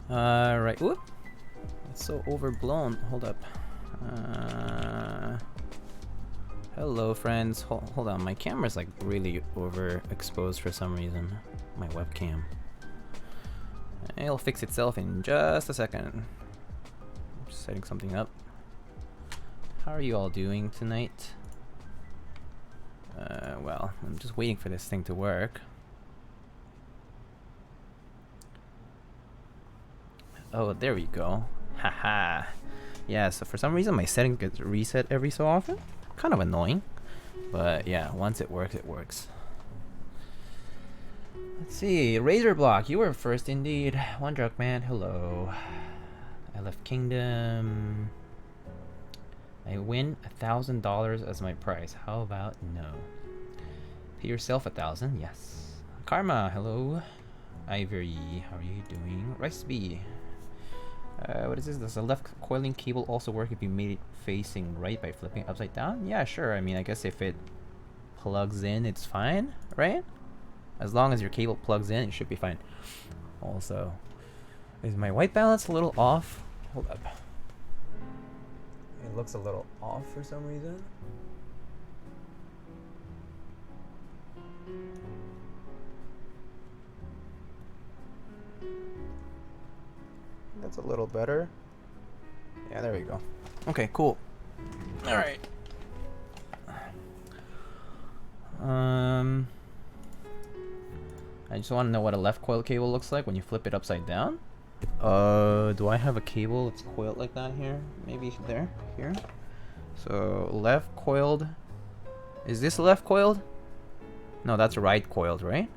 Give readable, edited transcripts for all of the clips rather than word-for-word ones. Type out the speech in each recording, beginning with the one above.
Right. Whoop. It's so overblown. Hold up. Hello, friends. Hold on. My camera's like really overexposed for some reason. My webcam. It'll fix itself in just a second. Just setting something up. How are you all doing tonight? Well, I'm just waiting for this thing to work. Oh, there we go. Haha. Yeah, so for some reason my setting gets reset every so often. Kind of annoying. But yeah, once it works, it works. Let's see. Razor Block, you were first indeed. One Drug Man, hello. I left Kingdom. I win $1,000 as my prize. How about no? Pay yourself 1,000. Yes. Karma. Hello. Ivery. How are you doing? Rice B. What is this? Does the left coiling cable also work if you made it facing right by flipping it upside down? Yeah, sure. I mean, I guess if it plugs in, it's fine, right? As long as your cable plugs in, it should be fine. Also, is my white balance a little off? Hold up. It looks a little off for some reason. That's a little better. Yeah, there we go. Okay, cool. All right. I just want to know what a left coil cable looks like when you flip it upside down. Do I have a cable that's coiled like that here? Maybe there, here. So left coiled. Is this left coiled? No, that's right coiled, right?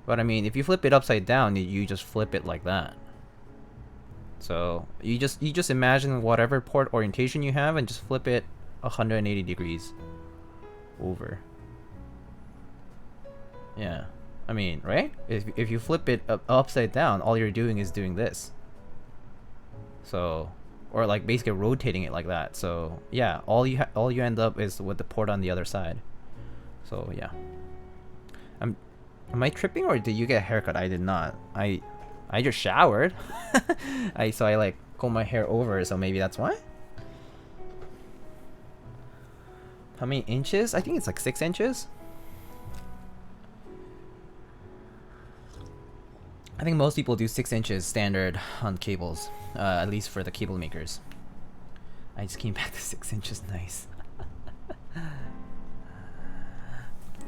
But I mean, if you flip it upside down, you just flip it like that. So you just imagine whatever port orientation you have and just flip it 180 degrees over. Yeah. I mean, right? If you flip it upside down, all you're doing is doing this. So, or like basically rotating it like that. So yeah, all you end up is with the port on the other side. So yeah. Am I tripping or did you get a haircut? I did not. I just showered. So I like comb my hair over, so maybe that's why. How many inches? I think it's like 6 inches. I think most people do 6 inches standard on cables, at least for the cable makers. I just came back to 6 inches, nice.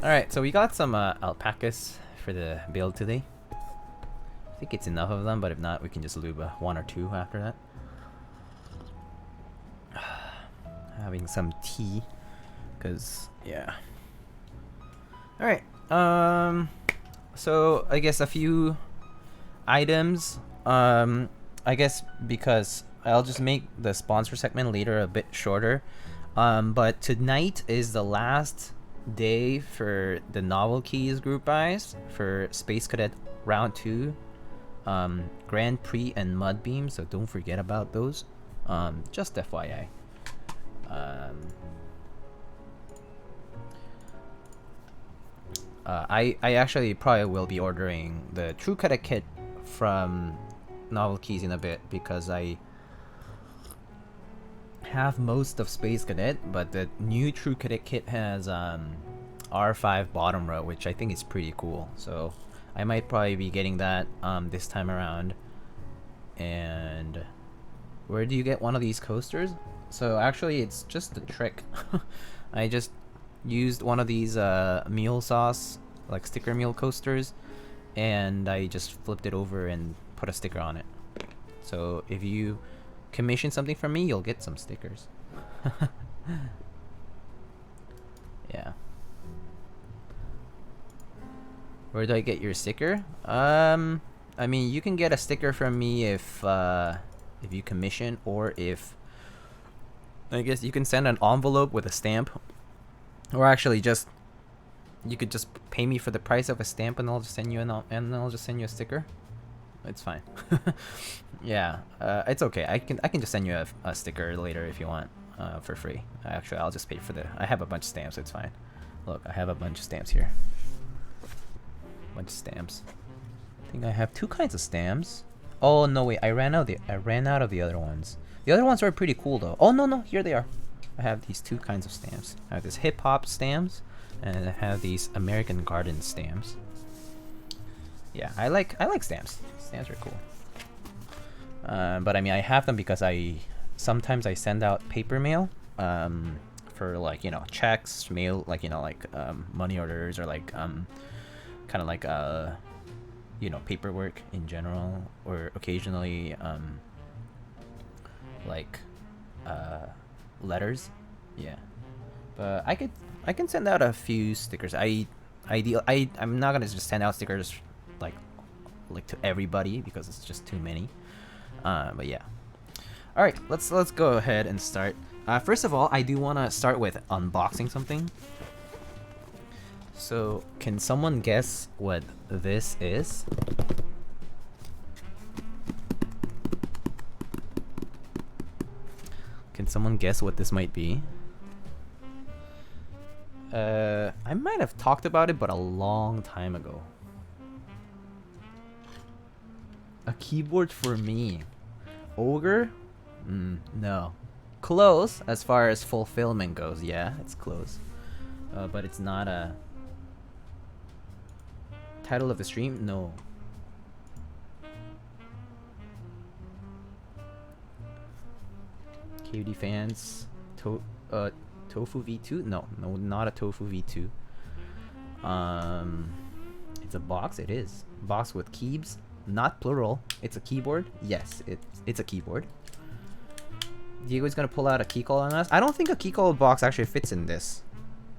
Alright, so we got some alpacas for the build today. I think it's enough of them, but if not, we can just lube 1 or 2 after that. Having some tea, cause yeah. Alright, so I guess a few items. I guess because I'll just make the sponsor segment later a bit shorter. But tonight is the last day for the Novel Keys group buys for Space Cadet Round 2, Grand Prix and Mudbeam, so don't forget about those. Just FYI. I actually probably will be ordering the True Cadet kit from Novel Keys in a bit because I have most of Space Cadet, but the new True Cadet kit has R5 bottom row, which I think is pretty cool. So I might probably be getting that this time around. And where do you get one of these coasters? So actually it's just a trick. I just used one of these meal sauce, like sticker meal coasters, and I just flipped it over and put a sticker on it. So if you commission something from me, you'll get some stickers. Yeah. Where do I get your sticker? I mean, you can get a sticker from me if you commission, or if I guess you can send an envelope with a stamp, or actually just you could just pay me for the price of a stamp, and I'll just send you a sticker. It's fine. Yeah, it's okay. I can just send you a sticker later if you want, for free. Actually, I'll just pay for I have a bunch of stamps. It's fine. Look, I have a bunch of stamps here. I think I have 2 kinds of stamps. Oh no, wait! I ran out of the other ones. The other ones are pretty cool though. Oh no, here they are. I have these two kinds of stamps. I have this hip hop stamps, and I have these American Garden stamps. Yeah, I like stamps. Stamps are cool. But I mean, I have them because sometimes I send out paper mail. For like, you know, checks, mail, like, you know, like money orders, or like kind of like you know, paperwork in general, or occasionally like letters. Yeah, but I can send out a few stickers. I'm not gonna just send out stickers like to everybody because it's just too many. But yeah. All right, let's go ahead and start. First of all, I do want to start with unboxing something. So, can someone guess what this is? Can someone guess what this might be? I might have talked about it, but a long time ago. A keyboard for me. Ogre? No. Close as far as fulfillment goes. Yeah, it's close. But it's not a title of the stream. No. KD fans. Tofu V2? No, not a Tofu V2. It's a box. It is box with keys, not plural. It's a keyboard. Yes, it's a keyboard. Diego's gonna pull out a key call on us. I don't think a key call box actually fits in this.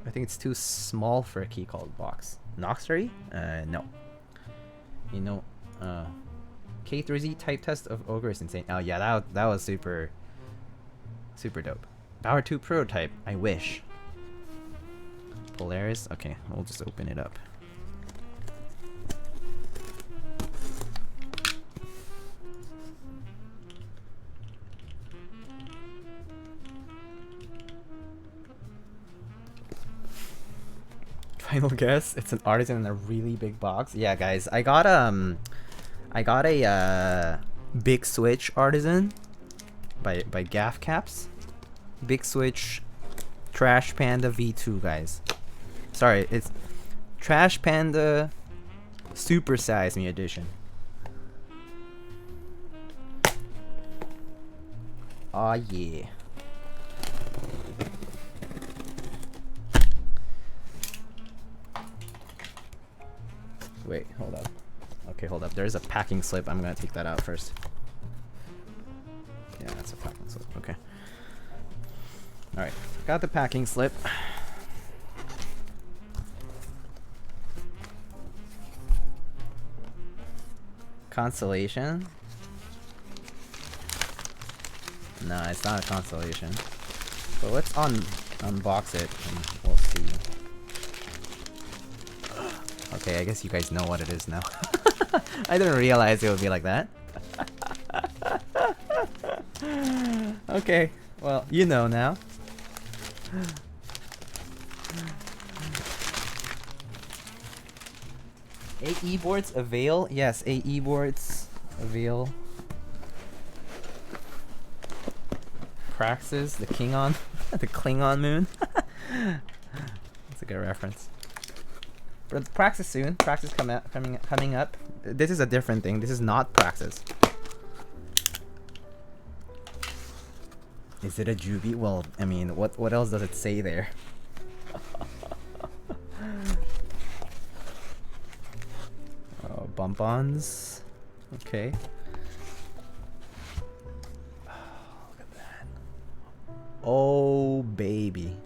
I think it's too small for a key call box. Noxery? No. You know, K3Z type test of Ogre is insane. Oh yeah, that was super dope. Power 2 prototype. I wish. Polaris. Okay, we'll just open it up. Final guess. It's an artisan in a really big box. Yeah, guys, I got a Big Switch artisan by Keycaps. Big Switch Trash Panda V2, guys. Sorry, it's Trash Panda Super Size Me Edition. Aw, yeah. Wait, hold up. Okay, hold up. There's a packing slip. I'm gonna take that out first. Yeah, that's a packing slip. Okay. Alright, got the packing slip. Constellation? No, it's not a constellation. But let's unbox it and we'll see. Okay, I guess you guys know what it is now. I didn't realize it would be like that. Okay, well, you know now. AE boards avail? Yes, AE boards avail. Praxis, the Klingon, the Klingon moon. That's a good reference. But Praxis soon. Praxis coming up. This is a different thing. This is not Praxis. Is it a Juby? Well, I mean, what else does it say there? Oh, bump-ons. Okay. Oh, look at that. Oh, baby.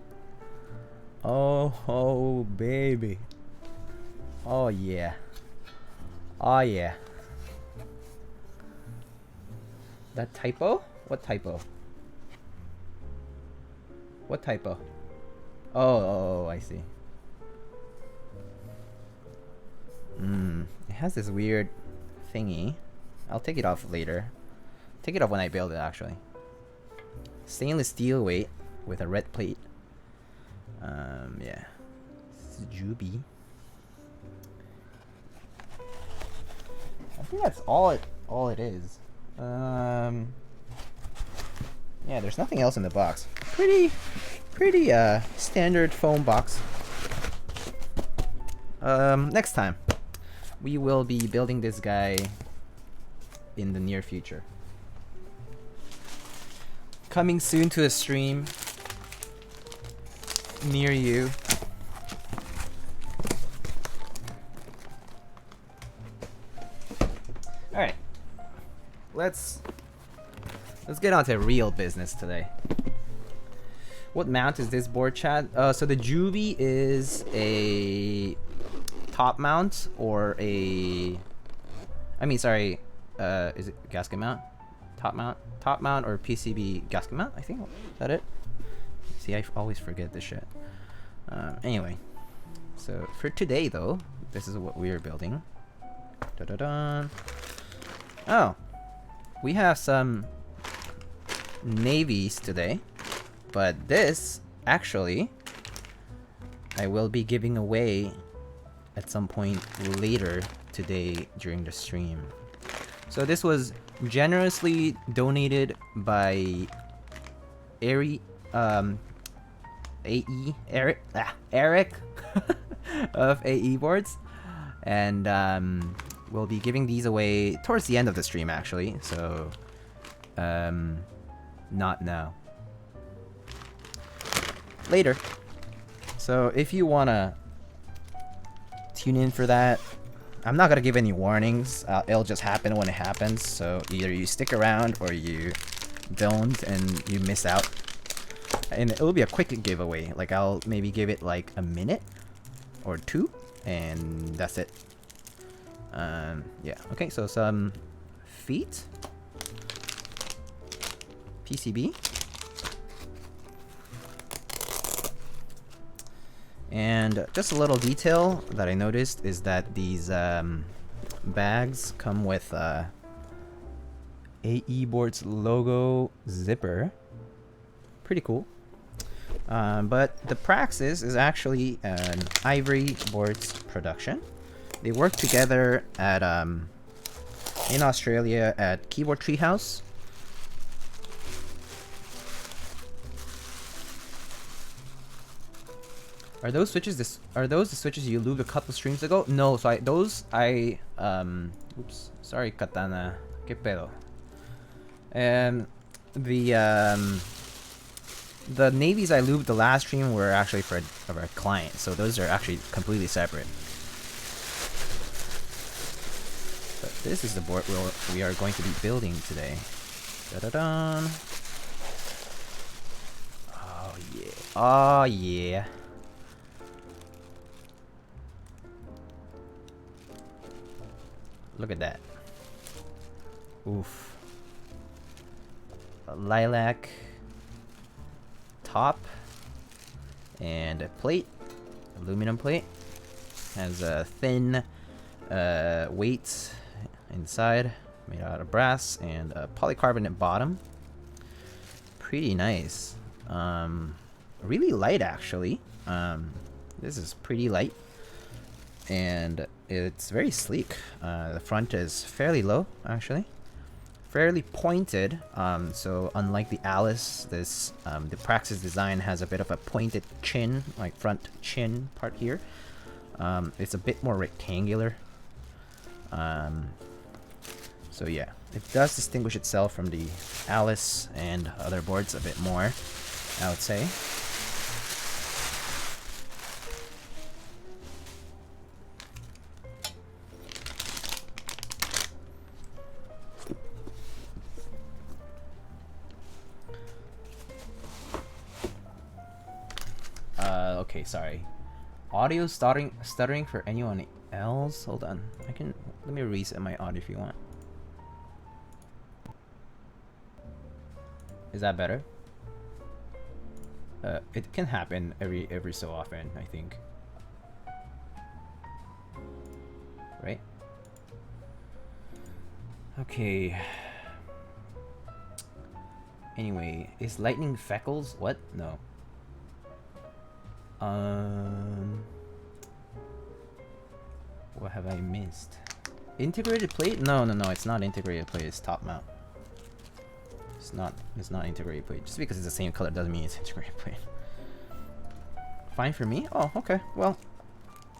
Oh, baby. Oh, yeah. Oh, yeah. That typo? What typo? What typo? Oh, I see. It has this weird thingy. I'll take it off later. Take it off when I build it, actually. Stainless steel weight with a red plate. Yeah. This is Juby. I think that's all it all it is. Yeah, there's nothing else in the box. Pretty standard foam box. Next time, we will be building this guy in the near future. Coming soon to a stream near you. Alright. Let's get on to real business today. What mount is this board, Chad? So the Juvie is a top mount or a... I mean, sorry. Is it gasket mount? Top mount? Top mount or PCB gasket mount, I think. Is that it? See, I always forget this shit. Anyway. So for today, though, this is what we are building. Da-da-da. Oh. We have some navies today. But this, actually, I will be giving away at some point later today during the stream. So this was generously donated by Eric of AE Boards, and we'll be giving these away towards the end of the stream, actually. So, not now. Later. So if you wanna tune in for that, I'm not gonna give any warnings. It'll just happen when it happens. So either you stick around or you don't and you miss out. And it'll be a quick giveaway. Like I'll maybe give it like a minute or two, and that's it. Yeah. Okay. So some feet, PCB. And just a little detail that I noticed is that these bags come with AE Boards logo zipper. Pretty cool. But the Praxis is actually an Ivery Boards production. They work together at in Australia at Keyboard Treehouse. Are those switches the switches you lubed a couple streams ago? No, so oops, sorry Katana. ¿Qué pedo? The navies I lubed the last stream were actually for a client, so those are actually completely separate. But this is the board we are going to be building today. Da-da-dun. Oh yeah. Oh yeah. Look at that. Oof. A lilac top and a plate, aluminum plate. Has a thin weight inside, made out of brass, and a polycarbonate bottom. Pretty nice. Really light actually. This is pretty light. And it's very sleek. The front is fairly low, actually. Fairly pointed. So unlike the Alice, this the Praxis design has a bit of a pointed chin, like front chin part here. It's a bit more rectangular. So yeah, it does distinguish itself from the Alice and other boards a bit more, I would say. Okay, sorry. Audio stuttering for anyone else? Hold on. Let me reset my audio if you want. Is that better? It can happen every so often, I think. Right? Okay. Anyway, is lightning Feckles? What? No. What have I missed? Integrated plate? No, it's not integrated plate, it's top mount. It's not integrated plate. Just because it's the same color doesn't mean it's integrated plate. Fine for me? Oh, okay. Well,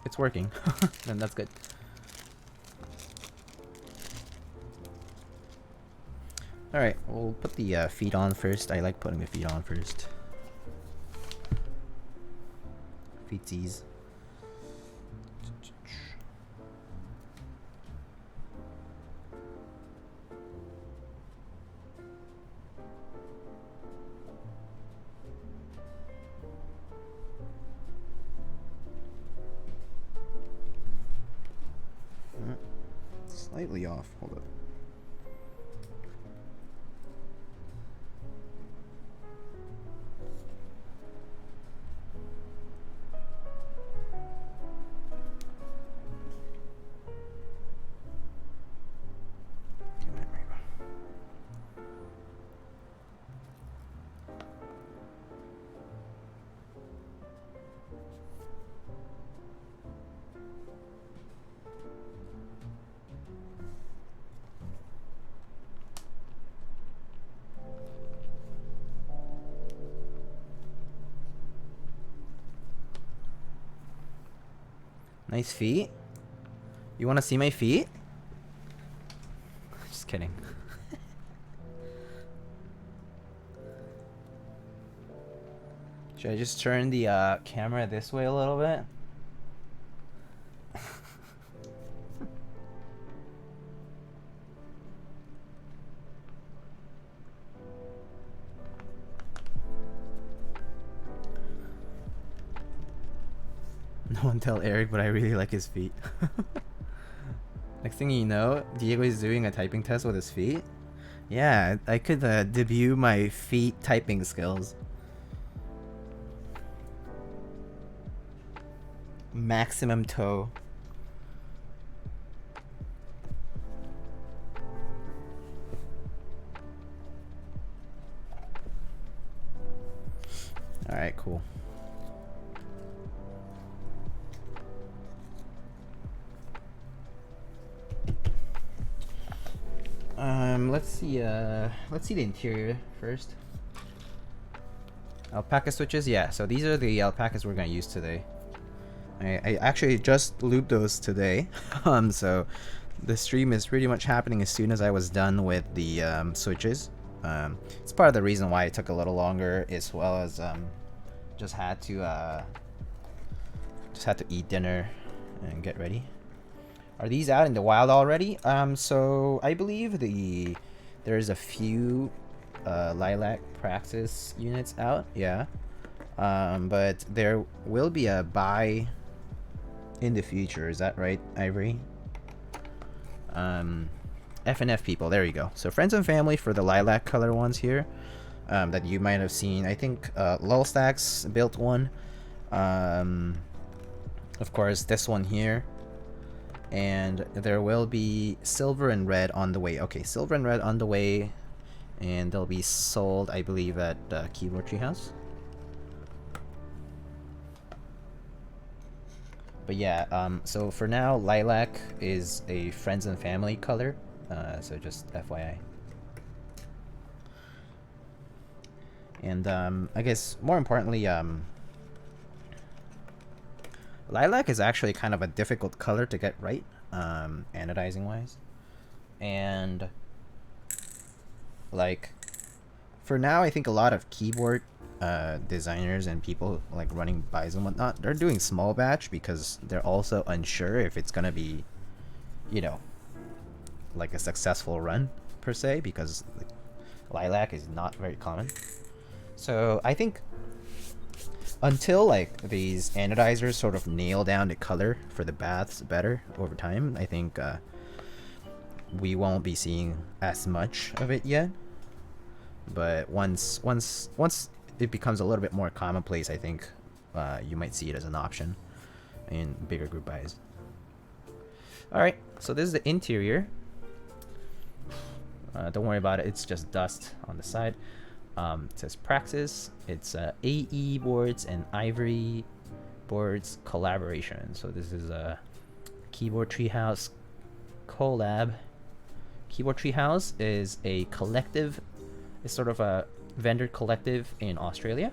it's working. Then that's good. Alright, we'll put the feet on first. I like putting the feet on first. Feetsies. Slightly off. Hold up. Nice feet. You want to see my feet? Just kidding. Should I just turn the camera this way a little bit? No one tell Eric, but I really like his feet. Next thing you know, Diego is doing a typing test with his feet. Yeah, I could debut my feet typing skills. Maximum toe. Alright, cool. Let's see the interior first. Alpaca switches, yeah. So these are the alpacas we're gonna use today. I actually just lubed those today. So the stream is pretty much happening as soon as I was done with the switches. It's part of the reason why it took a little longer, as well as just had to eat dinner and get ready. Are these out in the wild already? So I believe there's a few lilac Praxis units out, yeah. But there will be a buy in the future. Is that right, Ivery? F&F people, there you go. So friends and family for the lilac color ones here, that you might have seen. I think Lulstacks built one. Of course, this one here. And there will be silver and red on the way. Okay, silver and red on the way, and they'll be sold, I believe, at Keyboard Treehouse. But yeah, so for now, lilac is a friends and family color, so just FYI. And I guess more importantly, lilac is actually kind of a difficult color to get right, anodizing wise. And like for now, I think a lot of keyboard designers and people like running buys and whatnot, they're doing small batch because they're also unsure if it's gonna be, you know, like a successful run per se, because like, lilac is not very common. So I think until like these anodizers sort of nail down the color for the baths better over time, I think we won't be seeing as much of it yet. But once it becomes a little bit more commonplace, I think you might see it as an option in bigger group buys. Alright, so this is the interior. Don't worry about it, it's just dust on the side. It says Praxis. It's AE boards and Ivery boards collaboration. So this is a Keyboard Treehouse collab. Keyboard Treehouse is a collective. It's sort of a vendor collective in Australia.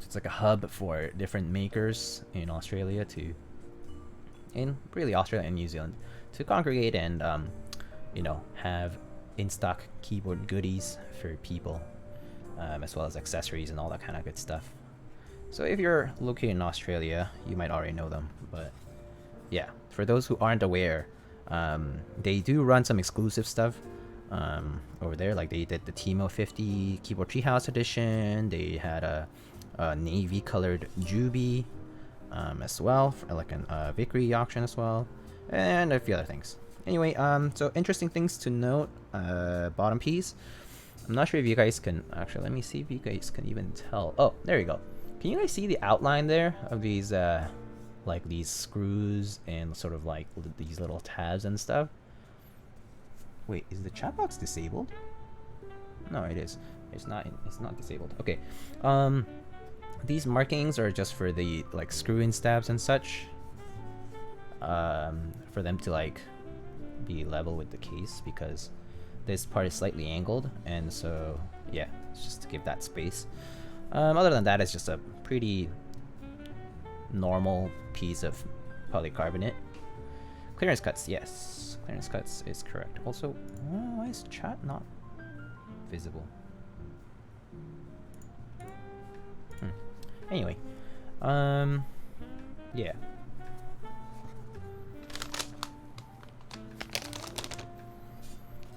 It's like a hub for different makers in Australia in really Australia and New Zealand, to congregate and have in stock keyboard goodies for people, as well as accessories and all that kind of good stuff. So if you're located in Australia, you might already know them, but yeah, for those who aren't aware, they do run some exclusive stuff over there. Like they did the Timo 50 Keyboard Treehouse edition. They had a navy colored Juby as well, for like a Vickery auction as well, and a few other things. Anyway, so interesting things to note. Bottom piece. I'm not sure if you guys can actually. Let me see if you guys can even tell. Oh, there you go. Can you guys see the outline there of these like these screws and sort of like these little tabs and stuff? Wait, is the chat box disabled? No, it is. It's not disabled. Okay. These markings are just for the like screw-in stabs and such. For them to like be level with the case, because this part is slightly angled, and so yeah, it's just to give that space. Other than that, it's just a pretty normal piece of polycarbonate. Clearance cuts, yes. Clearance cuts is correct. Also, why is chat not visible? Anyway, yeah.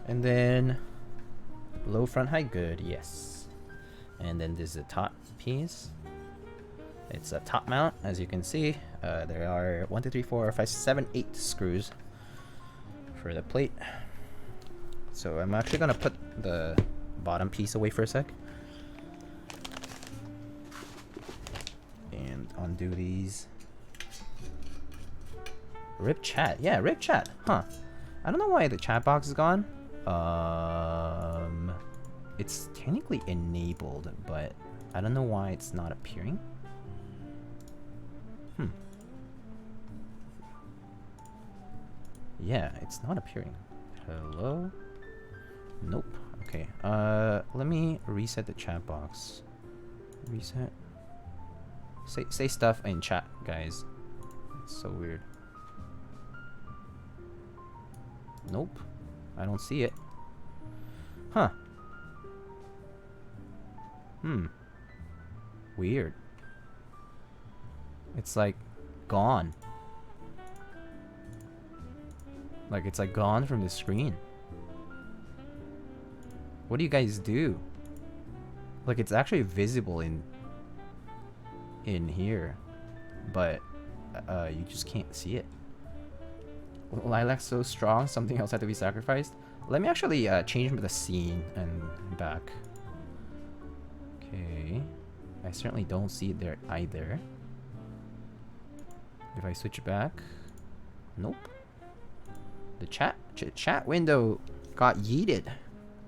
And then low front height, good, yes. And then this is the top piece. It's a top mount, as you can see. There are 1, 2, 3, 4, 5, 7, 8 screws for the plate. So I'm actually gonna put the bottom piece away for a sec and undo these. Rip chat, yeah, rip chat, huh? I don't know why the chat box is gone. It's technically enabled, but I don't know why it's not appearing. Yeah, it's not appearing. Hello? Nope. Okay. Let me reset the chat box. Reset. Say stuff in chat, guys. It's so weird. Nope. I don't see it. Huh. Weird. It's like gone. Like it's like gone from the screen. What do you guys do? Like it's actually visible in here, but you just can't see it. Lilac's so strong, something else had to be sacrificed. Let me actually change the scene and back. Okay, I certainly don't see it there either. If I switch back, nope. The chat window got yeeted.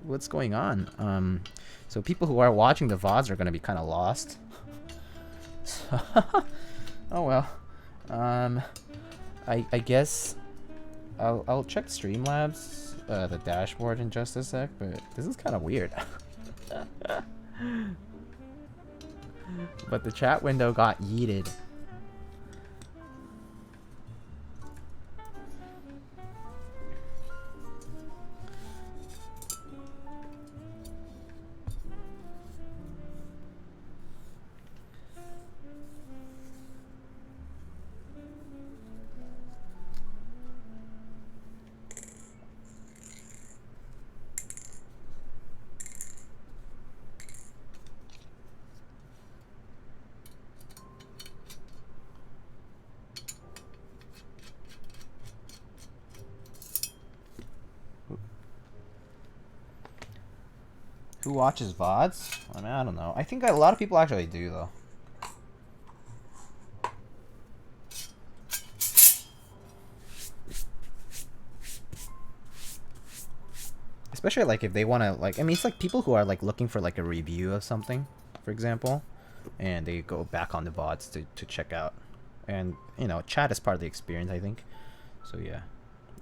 What's going on? So people who are watching the VODs are gonna be kind of lost. Oh well. I guess I'll check Streamlabs, the dashboard in just a sec, but this is kind of weird. But the chat window got yeeted. Who watches VODs? I mean, I don't know. I think a lot of people actually do, though. Especially, like, if they want to, like... I mean, it's like people who are, like, looking for, like, a review of something, for example. And they go back on the VODs to check out. And, you know, chat is part of the experience, I think. So, yeah.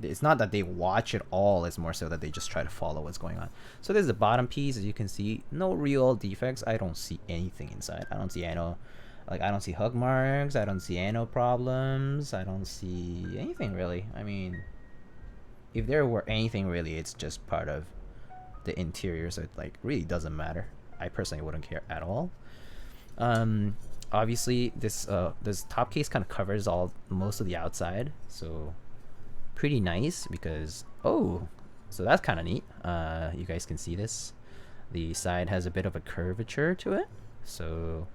It's not that they watch it all, it's more so that they just try to follow what's going on. So there's the bottom piece, as you can see, no real defects. I don't see anything inside. I don't see any, like, I don't see hug marks, I don't see any problems, I don't see anything really. I mean, if there were anything really, it's just part of the interior, so it like really doesn't matter. I personally wouldn't care at all. Obviously this top case kind of covers most of the outside, so pretty nice because so that's kind of neat. You guys can see this. The side has a bit of a curvature to it, so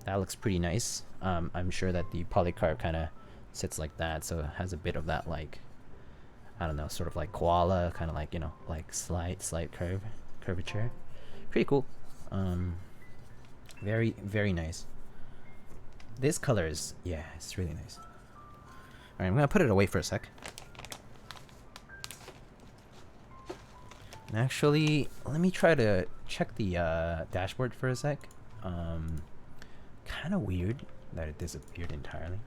that looks pretty nice. I'm sure that the polycarb kind of sits like that, so it has a bit of that, like, I don't know, sort of like koala, kind of like, you know, like slight curvature. Pretty cool. Very, very nice. This color is, yeah, it's really nice. Alright, I'm gonna put it away for a sec. And actually, let me try to check the dashboard for a sec. Kind of weird that it disappeared entirely.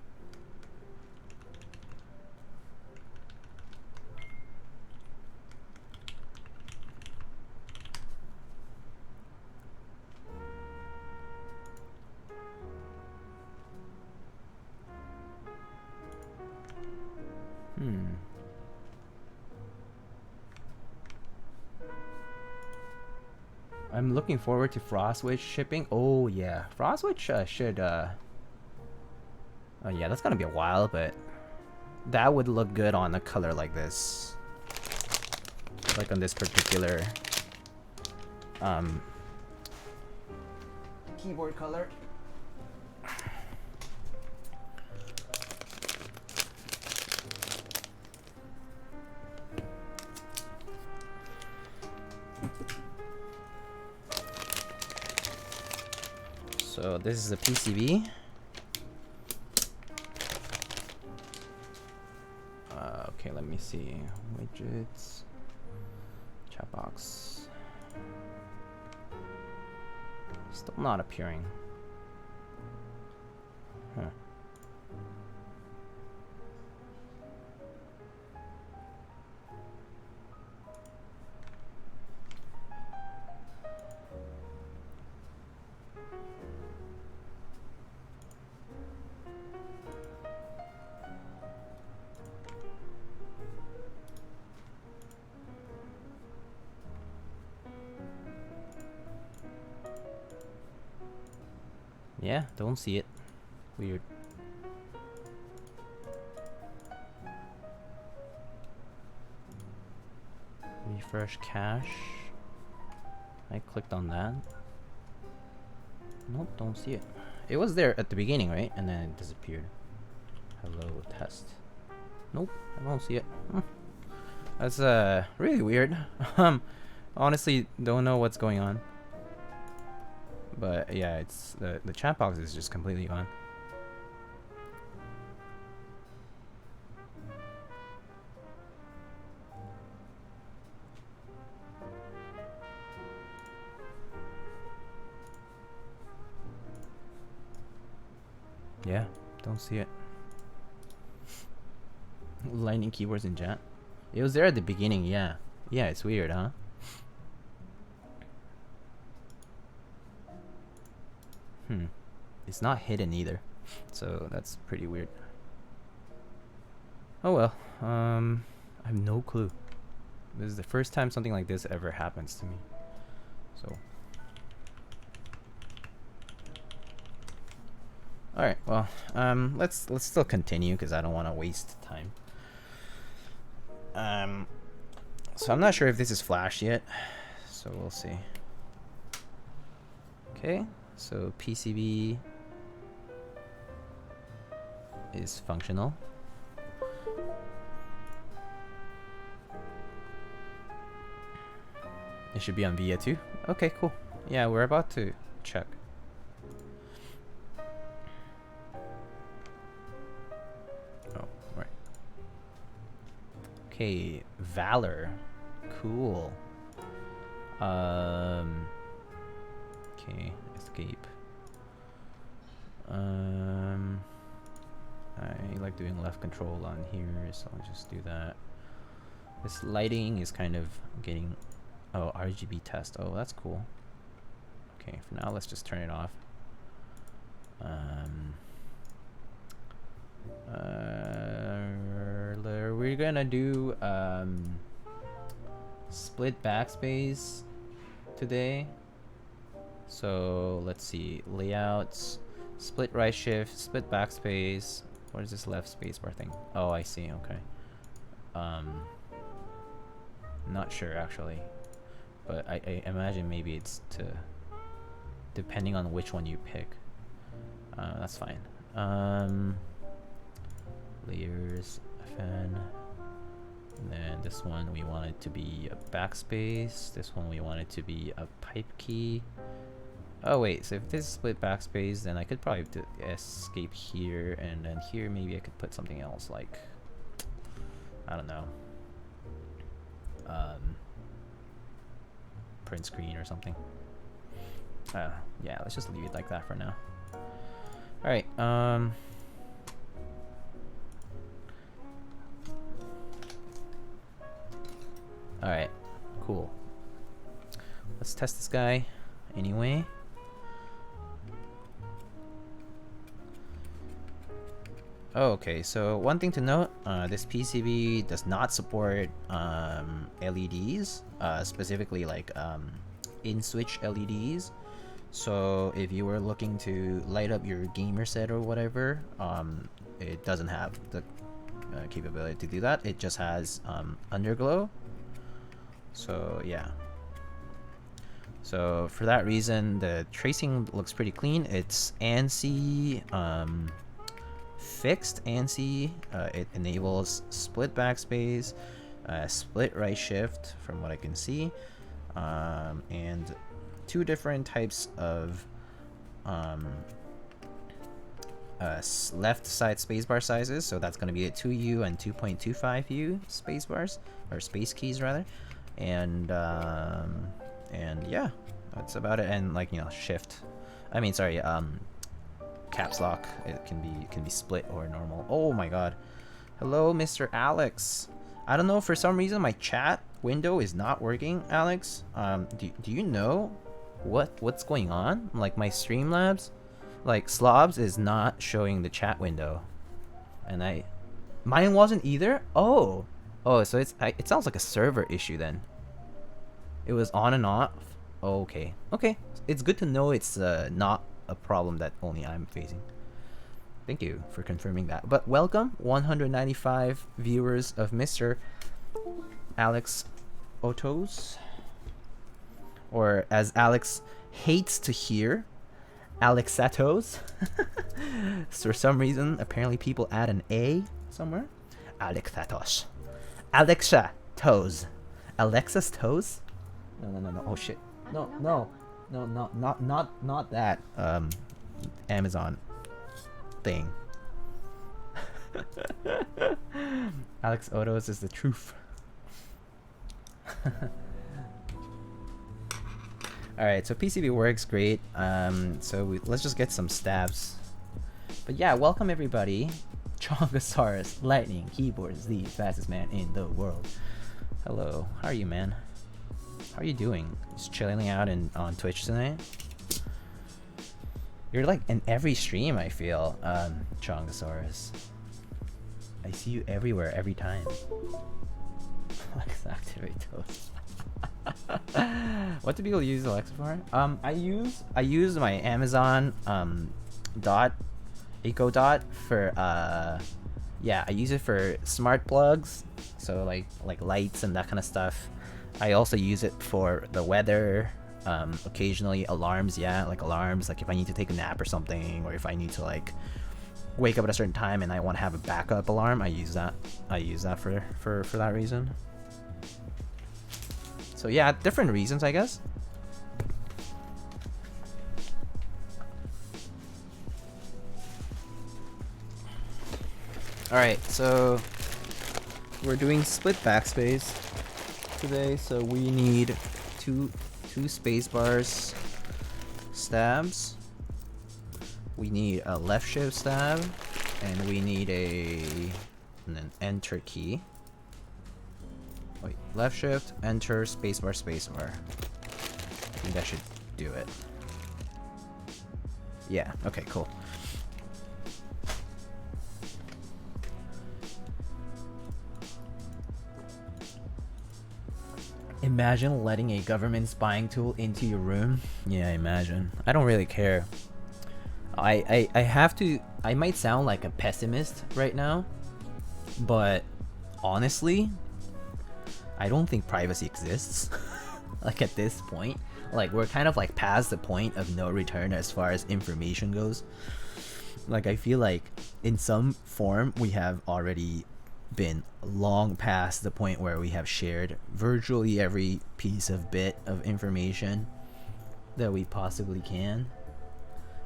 I'm looking forward to Frostwitch shipping. Oh yeah, Frostwitch should oh yeah, that's gonna be a while, but that would look good on a color like this, like on this particular keyboard color. So this is the PCB. Okay, let me see. Widgets. Chat box. Still not appearing. Huh. Yeah, don't see it. Weird. Refresh cache. I clicked on that. Nope, don't see it. It was there at the beginning, right? And then it disappeared. Hello, test. Nope, I don't see it. That's really weird. Honestly, don't know what's going on. But yeah, it's the chat box is just completely gone. Yeah, don't see it. Lightning keyboards in chat. It was there at the beginning, yeah. Yeah, it's weird, huh? It's not hidden either, so that's pretty weird. Oh well, I have no clue. This is the first time something like this ever happens to me. So, all right, well, let's still continue because I don't want to waste time. So I'm not sure if this is flashed yet, so we'll see. Okay, so PCB is functional. It should be on VIA too. Okay, cool. Yeah, we're about to check. Oh, right. Okay, Valor. Cool. Okay, escape. I like doing left control on here, so I'll just do that. This lighting is kind of getting... Oh, RGB test. Oh, that's cool. Okay, for now, let's just turn it off. We're gonna do split backspace today. So let's see, layouts, split right shift, split backspace. What is this left spacebar thing? Oh, I see. Okay. Not sure actually, but I imagine maybe it's to depending on which one you pick. That's fine. Layers, FN. And then this one we want it to be a backspace. This one we want it to be a pipe key. Oh wait, so if this is split backspace, then I could probably do escape here, and then here maybe I could put something else like, I don't know, print screen or something. Yeah, let's just leave it like that for now. All right. All right. Cool. Let's test this guy anyway. Okay, so one thing to note, this PCB does not support LEDs, specifically like in-switch LEDs. So if you were looking to light up your gamer set or whatever, it doesn't have the capability to do that. It just has Underglow. So yeah. So for that reason, the tracing looks pretty clean. It's ANSI fixed ANSI. It enables split backspace, split right shift from what I can see, and two different types of left side spacebar sizes. So that's going to be a 2U and 2.25U spacebars, or space keys rather, and yeah, that's about it. And like, you know, shift, I mean sorry, caps lock, it can be split or normal. Oh my god, hello Mr. Alex. I don't know, for some reason my chat window is not working, Alex. Do you know what's going on? Like my Streamlabs, like Slobs is not showing the chat window, and mine wasn't either. Oh, so it sounds like a server issue then. It was on and off. Oh, okay, it's good to know it's not a problem that only I'm facing. Thank you for confirming that. But welcome 195 viewers of Mr. Alex Otos, or as Alex hates to hear, Alexatos. For some reason, apparently people add an A somewhere. Alexatos. Alexa toes. Alexa's toes? No. Oh shit. No, not that Amazon thing. Alex Otos is the truth. Alright, so PCB works great. So let's just get some stabs. But yeah, welcome everybody. Chongosaurus, Lightning, Keyboards, the fastest man in the world. Hello, how are you, man? How are you doing? Just chilling out on Twitch tonight? You're like in every stream, I feel, Chongosaurus. I see you everywhere, every time. Alexa activate those. What do people use Alexa for? I use my Amazon Dot Echo Dot for yeah, I use it for smart plugs, so like lights and that kind of stuff. I also use it for the weather, occasionally alarms, yeah, like alarms, like if I need to take a nap or something, or if I need to like wake up at a certain time and I want to have a backup alarm, I use that for that reason. So yeah, different reasons, I guess. Alright, so we're doing split backspace today, so we need two space bars stabs. We need a left shift stab, and we need an enter key. Wait, left shift, enter, spacebar, spacebar. I think that should do it. Yeah, okay, cool. Imagine letting a government spying tool into your room. Yeah, imagine. I don't really care. I have to... I might sound like a pessimist right now, but honestly, I don't think privacy exists. Like at this point. Like we're kind of like past the point of no return as far as information goes. Like I feel like in some form we have already been long past the point where we have shared virtually every piece of bit of information that we possibly can.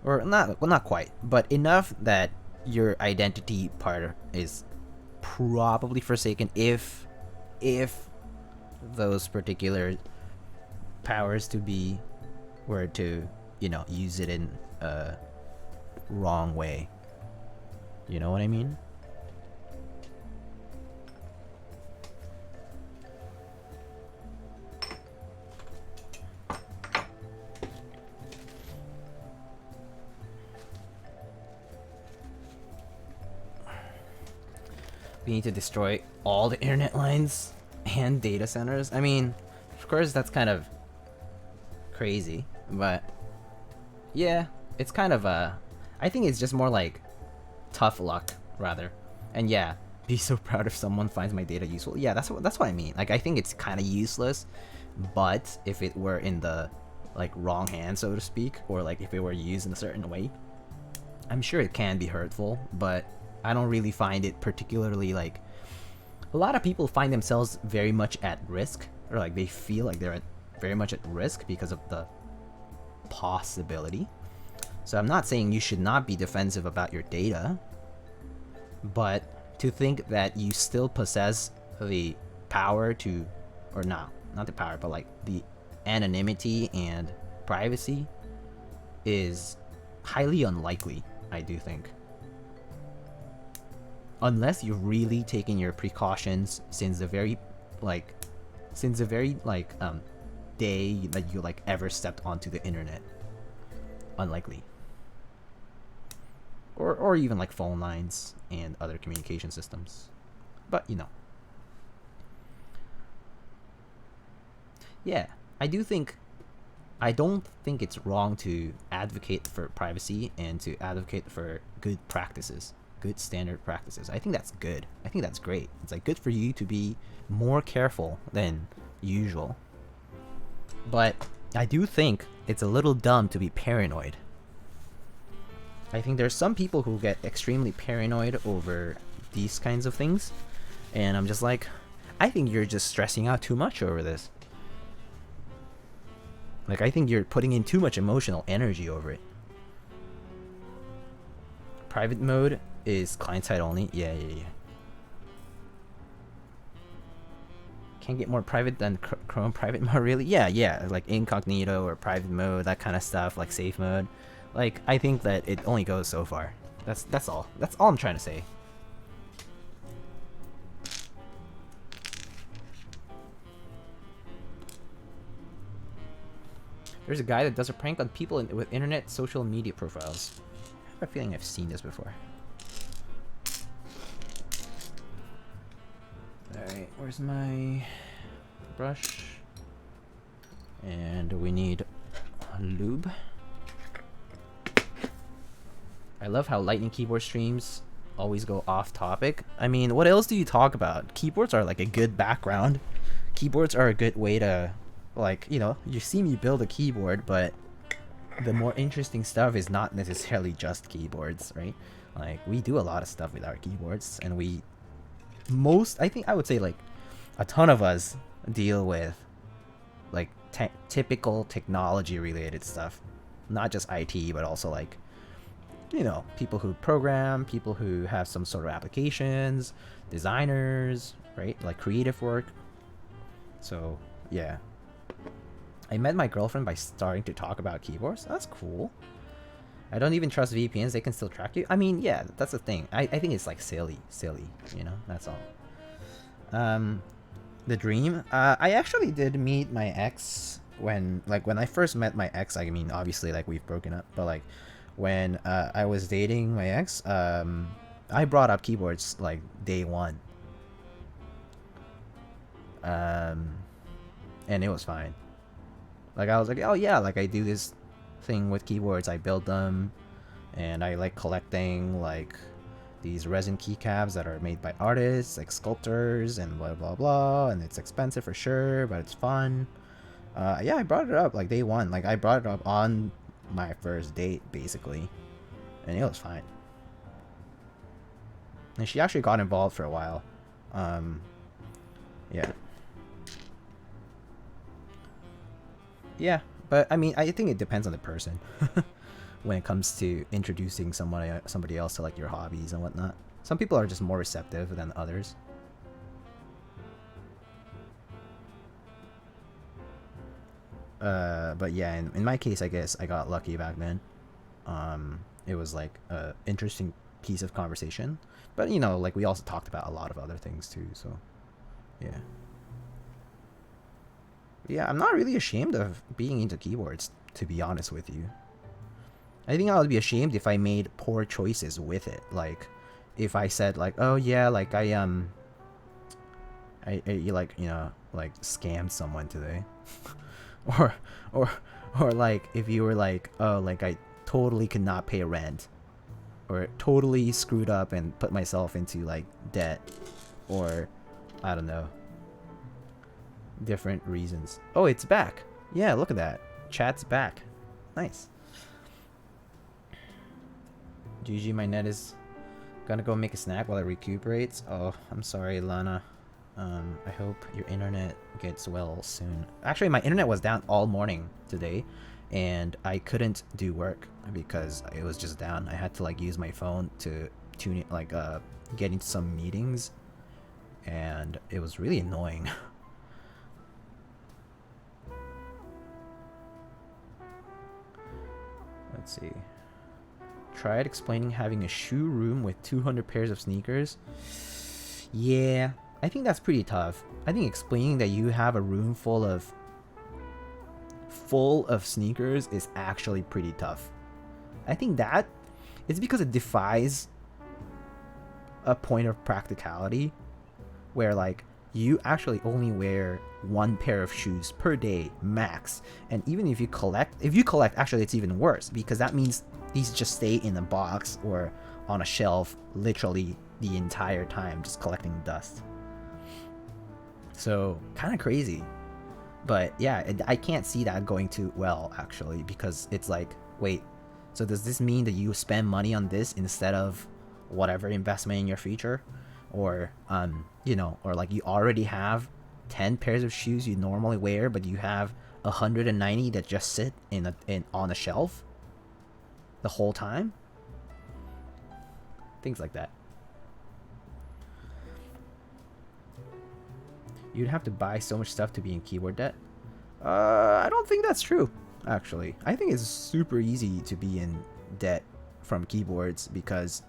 Or not, well, not quite, but enough that your identity part is probably forsaken if those particular powers to be were to, you know, use it in a wrong way. You know what I mean? We need to destroy all the internet lines and data centers. I mean, of course that's kind of crazy, but yeah, it's kind of I think it's just more like tough luck rather. And yeah, be so proud if someone finds my data useful. Yeah, that's what I mean. Like I think it's kind of useless, but if it were in the like wrong hands, so to speak, or like if it were used in a certain way, I'm sure it can be hurtful, but I don't really find it particularly like... A lot of people find themselves very much at risk, or like they feel like they're very much at risk because of the possibility. So I'm not saying you should not be defensive about your data, but to think that you still possess the power to, or not the power, but like the anonymity and privacy is highly unlikely, I do think. Unless you're really taking your precautions since the very day that you like ever stepped onto the internet. Unlikely. Or even like phone lines and other communication systems. But you know. Yeah, I don't think it's wrong to advocate for privacy and to advocate for good practices. Good standard practices. I think that's good. I think that's great. It's like good for you to be more careful than usual. But I do think it's a little dumb to be paranoid. I think there's some people who get extremely paranoid over these kinds of things, and I'm just like, I think you're just stressing out too much over this. Like I think you're putting in too much emotional energy over it. Private mode is client-side only. Yeah. Can't get more private than Chrome private mode, really? Yeah. Like incognito or private mode, that kind of stuff, like safe mode. Like, I think that it only goes so far. That's all. That's all I'm trying to say. There's a guy that does a prank on people with internet social media profiles. I have a feeling I've seen this before. Alright, where's my brush? And we need lube. I love how Lightning keyboard streams always go off topic. I mean, what else do you talk about? Keyboards are like a good background. Keyboards are a good way to, like, you know, you see me build a keyboard, but the more interesting stuff is not necessarily just keyboards, right? Like, we do a lot of stuff with our keyboards, and I think I would say like a ton of us deal with like typical technology related stuff, not just IT, but also like, you know, people who program, people who have some sort of applications, designers, right? Like creative work. So yeah, I met my girlfriend by starting to talk about keyboards. That's cool. I don't even trust VPNs. They can still track you. I mean, yeah, that's the thing. I think it's like silly, you know? That's all. The dream? I actually did meet my ex when I first met my ex. I mean, obviously, like, we've broken up, but like when I was dating my ex, I brought up keyboards like day one, um, and it was fine. Like, I was like, oh yeah, like I do this thing with keyboards. I build them, and I like collecting like these resin keycaps that are made by artists, like sculptors, and blah blah blah. And it's expensive for sure, but it's fun. Yeah, I brought it up like day one. Like, I brought it up on my first date, basically, and it was fine. And she actually got involved for a while. Um, yeah, yeah, but I mean, I think it depends on the person when it comes to introducing somebody else to like your hobbies and whatnot. Some people are just more receptive than others. But yeah, in my case, I guess I got lucky back then. It was like a interesting piece of conversation, but you know, like we also talked about a lot of other things too. So yeah, yeah, I'm not really ashamed of being into keyboards, to be honest with you. I think I would be ashamed if I made poor choices with it. Like, if I said like, oh yeah, like I like, you know, like scammed someone today, or or or like if you were like, oh, like I totally could not pay rent, or totally screwed up and put myself into like debt, or I don't know, different reasons. Oh, it's back. Yeah, look at that. Chat's back. Nice. GG, my net is gonna go make a snack while it recuperates. Oh, I'm sorry, Lana. I hope your internet gets well soon. Actually, my internet was down all morning today, and I couldn't do work because it was just down. I had to like use my phone to tune it, like get into some meetings, and it was really annoying. Let's see. Tried explaining having a shoe room with 200 pairs of sneakers. Yeah, I think that's pretty tough. I think explaining that you have a room full of sneakers is actually pretty tough. I think that it's because it defies a point of practicality where like you actually only wear one pair of shoes per day max, and even if you collect actually it's even worse because that means these just stay in a box or on a shelf literally the entire time, just collecting dust. So kind of crazy. But yeah, I can't see that going too well actually, because it's like, wait, so does this mean that you spend money on this instead of whatever investment in your future? Or you know, or like you already have 10 pairs of shoes you normally wear, but you have 190 that just sit on a shelf the whole time? Things like that. You'd have to buy so much stuff to be in keyboard debt. I don't think that's true, actually. I think it's super easy to be in debt from keyboards because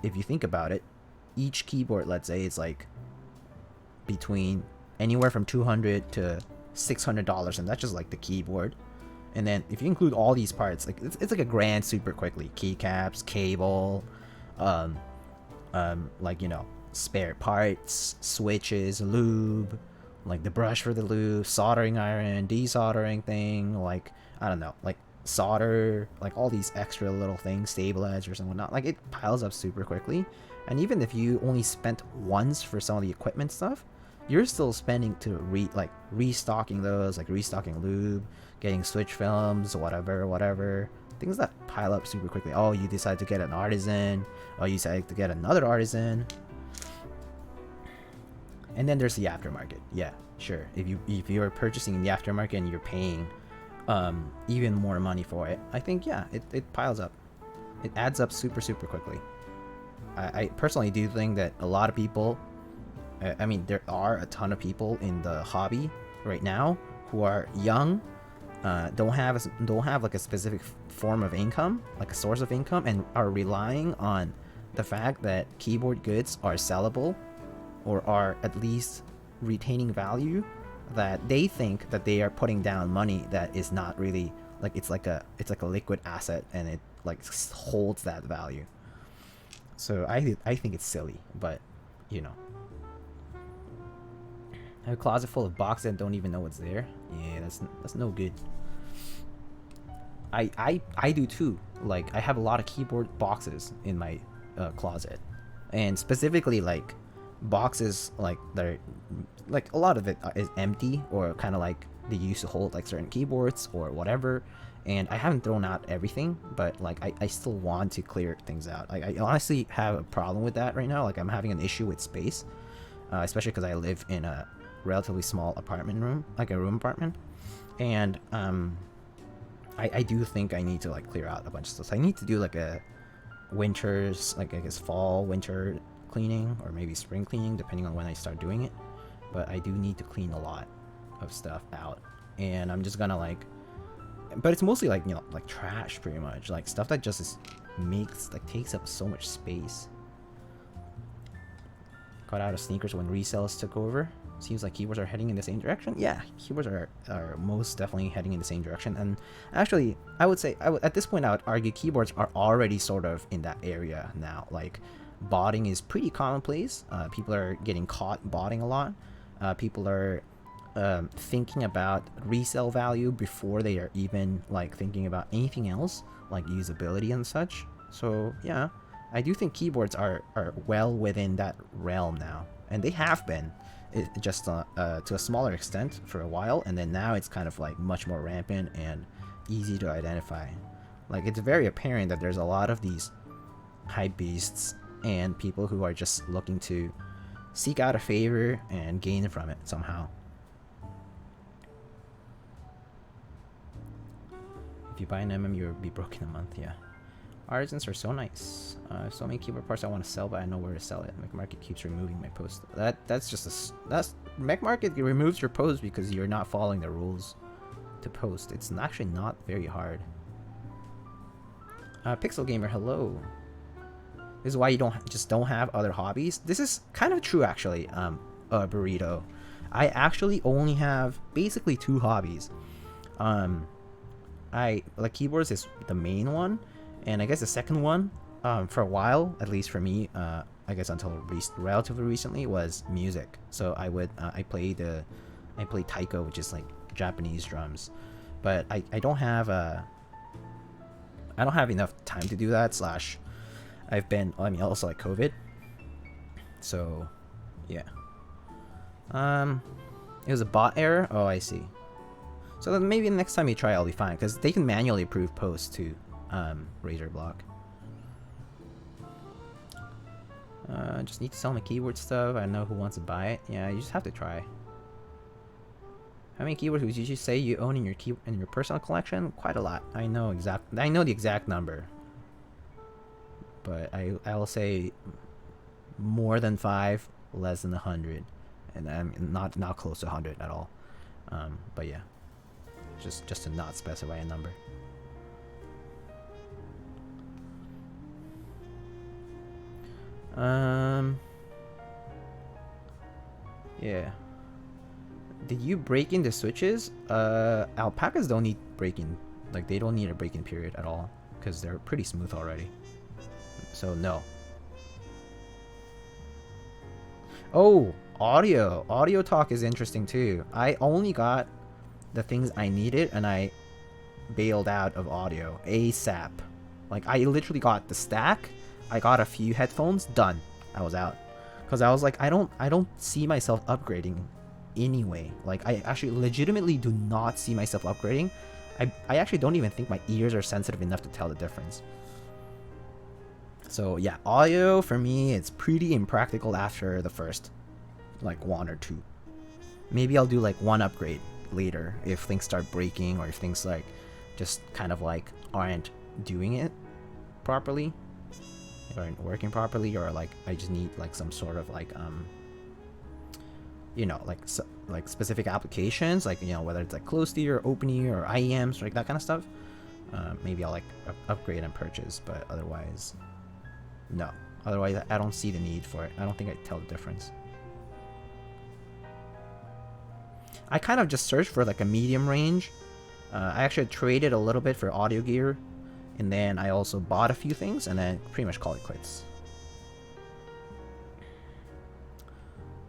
if you think about it, each keyboard, let's say, it's like between anywhere from $200 to $600, and that's just like the keyboard. And then if you include all these parts, like it's like a grand super quickly. Keycaps, cable, like, you know, spare parts, switches, lube, like the brush for the lube, soldering iron, desoldering thing, like I don't know, like solder, like all these extra little things, stabilizers and whatnot. Like it piles up super quickly. And even if you only spent once for some of the equipment stuff, you're still spending to restocking those, like restocking lube, getting switch films, whatever. Things that pile up super quickly. Oh, you decide to get an artisan. Oh, you decide to get another artisan. And then there's the aftermarket. Yeah, sure. If you're purchasing in the aftermarket and you're paying even more money for it, I think yeah, it piles up. It adds up super quickly. I personally do think that a lot of people, I mean, there are a ton of people in the hobby right now who are young, don't have like a specific form of income, like a source of income, and are relying on the fact that keyboard goods are sellable, or are at least retaining value that they think that they are putting down money that is not really like it's like a liquid asset, and it like holds that value. So I think it's silly, but you know. I have a closet full of boxes and don't even know what's there. Yeah, that's no good. I do too. Like, I have a lot of keyboard boxes in my closet, and specifically like boxes like that are, like a lot of it is empty, or kind of like they used to hold like certain keyboards or whatever. And I haven't thrown out everything, but like I still want to clear things out. Like, I honestly have a problem with that right now. Like, I'm having an issue with space, especially because I live in a relatively small apartment room, like a room apartment, and I do think I need to like clear out a bunch of stuff. So I need to do like a winter's, like I guess fall winter cleaning, or maybe spring cleaning, depending on when I start doing it. But I do need to clean a lot of stuff out, and I'm just gonna like, but it's mostly like, you know, like trash pretty much, like stuff that just takes up so much space. Got out of sneakers when resales took over. Seems like keyboards are heading in the same direction. Yeah, keyboards are most definitely heading in the same direction. And actually, I would say, at this point, I would argue keyboards are already sort of in that area now. Like, botting is pretty commonplace. People are getting caught botting a lot. People are thinking about resale value before they are even like thinking about anything else, like usability and such. So yeah, I do think keyboards are well within that realm now, and they have been. Just to a smaller extent for a while, and then now it's kind of like much more rampant and easy to identify. Like, it's very apparent that there's a lot of these hype beasts and people who are just looking to seek out a favor and gain from it somehow. If you buy an MM, you'll be broke in a month. Yeah, artisans are so nice. So many keyboard parts I want to sell, but I know where to sell it. MechMarket keeps removing my post. That's MechMarket removes your post because you're not following the rules to post. It's actually not very hard. Pixel Gamer, hello. This is why you don't have other hobbies. This is kind of true actually. Burrito. I actually only have basically 2 hobbies. I like keyboards is the main one. And I guess the second one, for a while, at least for me, I guess until relatively recently, was music. So I play taiko, which is like Japanese drums, but I don't have enough time to do that. Also like COVID. So, yeah. It was a bot error. Oh, I see. So then maybe the next time you try, I'll be fine, because they can manually approve posts too. Razor block. Just need to sell my keyboard stuff. I know who wants to buy it. Yeah, you just have to try. How many keyboards would you say you own in your personal collection? Quite a lot. I know the exact number, but I will say more than 5, less than 100, and I'm not close to 100 at all. But yeah, just to not specify a number. Yeah. Did you break in the switches? Alpacas don't need break-in. Like, they don't need a break-in period at all, because they're pretty smooth already. So no. Oh, audio. Audio talk is interesting too. I only got the things I needed, and I bailed out of audio ASAP. Like, I literally got the stack. I got a few headphones, done. I was out, because I was like, I don't see myself upgrading anyway. Like, I actually legitimately do not see myself upgrading. I actually don't even think my ears are sensitive enough to tell the difference. So yeah, audio for me, it's pretty impractical after the first like 1 or 2. Maybe I'll do like 1 upgrade later if things start breaking, or if things like just kind of like aren't doing it properly, aren't working properly, or like I just need like some sort of like you know, like specific applications, like, you know, whether it's like closed ear or open ear or IEMs, like that kind of stuff. Maybe I'll like upgrade and purchase, but otherwise no. Otherwise I don't see the need for it. I don't think I tell the difference. I kind of just searched for like a medium range. I actually traded a little bit for audio gear, and then I also bought a few things, and then pretty much called it quits.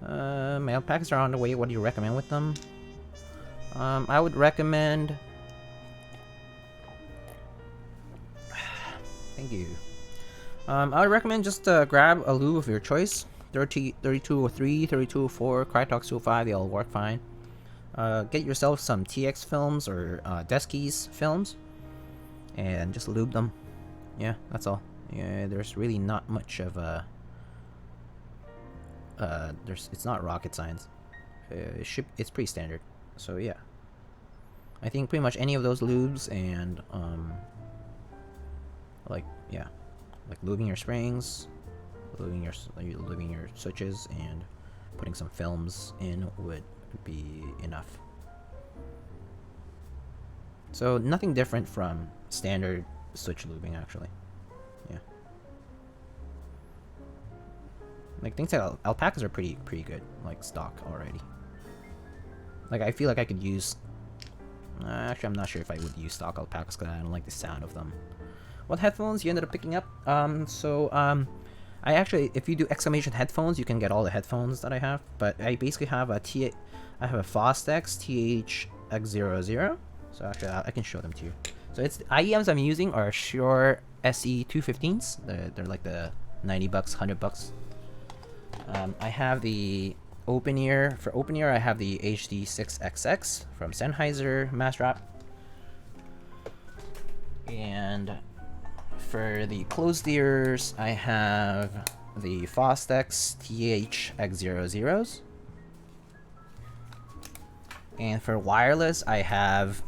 My alpacas are on the way. What do you recommend with them? I would recommend... Thank you. I would recommend just grab a lube of your choice. 3203, 3204, Krytox 205, they all work fine. Get yourself some TX films or Deskies films, and just lube them. Yeah, that's all. Yeah, there's really not much of a... it's not rocket science. It's pretty standard. So yeah, I think pretty much any of those lubes and like lubing your springs, lubing your switches, and putting some films in would be enough. So nothing different from standard switch lubing, actually. Yeah. Like, things like alpacas are pretty good, like stock already. Like, I feel like I could use... actually, I'm not sure if I would use stock alpacas because I don't like the sound of them. What headphones you ended up picking up? I actually, if you do exclamation headphones, you can get all the headphones that I have. But I basically have a Fostex THX00. So actually, I can show them to you. So it's the IEMs I'm using are Shure SE215s. They're like the $90, $100. I have the open ear. For open ear, I have the HD6XX from Sennheiser Mass Drop. And for the closed ears, I have the Fostex THX00s. And for wireless, I have...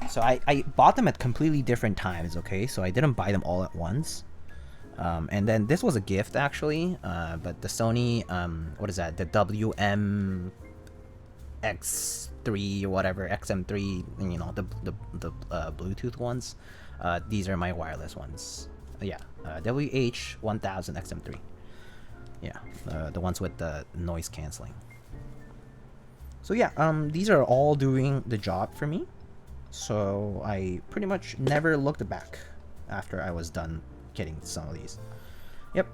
so I bought them at completely different times, okay? So I didn't buy them all at once. And then this was a gift, actually. But the Sony, what is that? The WM-X3 or whatever, XM3, you know, the Bluetooth ones. These are my wireless ones. Yeah, WH-1000 XM3. Yeah, the ones with the noise canceling. So yeah, these are all doing the job for me. So I pretty much never looked back after I was done getting some of these. Yep.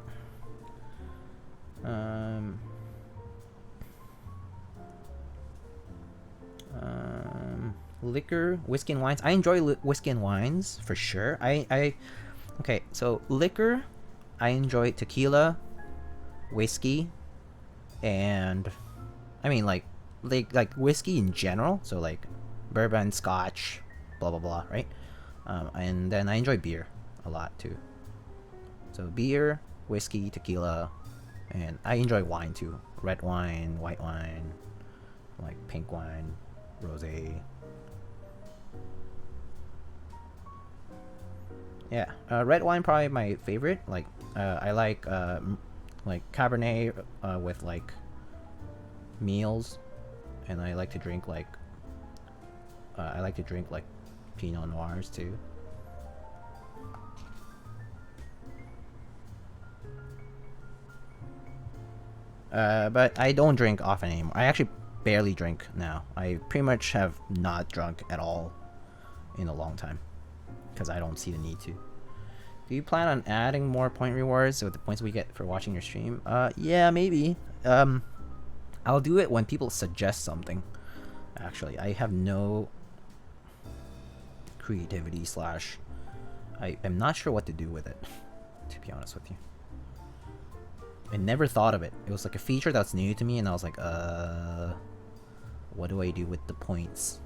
Liquor, whiskey and wines. I enjoy whiskey and wines for sure. Okay, so liquor, I enjoy tequila, whiskey, and I mean like whiskey in general. So like bourbon, scotch, blah blah blah, right? And then I enjoy beer a lot too. So beer, whiskey, tequila, and I enjoy wine too. Red wine, white wine, like pink wine, rosé. Yeah, red wine probably my favorite. Like I like Cabernet with like meals, and I like to drink like Pinot Noirs too. But I don't drink often anymore. I actually barely drink now. I pretty much have not drunk at all in a long time because I don't see the need to. Do you plan on adding more point rewards with the points we get for watching your stream? Yeah, maybe. I'll do it when people suggest something. Actually, I have no creativity / I am not sure what to do with it, to be honest with you. I never thought of it. It was like a feature that's new to me, and I was like, what do I do with the points?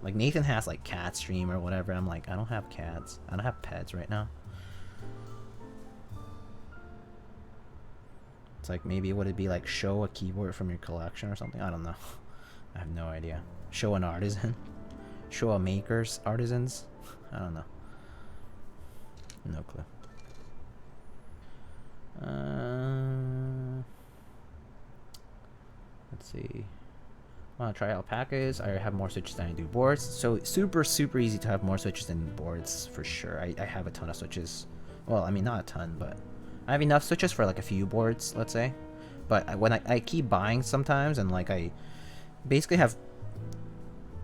Like Nathan has like cat stream or whatever. I'm like, I don't have cats. I don't have pets right now. It's like, maybe would it be like show a keyboard from your collection or something? I don't know. I have no idea. Show an artisan. Show a maker's artisans. I don't know. No clue. Let's see. I want to try alpacas. I have more switches than I do boards. So super easy to have more switches than boards for sure. I have a ton of switches. Well, I mean not a ton, but I have enough switches for like a few boards, let's say. but when I keep buying sometimes, and like I basically have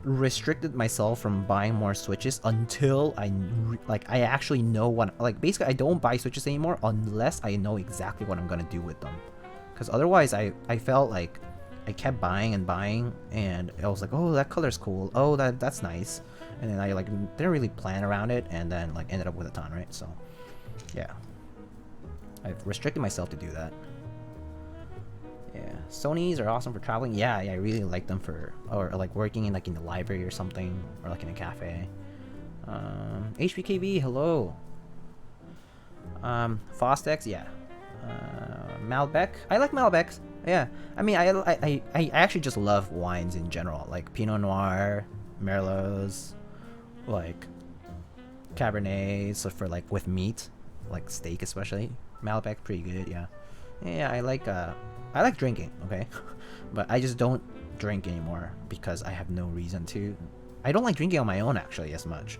restricted myself from buying more Switches until I actually know what, like, basically I don't buy Switches anymore unless I know exactly what I'm gonna do with them, because otherwise I felt like I kept buying and buying, and I was like, oh, that color's cool, oh, that's nice, and then I like didn't really plan around it, and then like ended up with a ton, right? So yeah, I've restricted myself to do that. Yeah, Sonys are awesome for traveling. Yeah, I really like them for, or like working in like in the library or something, or like in a cafe. HBKB, hello. Fostex, yeah. Malbec, I like Malbecs. Yeah, I mean, I actually just love wines in general, like Pinot Noir, Merlots, like Cabernets, so for like with meat, like steak especially. Malbec, pretty good, yeah. Yeah, I like drinking, okay? But I just don't drink anymore because I have no reason to. I don't like drinking on my own actually as much.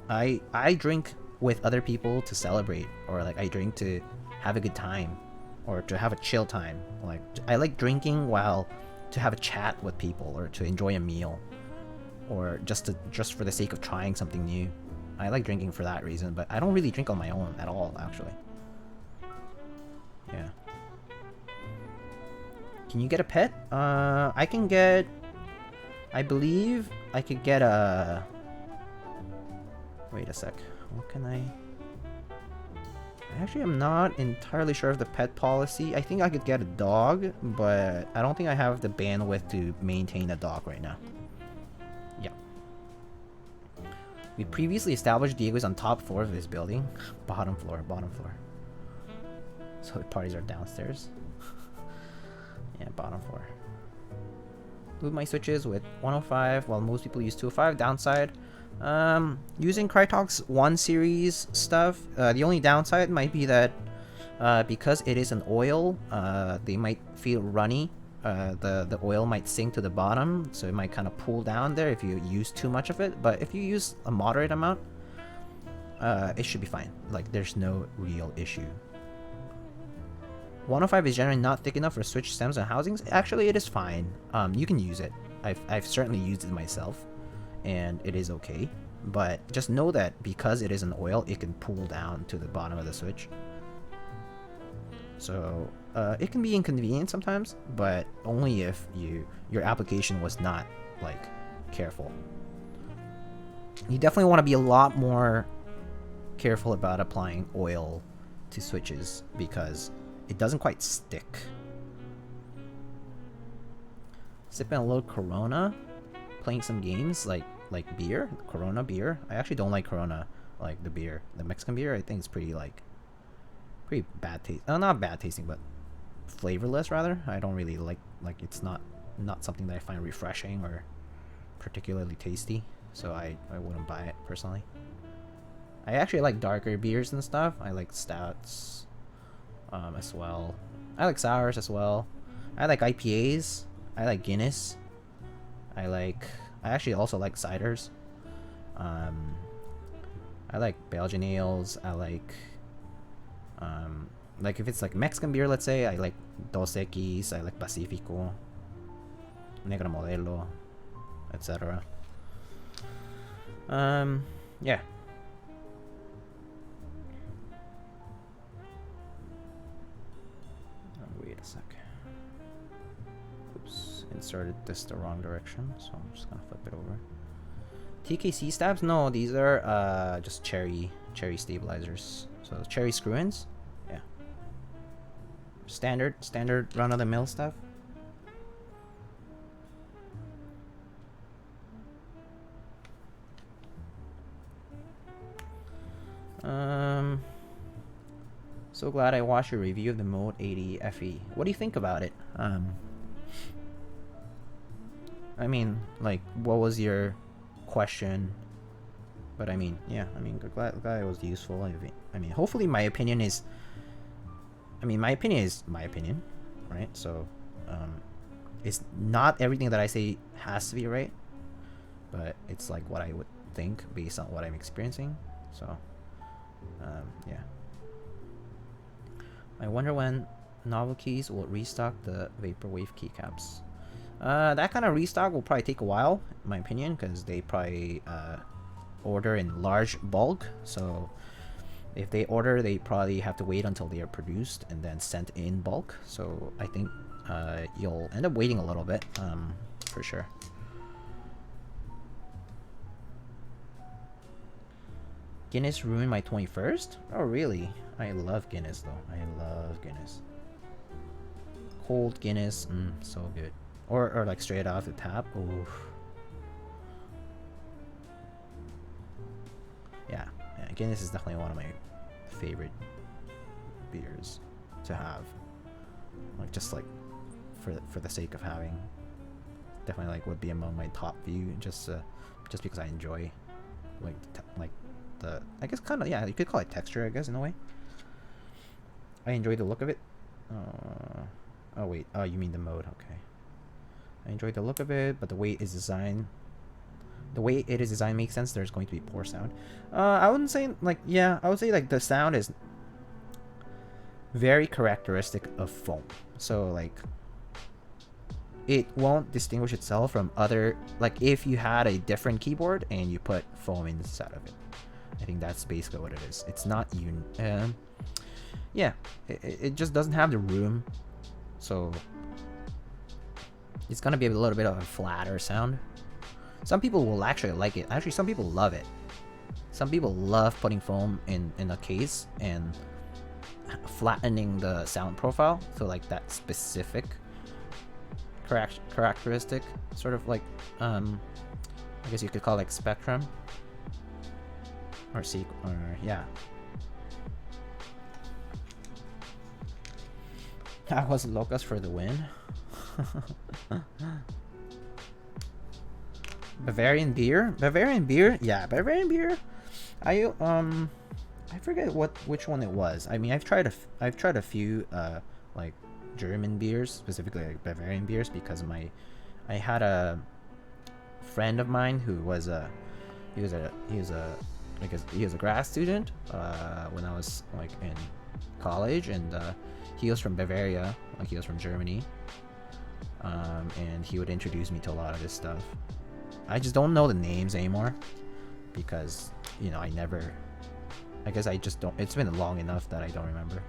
I drink with other people to celebrate, or like I drink to have a good time, or to have a chill time. Like I like drinking while to have a chat with people, or to enjoy a meal, or just for the sake of trying something new. I like drinking for that reason, but I don't really drink on my own at all actually. Yeah. Can you get a pet? I can get... I believe I could get a... Wait a sec. What can I... Actually, I'm not entirely sure of the pet policy. I think I could get a dog, but I don't think I have the bandwidth to maintain a dog right now. Yeah. We previously established Diego's on top floor of this building. Bottom floor. So the parties are downstairs. Yeah, bottom floor. Lube my Switches with 105 while most people use 205. Downside, using Krytox 1 series stuff, the only downside might be that because it is an oil, they might feel runny. The oil might sink to the bottom, so it might kind of pool down there if you use too much of it. But if you use a moderate amount, it should be fine. Like, there's no real issue. 105 is generally not thick enough for Switch stems and housings. Actually, it is fine. You can use it. I've certainly used it myself, and it is okay. But just know that because it is an oil, it can pool down to the bottom of the Switch. So it can be inconvenient sometimes, but only if your application was not like careful. You definitely want to be a lot more careful about applying oil to Switches because it doesn't quite stick. Sipping a little Corona, playing some games like beer, Corona beer. I actually don't like Corona, like the beer, the Mexican beer. I think it's pretty bad taste. Not bad tasting, but flavorless rather. I don't really like it's not something that I find refreshing or particularly tasty. So I wouldn't buy it personally. I actually like darker beers and stuff. I like stouts. As well. I like sours as well. I like IPAs. I like Guinness. I actually also like ciders. I like Belgian ales. I like if it's like Mexican beer, let's say, I like Dos Equis. I like Pacifico, Negra Modelo, etc. Yeah. Wait a sec. Oops, inserted this the wrong direction, so I'm just gonna flip it over. TKC stabs? No, these are just cherry stabilizers. So cherry screw-ins? Yeah. Standard run-of-the-mill stuff. So glad I watched your review of the Mode 80 FE. What do you think about it? I mean, like, what was your question? But I mean, yeah, I mean, glad it was useful. I mean, hopefully my opinion is my opinion, right? So, it's not everything that I say has to be right, but it's like what I would think based on what I'm experiencing. So, yeah. I wonder when novel keys will restock the vaporwave keycaps. That kind of restock will probably take a while, in my opinion, because they probably order in large bulk. So if they order, they probably have to wait until they are produced and then sent in bulk. So I think you'll end up waiting a little bit, for sure. Guinness ruined my 21st? Oh, really? I love Guinness, though. I love Guinness. Cold Guinness, so good. Or like straight off the tap. Oof. Yeah, Guinness is definitely one of my favorite beers to have. Like just like for the sake of having. Definitely like would be among my top few, just because I enjoy like the I guess kind of, yeah, you could call it texture, I guess, in a way. I enjoy the look of it. Oh wait, oh, you mean the mode? Okay. I enjoy the look of it, but the way it is designed makes sense. There's going to be poor sound. I wouldn't say like, yeah, I would say like the sound is very characteristic of foam. So like it won't distinguish itself from other, like if you had a different keyboard and you put foam inside of it. I think that's basically what it is. It's not yeah, it just doesn't have the room. So it's gonna be a little bit of a flatter sound. Some people will actually like it. Actually, some people love it. Some people love putting foam in a case and flattening the sound profile to like that specific characteristic, sort of like I guess you could call it like spectrum or yeah. That was Locust for the win. Bavarian beer? Yeah, Bavarian beer. I forget which one it was. I mean, I've tried a few like German beers, specifically like Bavarian beers, because I had a friend of mine who was a grad student when I was like in college, and he was from Bavaria, like he was from Germany, and he would introduce me to a lot of this stuff. I just don't know the names anymore because, you know, I guess I just don't, it's been long enough that I don't remember.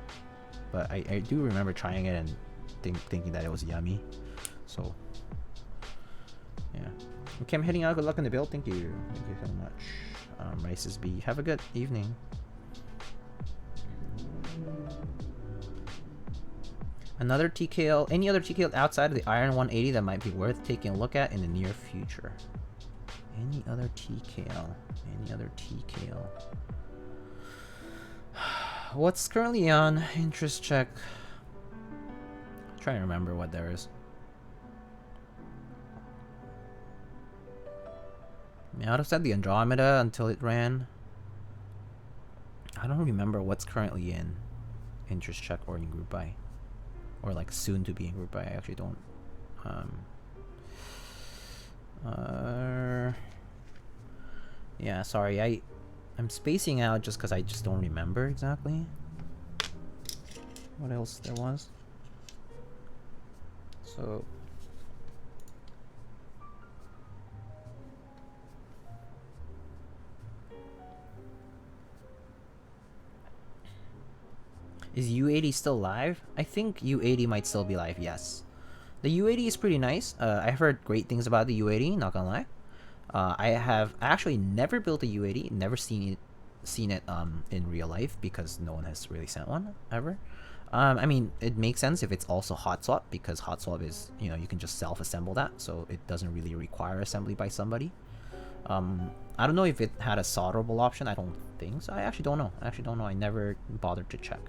But I do remember trying it and thinking that it was yummy. So, yeah. Okay, I'm heading out. Good luck in the build. Thank you. Thank you so much. Rice's B. Have a good evening. Another TKL, any other TKL outside of the Iron 180 that might be worth taking a look at in the near future? Any other TKL? Any other TKL? What's currently on? Interest check. I'm trying to remember what there is. I mean, I would have said the Andromeda until it ran. I don't remember what's currently in interest check or in group buy. Or like soon to be in group buy. I actually don't. Yeah, sorry. I'm spacing out just because I just don't remember exactly what else there was. So is U80 still live? I think U80 might still be live, yes. The U80 is pretty nice. I've heard great things about the U80, not gonna lie. I have actually never built a U80, never seen it in real life because no one has really sent one ever. I mean, it makes sense if it's also hot swap, because hot swap is, you know, you can just self-assemble that, so it doesn't really require assembly by somebody. I don't know if it had a solderable option. I don't think so. I actually don't know. I never bothered to check.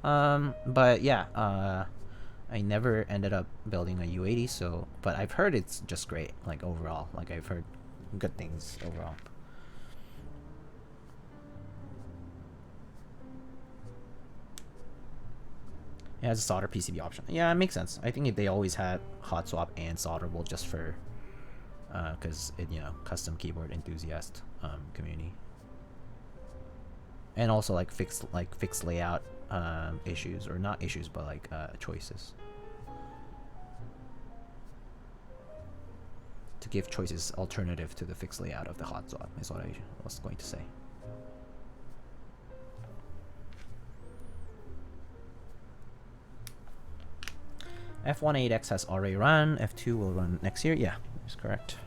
But yeah, I never ended up building a U80, so, but I've heard it's just great, like overall. Like I've heard good things overall. It has a solder PCB option. Yeah, it makes sense. I think if they always had hot swap and solderable just for, because it, you know, custom keyboard enthusiast community, and also like fixed layout issues, or not issues, but like choices. To give choices alternative to the fixed layout of the hot swap is what I was going to say. F1 8X has already run. F2 will run next year. Yeah, that's correct.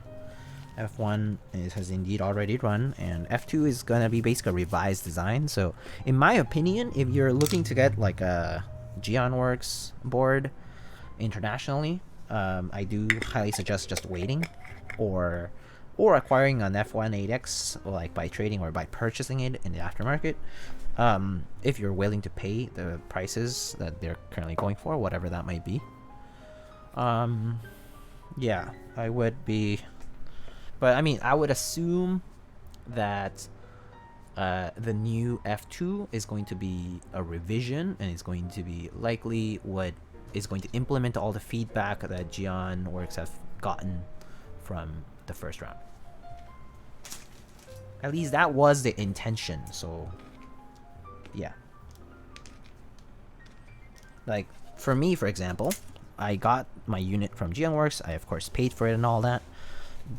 F1 has indeed already run, and F2 is gonna be basically a revised design. So, in my opinion, if you're looking to get like a GeonWorks board internationally, I do highly suggest just waiting, or acquiring an F1 8X like by trading or by purchasing it in the aftermarket. If you're willing to pay the prices that they're currently going for, whatever that might be. Yeah, I would be. But I mean, I would assume that the new F2 is going to be a revision, and it's going to be likely what is going to implement all the feedback that GeonWorks have gotten from the first round. At least that was the intention. So, yeah. Like for me, for example, I got my unit from GeonWorks. I of course paid for it and all that.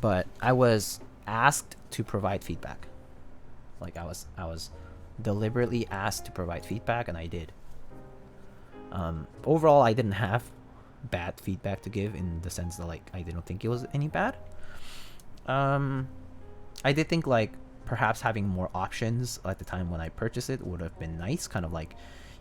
But I was asked to provide feedback. Like I was deliberately asked to provide feedback, and I did. Overall, I didn't have bad feedback to give, in the sense that like I didn't think it was any bad. I did think like perhaps having more options at the time when I purchased it would have been nice, kind of like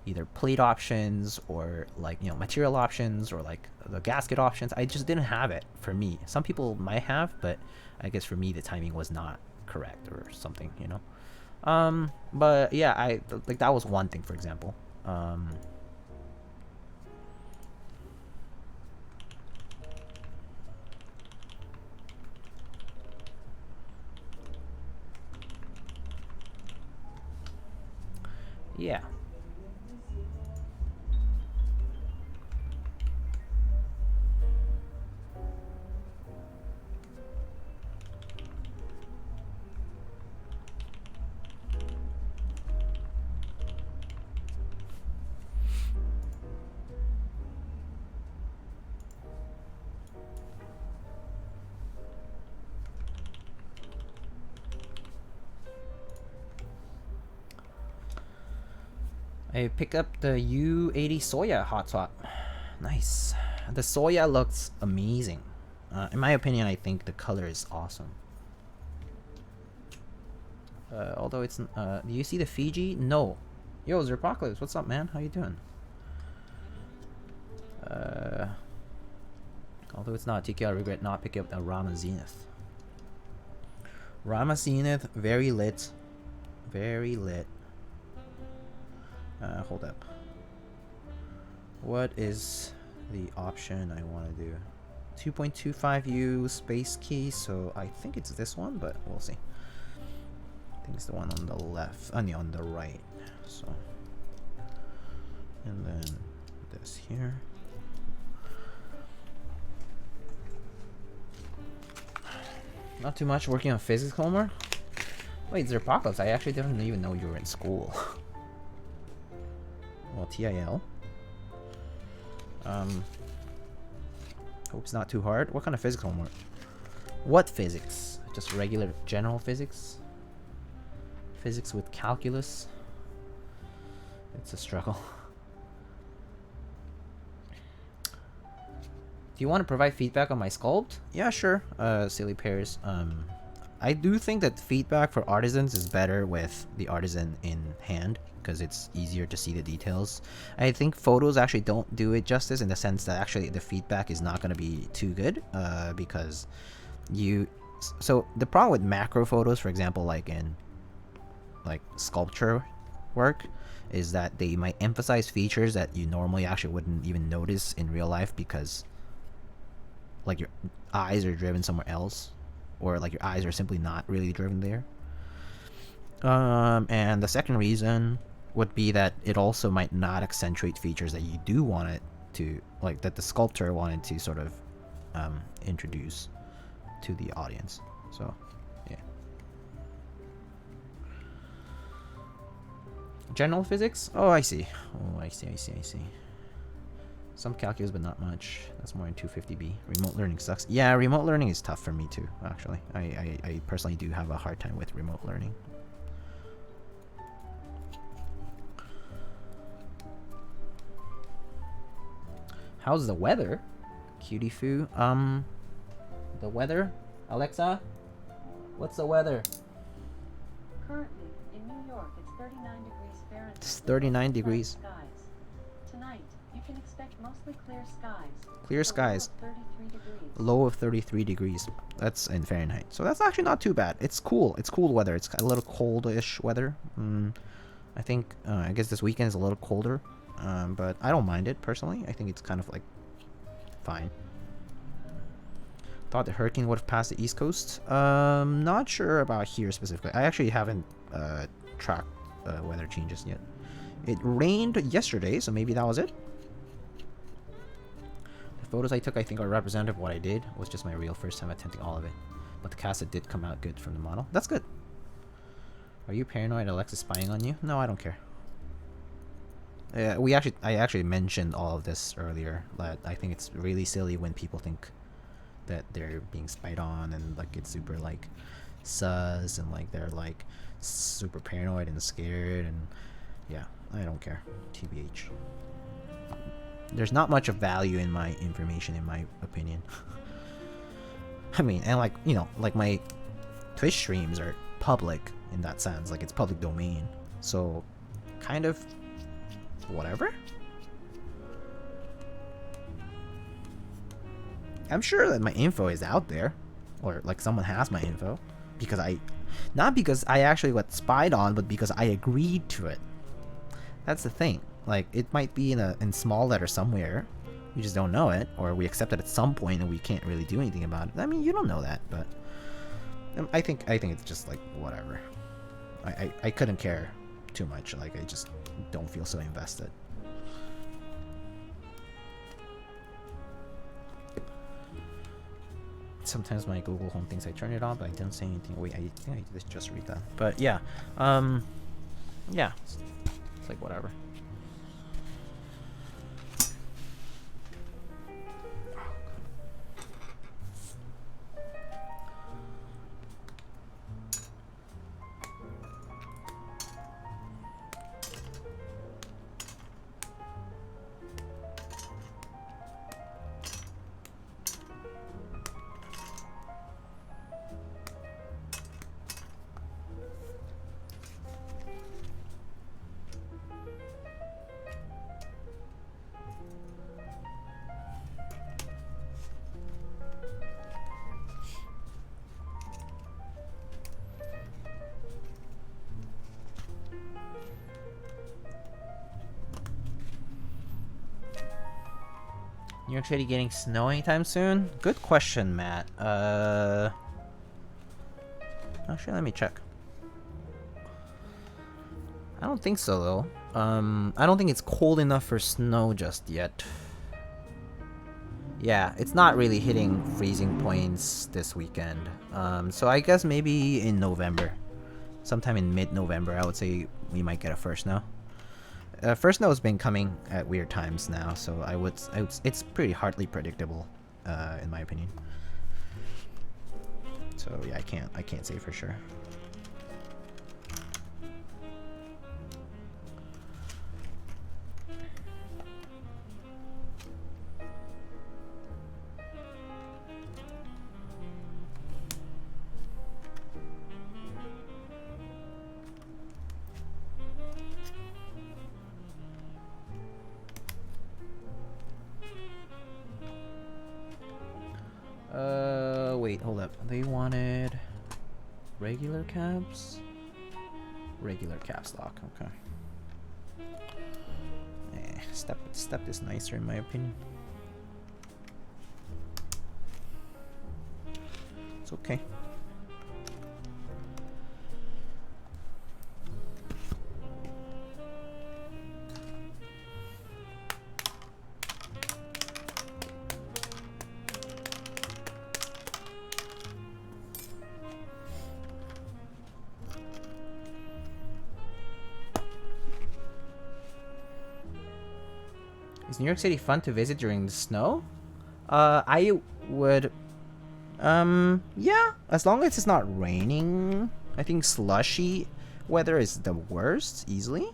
either plate options or like, you know, material options or like the gasket options. I just didn't have it for me. Some people might have, but I guess for me the timing was not correct or something, you know. But yeah, I like that was one thing, for example. Yeah. I picked up the U80 Soya hot swap. Nice. The Soya looks amazing. In my opinion, I think the color is awesome. Although it's... do you see the Fiji? No. Yo, Zerpocalypse, what's up, man? How you doing? Although it's not TK, I regret not picking up the Rama Zenith. Rama Zenith, very lit. Very lit. Hold up. What is the option I want to do? 2.25U space key, so I think it's this one, but we'll see. I think it's the one on the left, on the right. So, and then this here. Not too much working on physics homework. Wait, Zerpocalypse, I actually didn't even know you were in school. Well, TIL. Hope it's not too hard. What kind of physics homework? What physics? Just regular general physics? Physics with calculus? It's a struggle. Do you want to provide feedback on my sculpt? Yeah, sure. Silly pears. I do think that feedback for artisans is better with the artisan in hand, because it's easier to see the details. I think photos actually don't do it justice, in the sense that actually the feedback is not going to be too good, because so the problem with macro photos, for example, like in like sculpture work, is that they might emphasize features that you normally actually wouldn't even notice in real life, because like your eyes are driven somewhere else, or like your eyes are simply not really driven there. And the second reason would be that it also might not accentuate features that you do want it to, like that the sculptor wanted to sort of introduce to the audience. So, yeah. General physics? Oh, I see. Oh, I see. Some calculus, but not much. That's more in 250B. Remote learning sucks. Yeah, remote learning is tough for me too, actually. I personally do have a hard time with remote learning. How's the weather? Cutie foo. The weather? Alexa? What's the weather? Currently, in New York, it's 39 degrees Fahrenheit. It's 39 degrees. Skies. Tonight, you can expect mostly clear skies. Clear skies. Low of 33 degrees. Low of 33 degrees. That's in Fahrenheit. So that's actually not too bad. It's cool. It's cool weather. It's a little coldish weather. I think, I guess this weekend is a little colder. But I don't mind it, personally. I think it's kind of, like, fine. Thought the hurricane would have passed the East Coast. Not sure about here specifically. I actually haven't tracked weather changes yet. It rained yesterday, so maybe that was it. The photos I took, I think, are representative of what I did. It was just my real first time attempting all of it. But the cassette did come out good from the model. That's good. Are you paranoid Alexa spying on you? No, I don't care. I actually mentioned all of this earlier. That I think it's really silly when people think that they're being spied on and like it's super like sus and like they're like super paranoid and scared, and yeah, I don't care. TBH. There's not much of value in my information, in my opinion. I mean, and like, you know, like my Twitch streams are public in that sense, like it's public domain, so kind of whatever. I'm sure that my info is out there, or like someone has my info, because not because I actually got spied on, but because I agreed to it. That's the thing. Like, it might be in small letter somewhere, we just don't know it, or we accept it at some point and we can't really do anything about it. I mean, you don't know that, but I think it's just like whatever. I couldn't care too much. Like, I just don't feel so invested. Sometimes my Google Home thinks I turn it on, but I didn't say anything. Wait, I think I just read that. But yeah, yeah, it's like whatever. New York City getting snow anytime soon? Good question, Matt. Actually, let me check. I don't think so, though. I don't think it's cold enough for snow just yet. Yeah, it's not really hitting freezing points this weekend. So I guess maybe in November. Sometime in mid-November, I would say we might get a first snow. First snow has been coming at weird times now, so I would it's pretty hardly predictable, in my opinion. So yeah, I can't say for sure. Wait, hold up. They wanted regular caps? Regular caps lock, okay. Step is nicer in my opinion. It's okay. Is New York City fun to visit during the snow? I would. Yeah, as long as it's not raining. I think slushy weather is the worst, easily.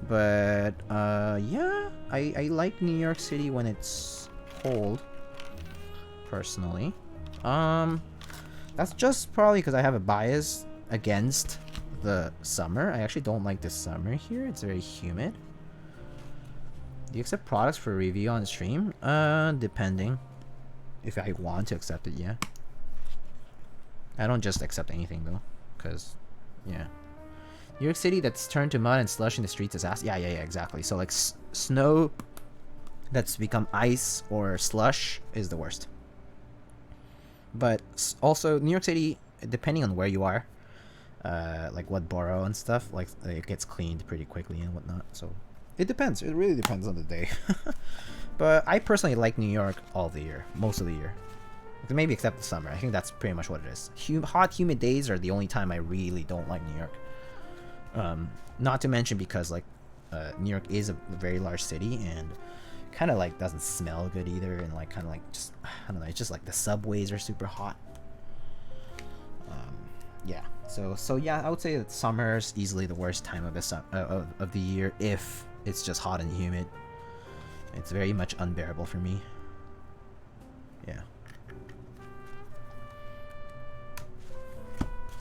But, yeah, I like New York City when it's cold, personally. That's just probably because I have a bias against the summer. I actually don't like the summer here. It's very humid. Do you accept products for review on stream? Depending. If I want to accept it, yeah. I don't just accept anything though, because, yeah. New York City that's turned to mud and slush in the streets is ass. Yeah, exactly. So like snow that's become ice or slush is the worst. But also New York City, depending on where you are, like what borough and stuff, like it gets cleaned pretty quickly and whatnot. So it depends. It really depends on the day. But I personally like New York all the year, most of the year. Maybe except the summer. I think that's pretty much what it is. Hot, humid days are the only time I really don't like New York. Not to mention because like New York is a very large city and kind of like doesn't smell good either, and like kind of like just I don't know. It's just like the subways are super hot. Yeah. So yeah, I would say that summer is easily the worst time of the year if it's just hot and humid. It's very much unbearable for me. Yeah.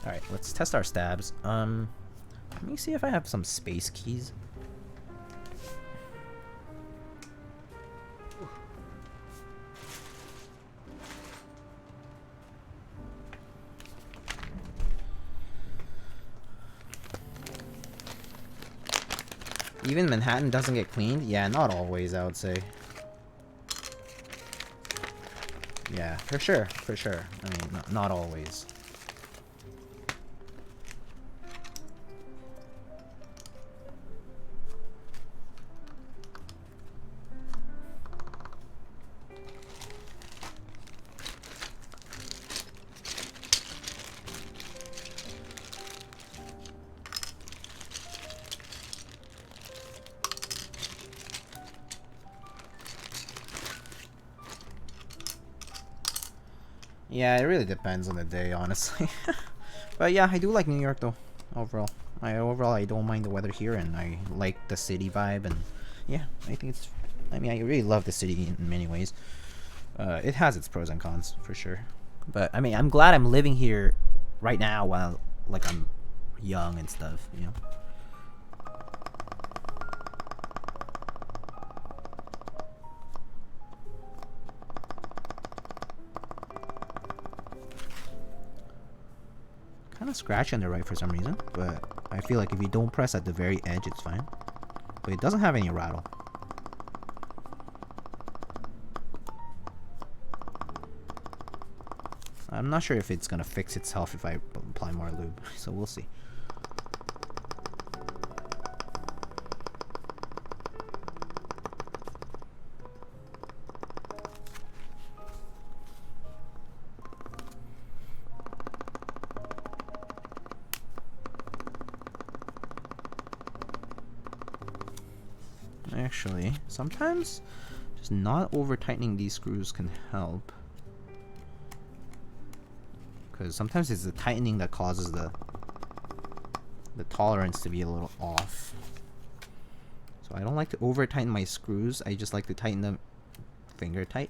Alright, let's test our stabs. Let me see if I have some space keys. Even Manhattan doesn't get cleaned? Yeah, not always, I would say. Yeah, for sure. I mean, not always. Yeah, it really depends on the day, honestly. But yeah, I do like New York though, overall. I don't mind the weather here, and I like the city vibe, and yeah, I think it's. I mean, I really love the city in many ways. It has its pros and cons for sure, but I mean, I'm glad I'm living here right now while like I'm young and stuff, you know. Kind of scratchy on the right for some reason, but I feel like if you don't press at the very edge, it's fine. But it doesn't have any rattle. I'm not sure if it's gonna fix itself if I apply more lube, so we'll see. Actually, sometimes just not over tightening these screws can help. Because sometimes it's the tightening that causes the tolerance to be a little off. So I don't like to over tighten my screws. I just like to tighten them finger tight.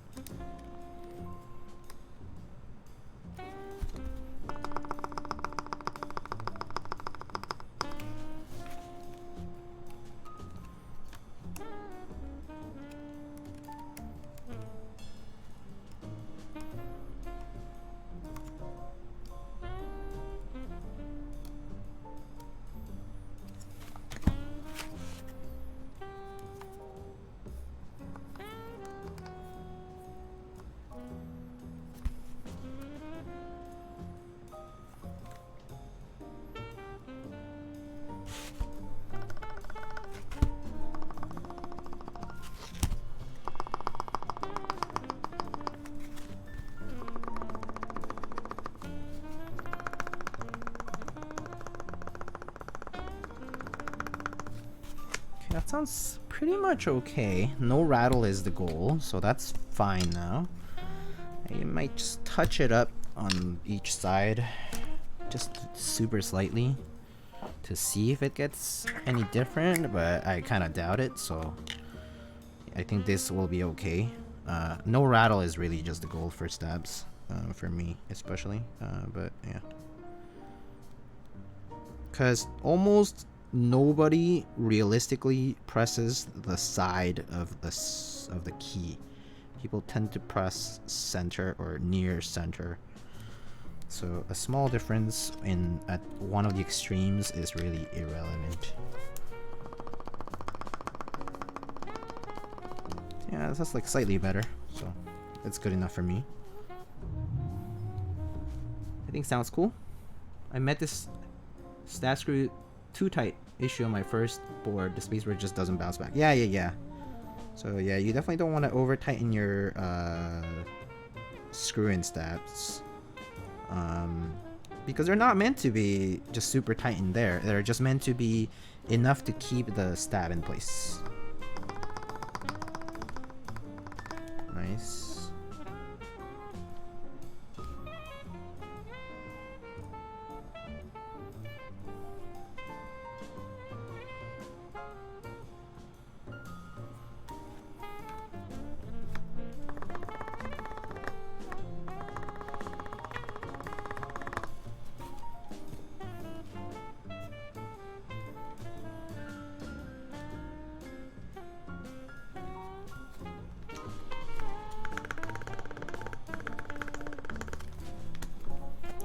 That sounds pretty much okay. No rattle is the goal, so that's fine now. I might just touch it up on each side, just super slightly, to see if it gets any different, but I kind of doubt it, so I think this will be okay. No rattle is really just the goal for stabs, for me especially, but yeah. Because almost nobody realistically presses the side of the key. People tend to press center or near center. So a small difference at one of the extremes is really irrelevant. Yeah, that's like slightly better, so that's good enough for me. I think sounds cool. I met this stat screw too tight issue on my first board. The space where it just doesn't bounce back. Yeah. So yeah, you definitely don't want to over tighten your screw-in stabs, because they're not meant to be just super tight in there. They're just meant to be enough to keep the stab in place. Nice.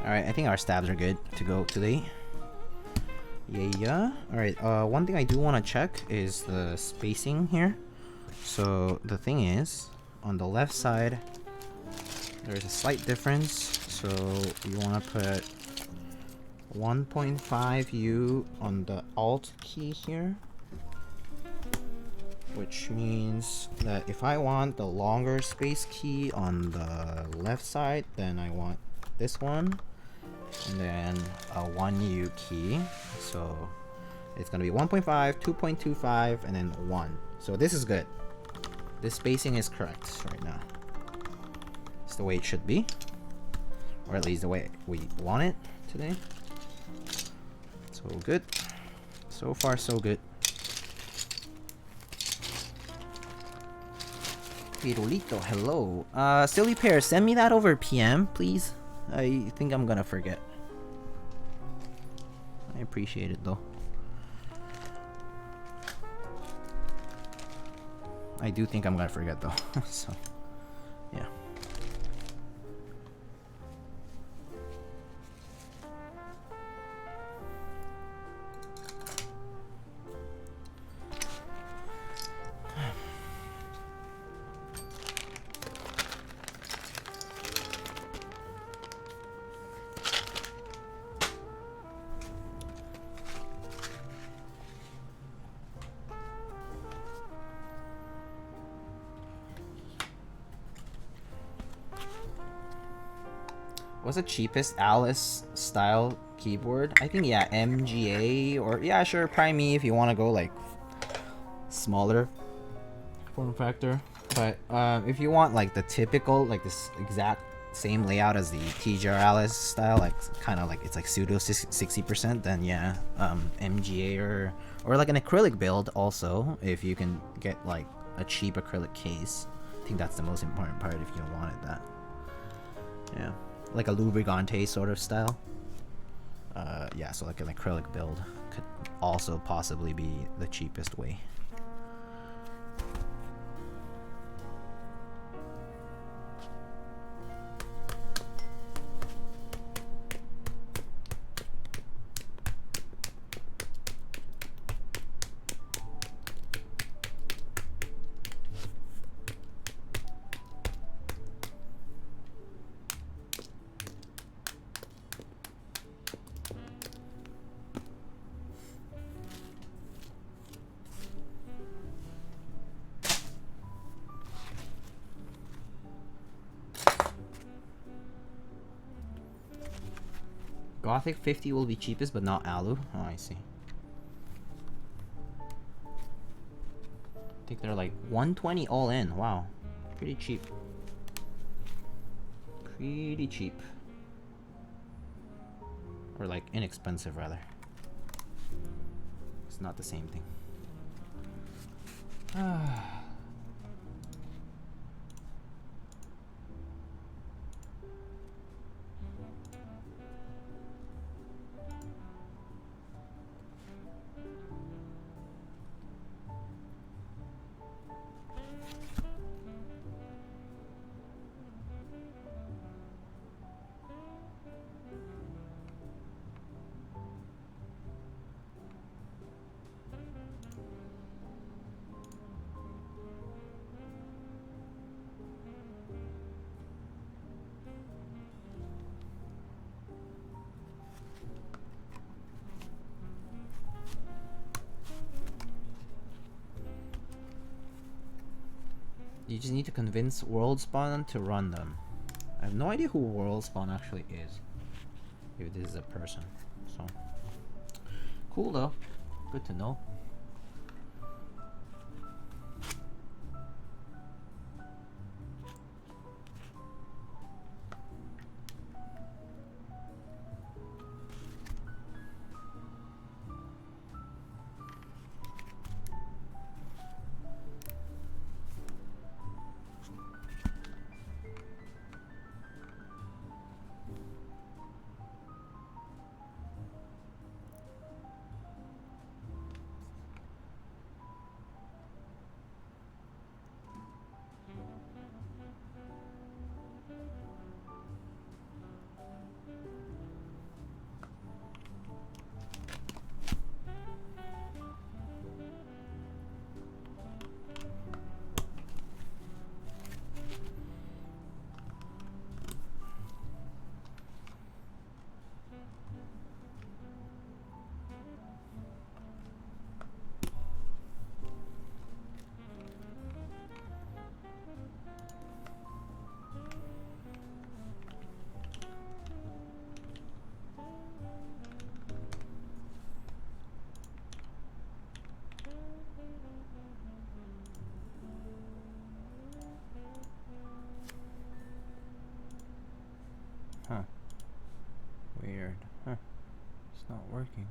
Alright, I think our stabs are good to go today. Yeah. Alright, one thing I do want to check is the spacing here. So the thing is, on the left side, there's a slight difference. So you want to put 1.5 U on the Alt key here. Which means that if I want the longer space key on the left side, then I want this one. And then a 1U key. So it's going to be 1.5, 2.25, and then 1. So this is good. This spacing is correct right now. It's the way it should be. Or at least the way we want it today. So good. So far, so good. Pirulito, hello. Silly Pear, send me that over PM, please. I think I'm gonna forget. I appreciate it though. I do think I'm gonna forget though. So, yeah. What's the cheapest Alice style keyboard? I think, yeah, MGA, or yeah, sure, Prime E if you want to go like smaller form factor. But if you want like the typical, like this exact same layout as the TGR Alice style, like kind of like it's like pseudo 60%, then yeah, MGA or like an acrylic build also, if you can get like a cheap acrylic case. I think that's the most important part if you wanted that. Yeah. Like a Lubricante sort of style. Yeah, so like an acrylic build could also possibly be the cheapest way. Gothic 50 will be cheapest, but not Alu. Oh, I see. I think they're like 120 all in. Wow, pretty cheap. Pretty cheap. Or like inexpensive rather. It's not the same thing. You just need to convince WorldSpawn to run them. I have no idea who WorldSpawn actually is. If this is a person. So cool though. Good to know. Huh. Weird. Huh. It's not working.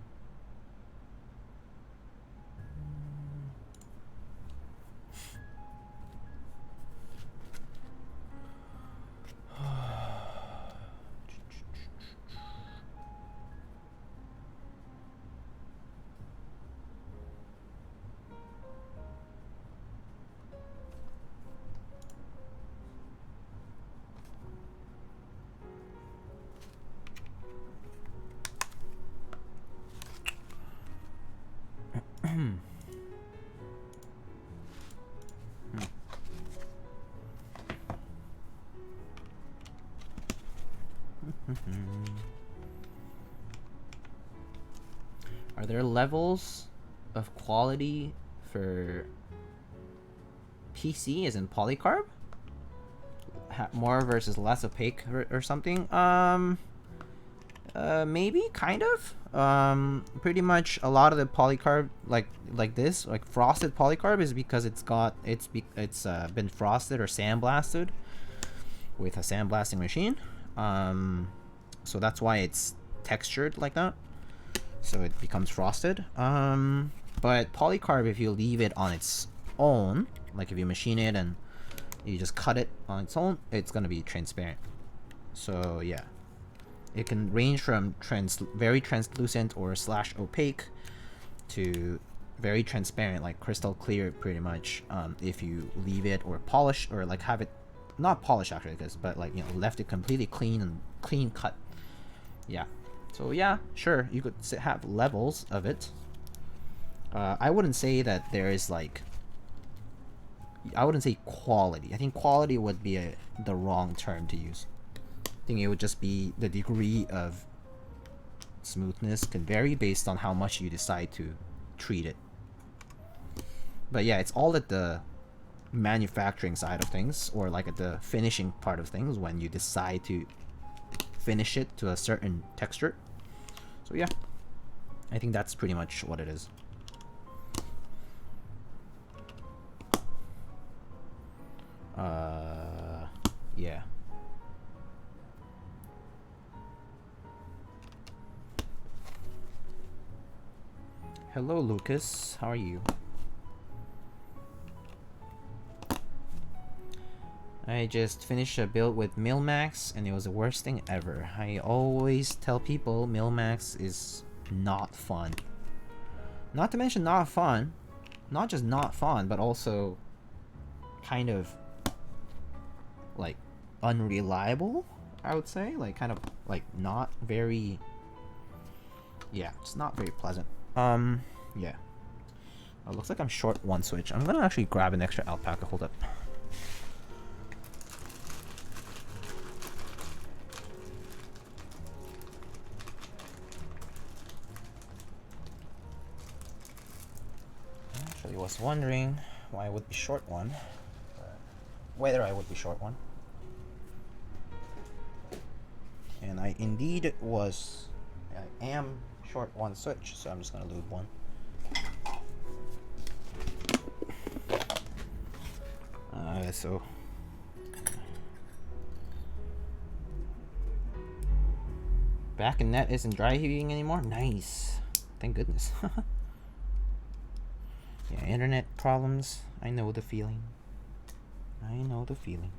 Are there levels of quality for PC as in polycarb? More versus less opaque or something? Maybe, kind of. Pretty much a lot of the polycarb, like this, like frosted polycarb, is because it's been frosted or sandblasted with a sandblasting machine. So that's why it's textured like that. So it becomes frosted. But polycarb, if you leave it on its own, like if you machine it and you just cut it on its own, it's gonna be transparent. So yeah, it can range from very translucent or / opaque to very transparent, like crystal clear, pretty much. If you leave it or polish, or like have it not polished actually, but like, you know, left it completely clean and clean cut. Yeah. So yeah, sure, you could have levels of it. I wouldn't say that there is like, I wouldn't say quality. I think quality would be the wrong term to use. I think it would just be the degree of smoothness can vary based on how much you decide to treat it. But yeah, it's all at the manufacturing side of things, or like at the finishing part of things, when you decide to finish it to a certain texture. So yeah, I think that's pretty much what it is. Yeah. Hello, Lucas. How are you? I just finished a build with Milmax, and it was the worst thing ever. I always tell people Milmax is not fun. Not to mention not fun. Not just not fun, but also kind of like unreliable, I would say. Like kind of like not very, yeah, it's not very pleasant. Yeah. Oh, looks like I'm short one switch. I'm gonna actually grab an extra alpaca. Hold up. Actually was wondering why I would be short one. Whether I would be short one. And I indeed was. I am short one switch, so I'm just gonna lube one. So back in net isn't dry heaving anymore. Nice, thank goodness. Yeah, internet problems. I know the feeling. I know the feeling.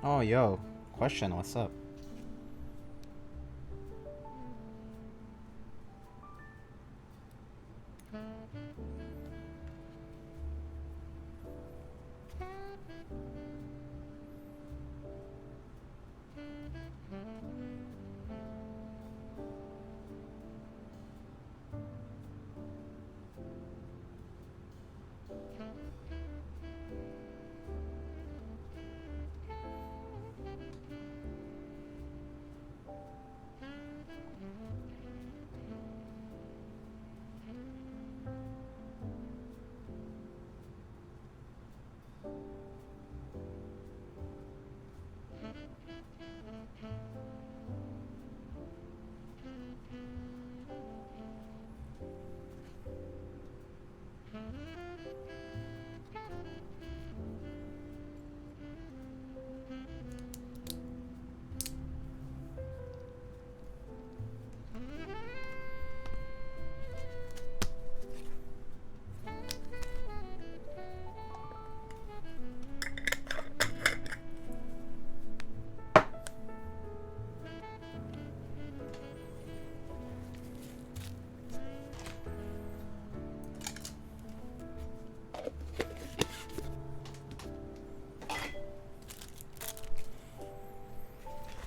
Oh, yo. Question, what's up?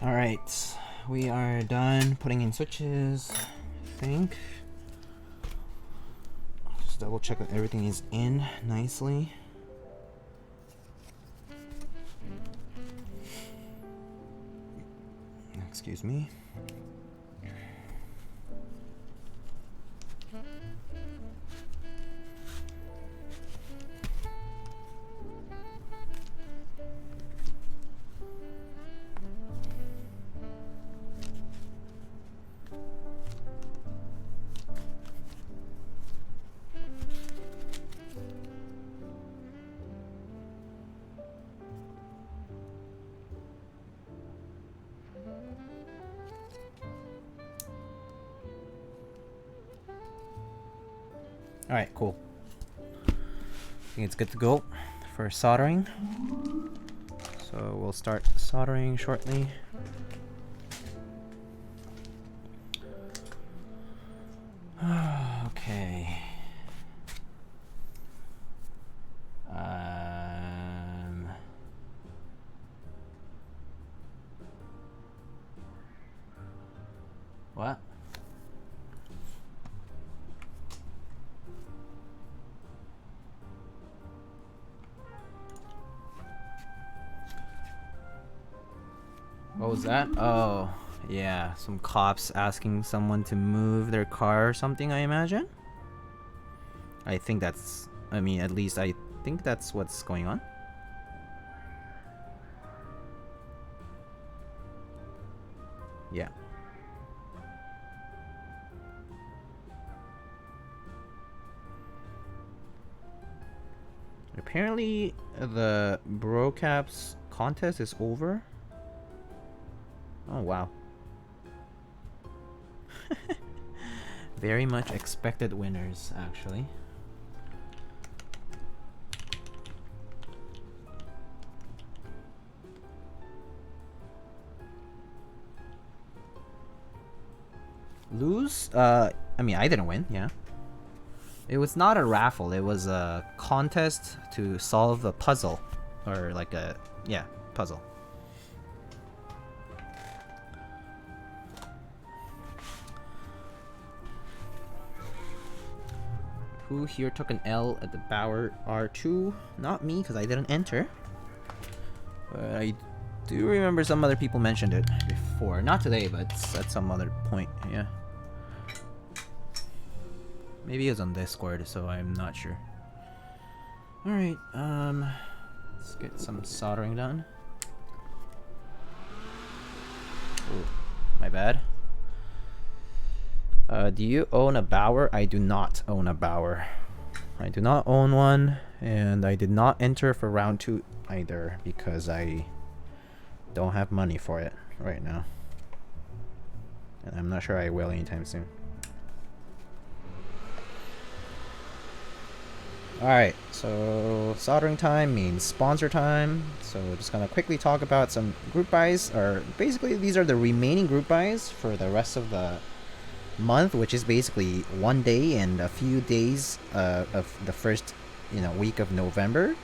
Alright, we are done putting in switches, I think. Just double check that everything is in nicely. Excuse me. Alright, cool. I think it's good to go for soldering. So we'll start soldering shortly. Okay. What? What was that? Oh, yeah. Some cops asking someone to move their car or something, I imagine? I think that's... I mean, at least I think that's what's going on. Yeah. Apparently, the Brocaps contest is over. Oh, wow. Very much expected winners, actually. Lose? I mean, I didn't win, yeah. It was not a raffle, it was a contest to solve a puzzle. Or like a, yeah, puzzle. Who here took an L at the Bauer R2? Not me, because I didn't enter. But I do remember some other people mentioned it before. Not today, but at some other point, yeah. Maybe it was on Discord, so I'm not sure. Alright, let's get some soldering done. Oh, my bad. Do you own a Bauer? I do not own a Bauer. I do not own one, and I did not enter for round 2 either, because I don't have money for it right now. And I'm not sure I will anytime soon. Alright, so soldering time means sponsor time. So we're just gonna quickly talk about some group buys, or basically these are the remaining group buys for the rest of the month, which is basically 1 day and a few days of the first week of November.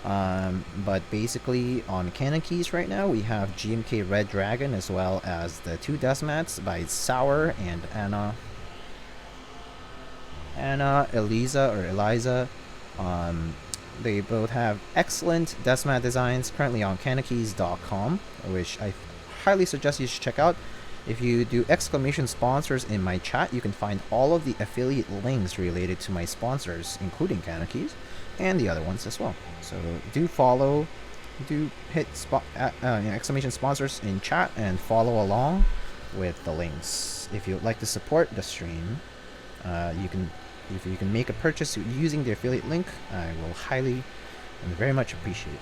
But basically on Canon Keys right now we have GMK Red Dragon, as well as the 2 dust mats by Sour and Eliza. They both have excellent dust mat designs currently on canokeys.com, which I highly suggest you should check out. If you do exclamation sponsors in my chat, you can find all of the affiliate links related to my sponsors, including Canon Keys, and the other ones as well. So do follow, do hit exclamation sponsors in chat and follow along with the links. If you would like to support the stream, if you can make a purchase using the affiliate link, I will highly and very much appreciate it.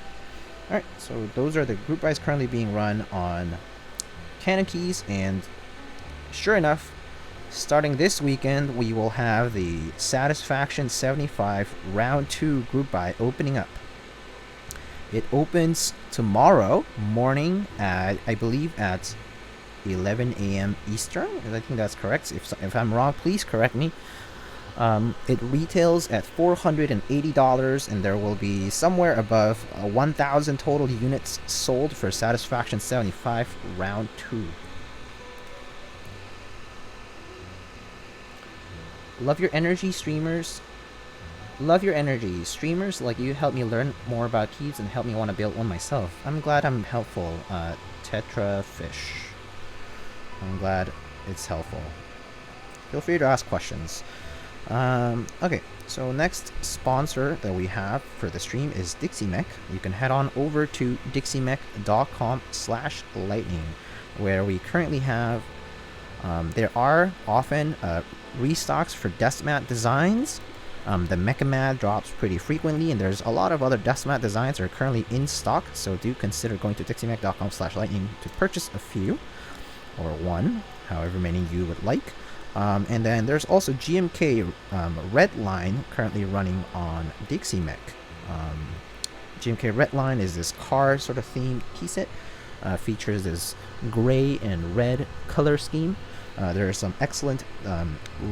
Alright, so those are the group buys currently being run on Canon Keys, and sure enough, starting this weekend, we will have the Satisfaction 75 round 2 group buy opening up. It opens tomorrow morning at, I believe, at 11 a.m. Eastern. I think that's correct. If I'm wrong, please correct me. It retails at $480, and there will be somewhere above 1,000 total units sold for Satisfaction 75 round 2. Love your energy, streamers. Love your energy. Streamers like you help me learn more about keys and help me want to build one myself. I'm glad I'm helpful, Tetra Fish. I'm glad it's helpful. Feel free to ask questions. Okay, so next sponsor that we have for the stream is DixieMech. You can head on over to dixiemech.com/lightning, where we currently have, there are often restocks for dust mat designs. The Mechamad drops pretty frequently, and there's a lot of other dust mat designs that are currently in stock, so do consider going to dixiemech.com/lightning to purchase a few, or one, however many you would like. And then there's also GMK Red Line currently running on Dixie Mech. GMK Red Line is this car sort of themed key set. Features this gray and red color scheme. There are some excellent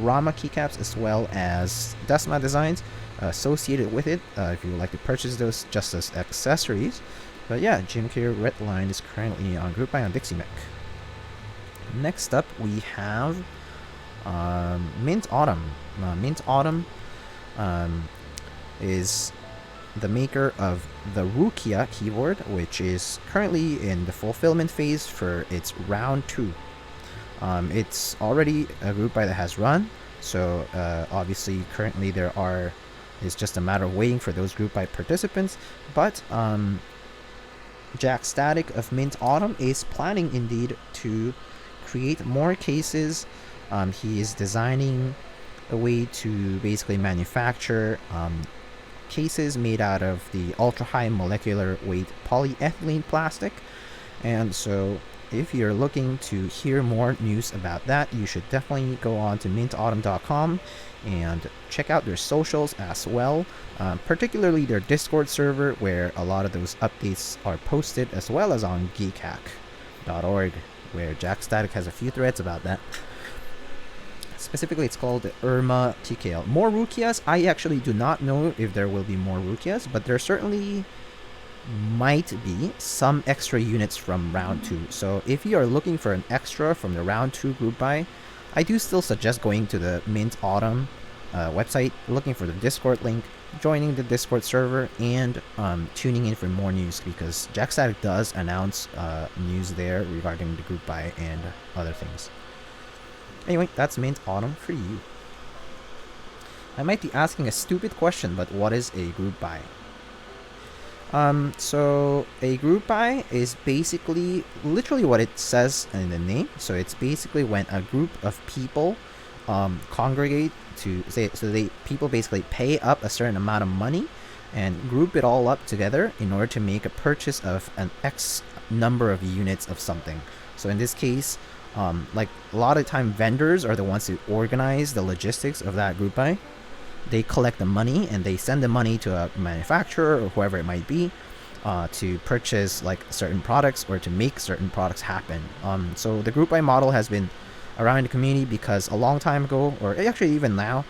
Rama keycaps as well as Decima designs associated with it if you would like to purchase those just as accessories. But yeah, GMK Red Line is currently on group buy on Dixie Mech. Next up we have Mint Autumn. Mint Autumn is the maker of the Rukia keyboard, which is currently in the fulfillment phase for its round 2. It's already a group buy that has run, so obviously currently it's just a matter of waiting for those group buy participants. But Jack Static of Mint Autumn is planning indeed to create more cases. He is designing a way to basically manufacture cases made out of the ultra high molecular weight polyethylene plastic. And so if you're looking to hear more news about that, you should definitely go on to mintautumn.com and check out their socials as well, particularly their Discord server where a lot of those updates are posted, as well as on geekhack.org where Jack Static has a few threads about that. Specifically, it's called the Irma TKL. More Rukias? I actually do not know if there will be more Rukias, but there certainly might be some extra units from round 2. So if you are looking for an extra from the round 2 group buy, I do still suggest going to the Mint Autumn website, looking for the Discord link, joining the Discord server, and tuning in for more news, because Jack Static does announce news there regarding the group buy and other things. Anyway, that's Mint Autumn for you. I might be asking a stupid question, but what is a group buy? So a group buy is basically literally what it says in the name. So it's basically when a group of people congregate to say, so people basically pay up a certain amount of money and group it all up together in order to make a purchase of an X number of units of something. So in this case, like a lot of time vendors are the ones who organize the logistics of that group buy. They collect the money and they send the money to a manufacturer or whoever it might be to purchase like certain products or to make certain products happen. So the group buy model has been around in the community because a long time ago, or actually even now,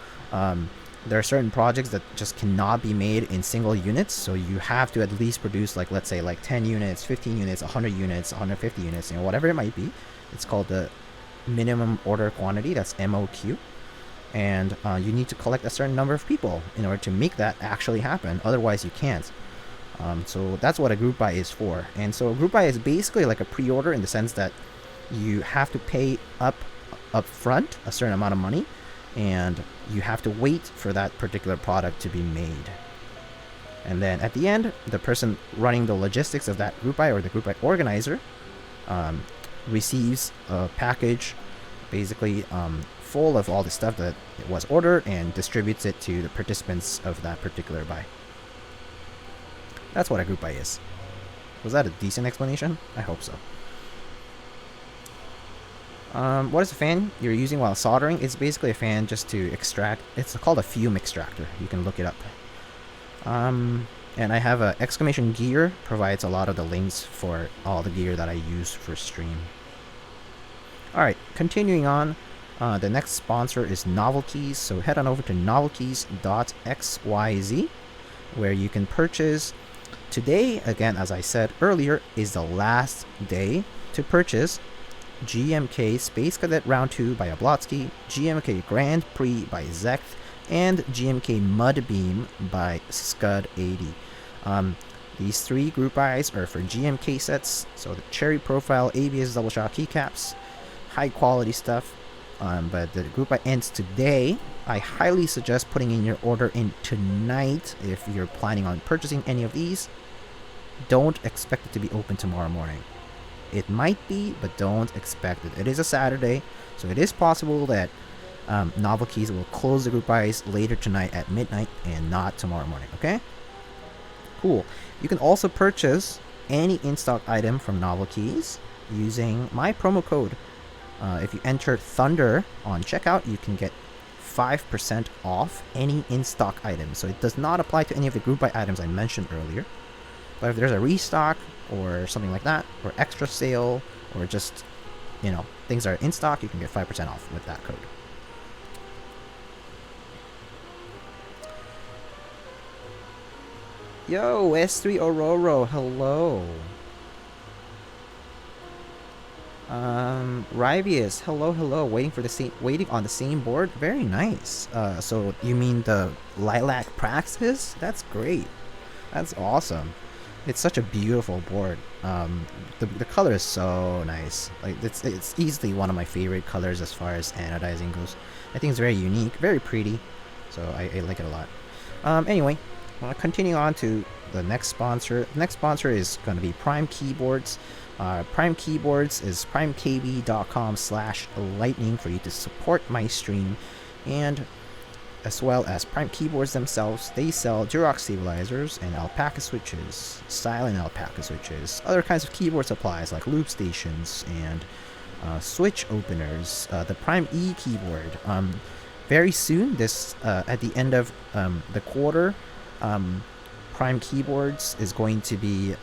there are certain projects that just cannot be made in single units. So you have to at least produce like, let's say like 10 units, 15 units, 100 units, 150 units, you know, whatever it might be. It's called the minimum order quantity. That's MOQ. And you need to collect a certain number of people in order to make that actually happen. Otherwise, you can't. So that's what a group buy is for. And so a group buy is basically like a pre-order in the sense that you have to pay up front a certain amount of money, and you have to wait for that particular product to be made. And then at the end, the person running the logistics of that group buy, or the group buy organizer, receives a package basically full of all the stuff that it was ordered and distributes it to the participants of that particular buy. That's what a group buy is. Was that a decent explanation? I hope so. What is a fan you're using while soldering? It's basically a fan just to extract. It's called a fume extractor. You can look it up. And I have a exclamation gear, provides a lot of the links for all the gear that I use for stream. Alright, continuing on. The next sponsor is Novelkeys, so head on over to novelkeys.xyz, where you can purchase. Today, again, as I said earlier, is the last day to purchase GMK Space Cadet Round 2 by Oblotsky, GMK Grand Prix by Zecht, and GMK Mudbeam by Scud80. These three group buys are for GMK sets, so the Cherry Profile ABS double shot keycaps, high quality stuff. But the group buy ends today. I highly suggest putting in your order in tonight if you're planning on purchasing any of these. Don't expect it to be open tomorrow morning. It might be, but don't expect it. It is a Saturday, so it is possible that Novelkeys will close the group buys later tonight at midnight and not tomorrow morning, okay? Cool. You can also purchase any in-stock item from Novelkeys using my promo code If you enter Thunder on checkout, you can get 5% off any in-stock item. So it does not apply to any of the group buy items I mentioned earlier. But if there's a restock or something like that, or extra sale, or just, things that are in stock, you can get 5% off with that code. Yo, S3 Ororo, hello. Rivius, hello. Waiting on the same board. Very nice. So you mean the Lilac Praxis? That's great. That's awesome. It's such a beautiful board. The color is so nice. Like it's easily one of my favorite colors as far as anodizing goes. I think it's very unique, very pretty. So I like it a lot. Anyway, continue on to the next sponsor. The next sponsor is going to be Prime Keyboards. Prime Keyboards is primekb.com/lightning for you to support my stream, and as well as Prime Keyboards themselves. They sell Durox stabilizers and alpaca switches, silent alpaca switches, other kinds of keyboard supplies like loop stations and switch openers. The Prime E keyboard. Very soon, at the end of the quarter, Prime Keyboards is going to be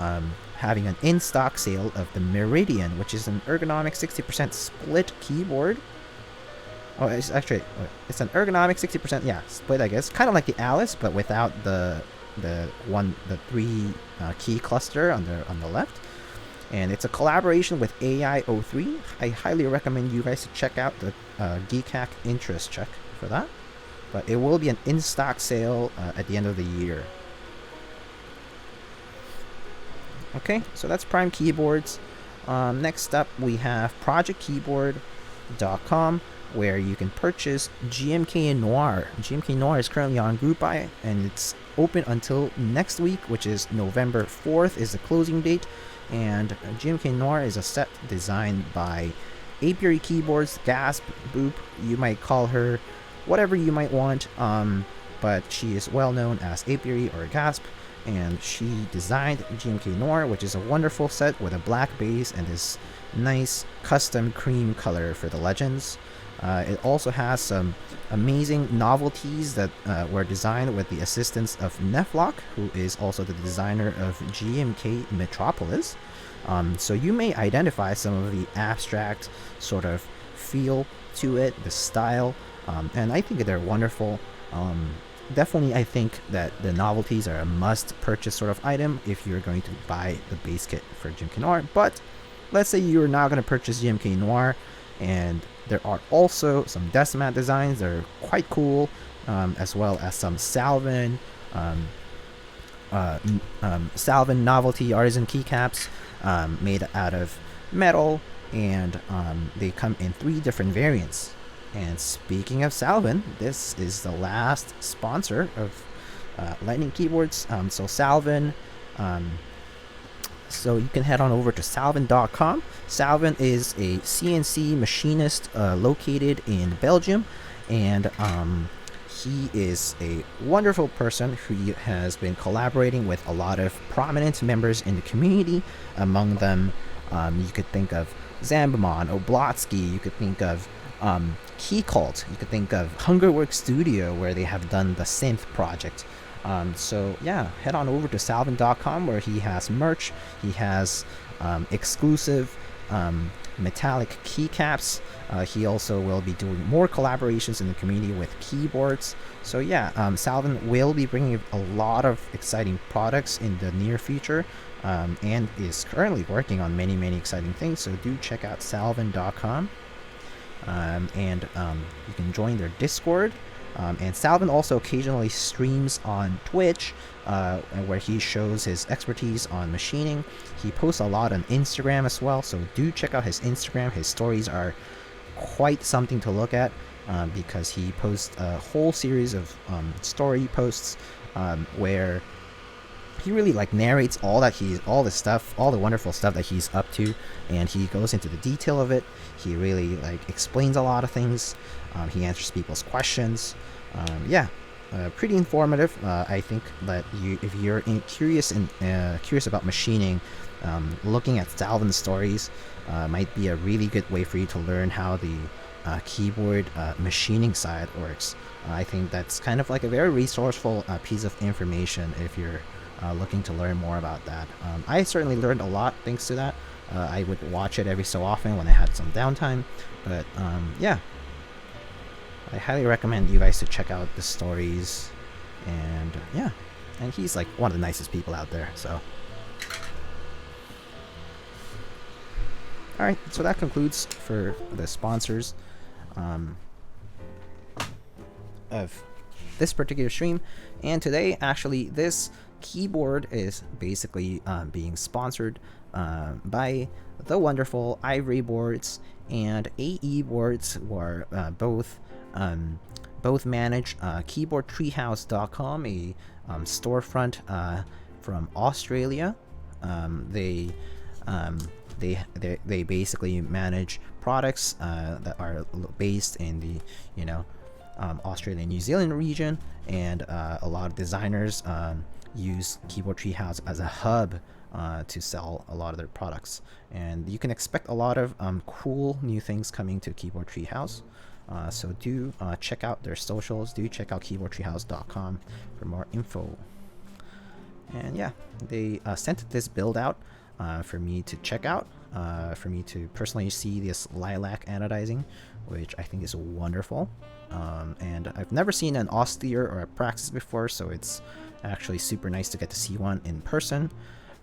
having an in-stock sale of the Meridian, which is an ergonomic 60% split keyboard. Oh, it's an ergonomic 60%, split, I guess. Kind of like the Alice, but without the 3 key cluster on the left. And it's a collaboration with AI03. I highly recommend you guys to check out the Keycaps interest check for that. But it will be an in-stock sale at the end of the year. Okay, so that's Prime Keyboards. Next up, we have ProjectKeyboard.com, where you can purchase GMK Noir. GMK Noir is currently on group buy, and it's open until next week, which is November 4th is the closing date. And GMK Noir is a set designed by Apiary Keyboards, Gasp, Boop. You might call her whatever you might want, but she is well known as Apiary or Gasp. And she designed GMK Noir, which is a wonderful set with a black base and this nice custom cream color for the legends. It also has some amazing novelties that were designed with the assistance of Neflock, who is also the designer of GMK Metropolis. So you may identify some of the abstract sort of feel to it, the style, and I think they're wonderful. Definitely, I think that the novelties are a must-purchase sort of item if you're going to buy the base kit for GMK Noir. But let's say you're not going to purchase GMK Noir, and there are also some Decimat designs that are quite cool, as well as some Salvin novelty artisan keycaps made out of metal, and they come in 3 different variants. And speaking of Salvin, this is the last sponsor of Lightning Keyboards. So Salvin, so you can head on over to salvin.com. Salvin is a CNC machinist located in Belgium, and he is a wonderful person who has been collaborating with a lot of prominent members in the community. Among them, you could think of Zambamon, Oblotsky, you could think of Key Cult, you could think of Hungerworks Studio, where they have done the synth project. So yeah, head on over to salvin.com, where he has merch. He has exclusive metallic keycaps. He also will be doing more collaborations in the community with keyboards. So yeah, Salvin will be bringing a lot of exciting products in the near future, and is currently working on many exciting things. So do check out salvin.com. And you can join their Discord. And Salvin also occasionally streams on Twitch, where he shows his expertise on machining. He posts a lot on Instagram as well, so do check out his Instagram. His stories are quite something to look at, because he posts a whole series of story posts where he really narrates all the wonderful stuff that he's up to, and he goes into the detail of it. He really explains a lot of things. He answers people's questions. Yeah, pretty informative. I think that if you're curious about machining, looking at Salvin's stories might be a really good way for you to learn how the keyboard machining side works. I think that's kind of like a very resourceful piece of information if you're looking to learn more about that. I certainly learned a lot thanks to that. I would watch it every so often when I had some downtime, but yeah, I highly recommend you guys to check out the stories, and yeah, and he's like one of the nicest people out there, so. Alright, so that concludes for the sponsors of this particular stream, and today, actually, this keyboard is basically being sponsored by the wonderful Ivery boards and AE boards, who are both manage keyboardtreehouse.com, a storefront from Australia. They basically manage products that are based in the Australia and New Zealand region, and a lot of designers use Keyboard Treehouse as a hub to sell a lot of their products, and you can expect a lot of cool new things coming to Keyboard Treehouse. So do check out their socials. Do check out keyboardtreehouse.com for more info. And yeah, they sent this build out for me to check out, for me to personally see this lilac anodizing, which I think is wonderful. And I've never seen an austere or a Praxis before, so it's actually super nice to get to see one in person.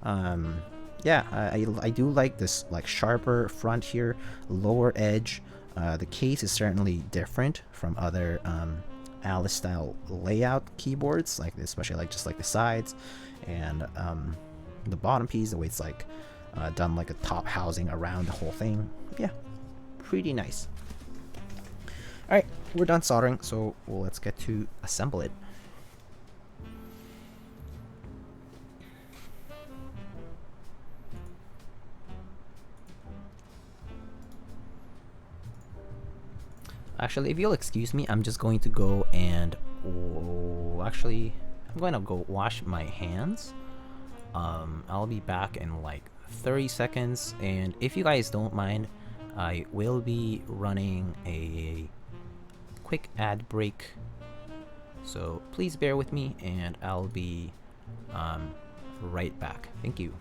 Yeah, I do like this like sharper front here, lower edge. The case is certainly different from other Alice style layout keyboards, like especially like just like the sides and the bottom piece, the way it's like done like a top housing around the whole thing. Yeah, pretty nice. Alright, we're done soldering, so let's get to assemble it. Actually, if you'll excuse me, I'm just going to go and actually, I'm going to go wash my hands. I'll be back in like 30 seconds, and if you guys don't mind, I will be running a quick ad break, so please bear with me, and I'll be right back. Thank you.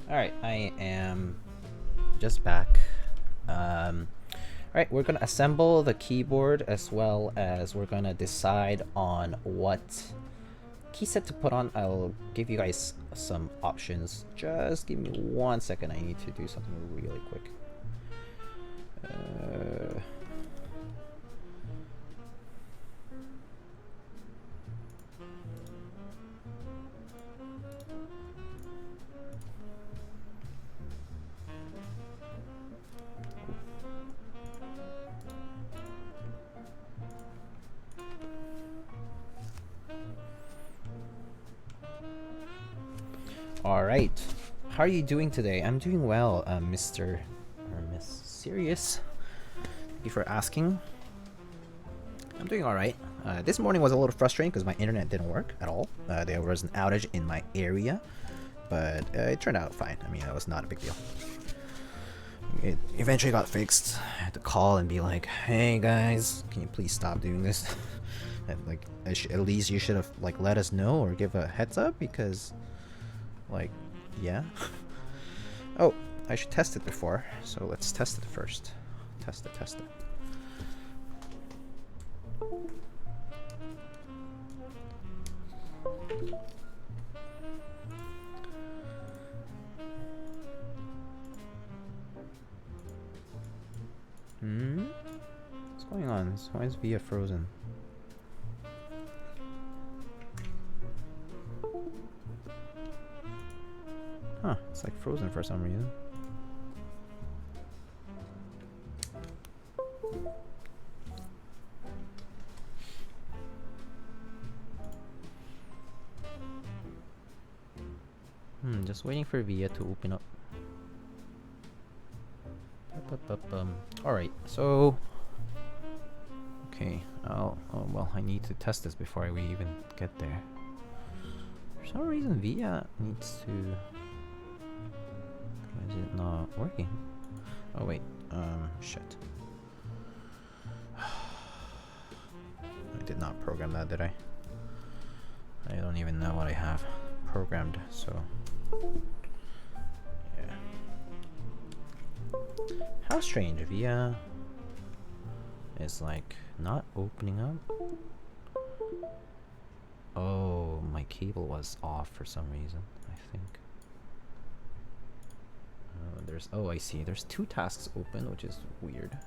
Alright, I am just back. Alright, we're gonna assemble the keyboard, as well as we're gonna decide on what key set to put on. I'll give you guys some options. Just give me 1 second, I need to do something really quick. All right. How are you doing today? I'm doing well, Mr. or Miss Serious. Thank you for asking. I'm doing all right. This morning was a little frustrating because my internet didn't work at all. There was an outage in my area, but it turned out fine. I mean, it was not a big deal. It eventually got fixed. I had to call and be like, "Hey guys, can you please stop doing this?" And, like, at least you should have like let us know or give a heads up because, like, yeah. Oh, I should test it before. So let's test it first. Test it. What's going on? Why is Via frozen? Huh, it's like frozen for some reason. Just waiting for Via to open up. Alright, so... Okay, oh well, I need to test this before we even get there. For some reason, Via needs to... Why is it not working? Oh wait, shit. I did not program that, did I? I don't even know what I have programmed, so... Yeah. How strange, Via is like not opening up. Oh, my cable was off for some reason, I think. Oh, I see. There's 2 tasks open, which is weird.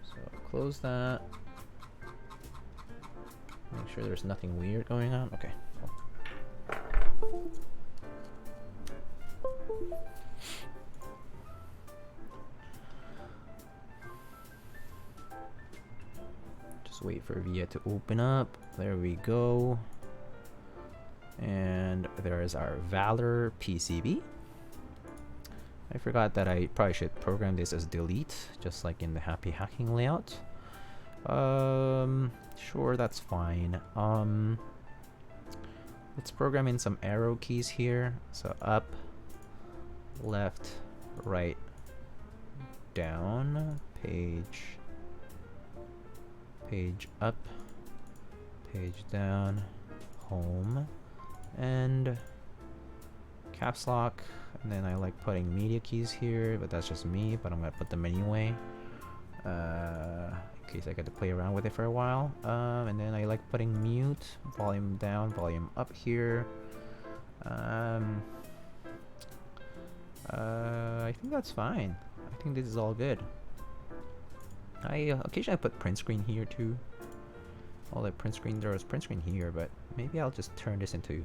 So close that. Make sure there's nothing weird going on. Okay. Cool. Just wait for Via to open up. There we go. And there is our Valor PCB. I forgot that I probably should program this as delete, just like in the happy hacking layout. Sure, that's fine. Let's program in some arrow keys here. So up, left, right, down, page up, page down, home, and caps lock. And then I like putting media keys here, but that's just me, but I'm gonna put them anyway. In case I get to play around with it for a while. And then I like putting mute, volume down, volume up here. I think that's fine. I think this is all good. I occasionally put print screen here too. All that print screen, there was print screen here, but maybe I'll just turn this into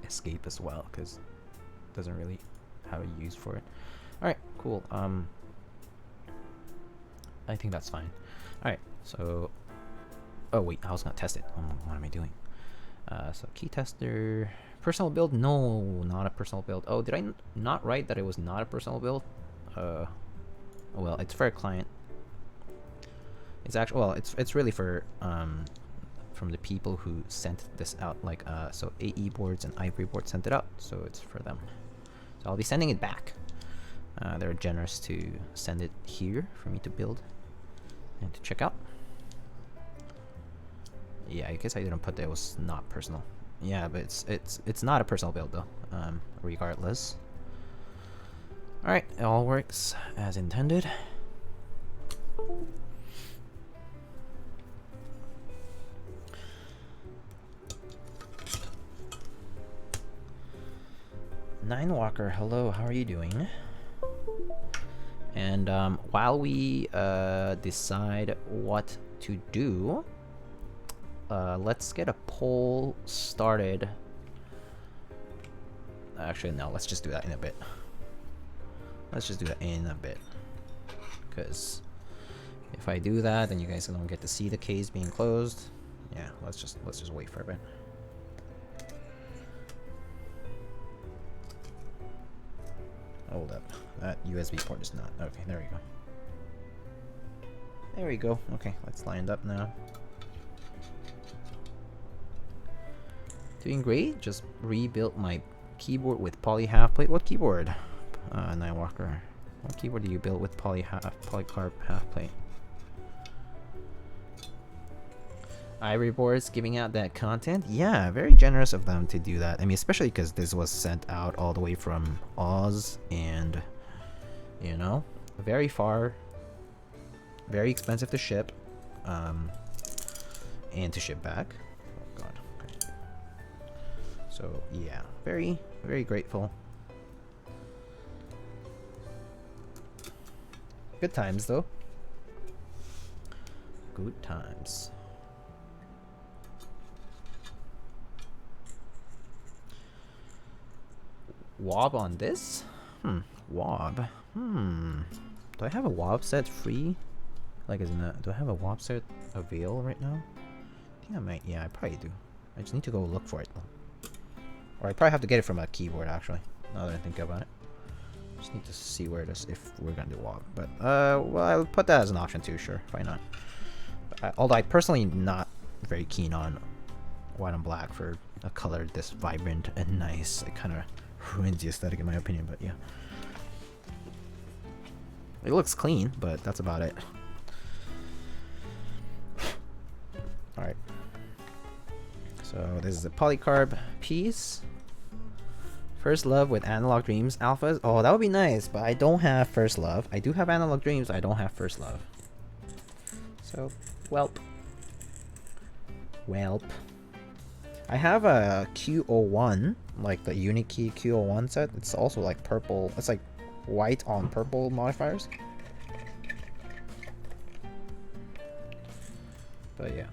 escape as well, because it doesn't really have a use for it. Alright, cool. I think that's fine. Alright, so... Oh wait, I was gonna test it. What am I doing? So key tester... Personal build? No, not a personal build. Oh, did I not write that it was not a personal build? Well, it's for a client. It's actually... Well, it's really for... from the people who sent this out. Like, so AE boards and Ivery boards sent it out. So it's for them. So I'll be sending it back. They're generous to send it here for me to build and to check out. Yeah, I guess I didn't put that it was not personal. Yeah, but it's not a personal build though. Regardless. All right, it all works as intended. Nine Walker, hello, how are you doing? And while we decide what to do, let's get a poll started. Actually, no, let's just do that in a bit. Let's just do that in a bit. Because if I do that, then you guys don't get to see the case being closed. Yeah, let's just wait for a bit. Hold up. That USB port is not. Okay, there we go. There we go. Okay, let's line it up now. Doing great. Just rebuilt my keyboard with poly half plate. What keyboard? Nightwalker. What keyboard do you build with polycarb half plate? Ivory boards giving out that content. Yeah, very generous of them to do that. I mean, especially because this was sent out all the way from Oz, and you know, very far, very expensive to ship, and to ship back. Oh God. Okay. So yeah, very, very grateful. Good times though. Good times. Wob on this? Wob. Do I have a wob set free? Like, do I have a wob set avail right now? I think I might. Yeah, I probably do. I just need to go look for it though. Or I probably have to get it from a keyboard actually. Now that I think about it. Just need to see where it is if we're gonna do wob. But well, I'll put that as an option too. Sure, why not? Although I personally not very keen on white and black for a color this vibrant and nice. It kind of ruins the aesthetic in my opinion, but yeah. It looks clean, but that's about it. Alright. So this is a polycarb piece. First Love with Analog Dreams alphas. Oh, that would be nice, but I don't have First Love. I do have Analog Dreams, I don't have First Love. So, welp. Welp. I have a Q01, like the Unikey Q01 set. It's also like purple. It's like white on purple modifiers. But yeah.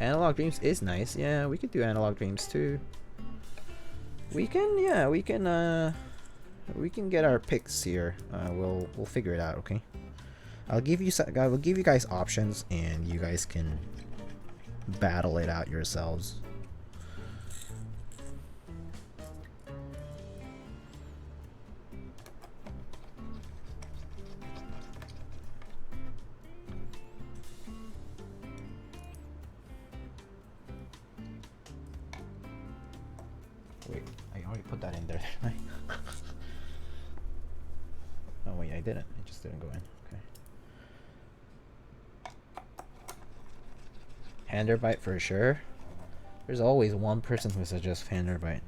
Analog Dreams is nice. Yeah, we could do Analog Dreams too. We can, yeah, we can get our picks here. We'll figure it out, okay? I will give you guys options, and you guys can battle it out yourselves. Wait, I already put that in there. Oh wait, I didn't. It just didn't go in. Okay. Handerbite for sure. There's always one person who suggests Handerbite.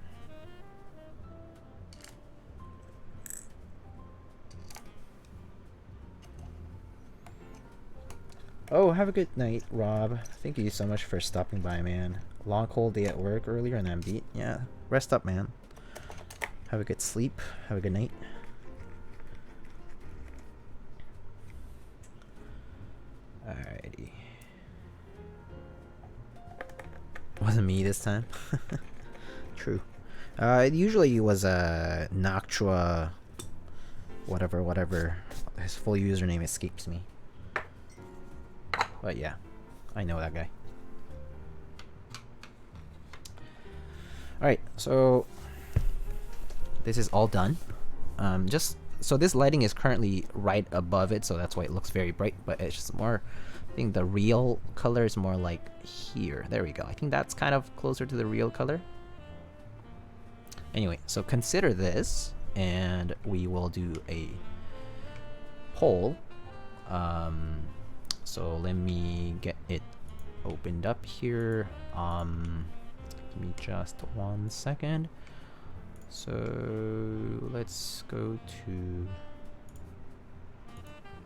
Oh, have a good night, Rob. Thank you so much for stopping by, man. Long cold day at work earlier and I'm beat. Yeah, rest up, man. Have a good sleep. Have a good night. Alrighty. Wasn't me this time. True. It usually was a Noctua, whatever. His full username escapes me. But yeah, I know that guy. Alright, so this is all done. Just so this lighting is currently right above it, so that's why it looks very bright, but it's just more, I think the real color is more like here. There we go. I think that's kind of closer to the real color. Anyway, so consider this, and we will do a poll. So let me get it opened up here. Give me just 1 second. So let's go to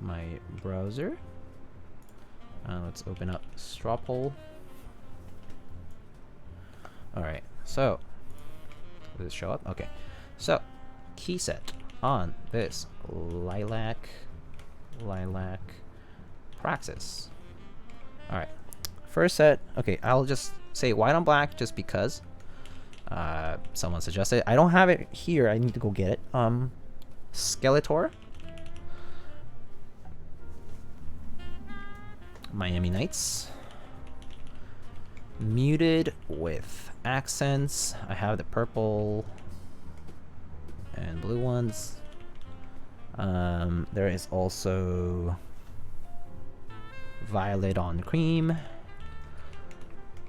my browser. Let's open up straw poll. Alright, so does it show up? Okay. So key set on this lilac Praxis. Alright. First set, okay, I'll just say white on black just because someone suggested. I don't have it here, I need to go get it. Skeletor. Miami Knights. muted with accents. I have the purple and blue ones. There is also violet on cream.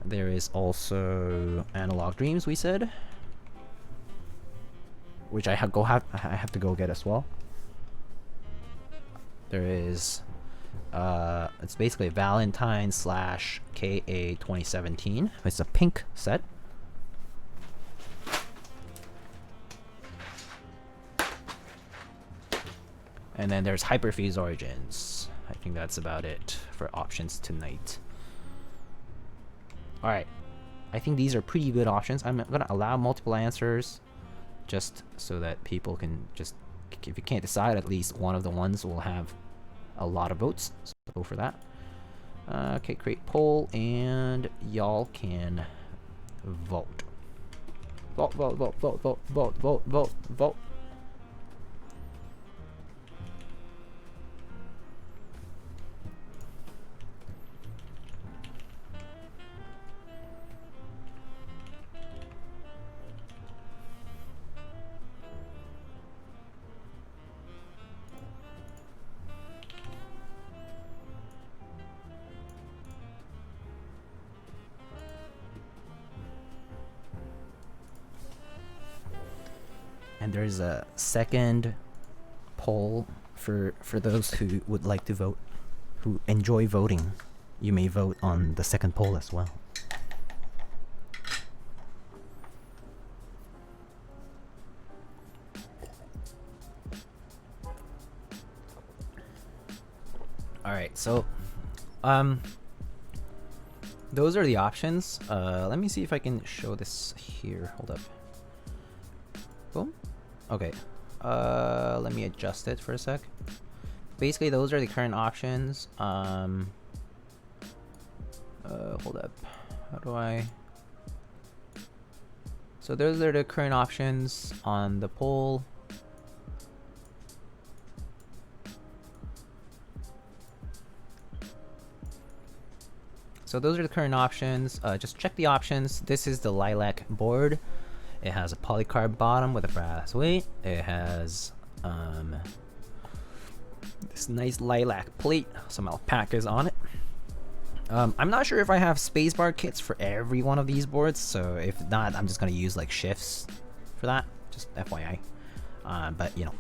There is also Analog Dreams, we said, which I have to go get as well. There is it's basically Valentine / KA 2017. It's a pink set. And then there's Hyperfuse Origins. I think that's about it for options tonight. Alright. I think these are pretty good options. I'm gonna allow multiple answers just so that people can just, if you can't decide, at least one of the ones will have a lot of votes. So go for that. Okay, create poll and y'all can vote. Vote, vote, vote, vote, vote, vote, vote, vote, vote. And there's a second poll for those who would like to vote, who enjoy voting. You may vote on the second poll as well. Alright, so those are the options. Let me see if I can show this here. Hold up. Boom. Okay. Let me adjust it for a sec. Basically, those are the current options. Hold up. How do I? So those are the current options on the poll. So those are the current options. Just check the options. This is the lilac board. It has a polycarb bottom with a brass weight. It has this nice lilac plate, some alpacas on it. I'm not sure if I have spacebar kits for every one of these boards, so if not, I'm just gonna use like shifts for that. Just FYI. But you know,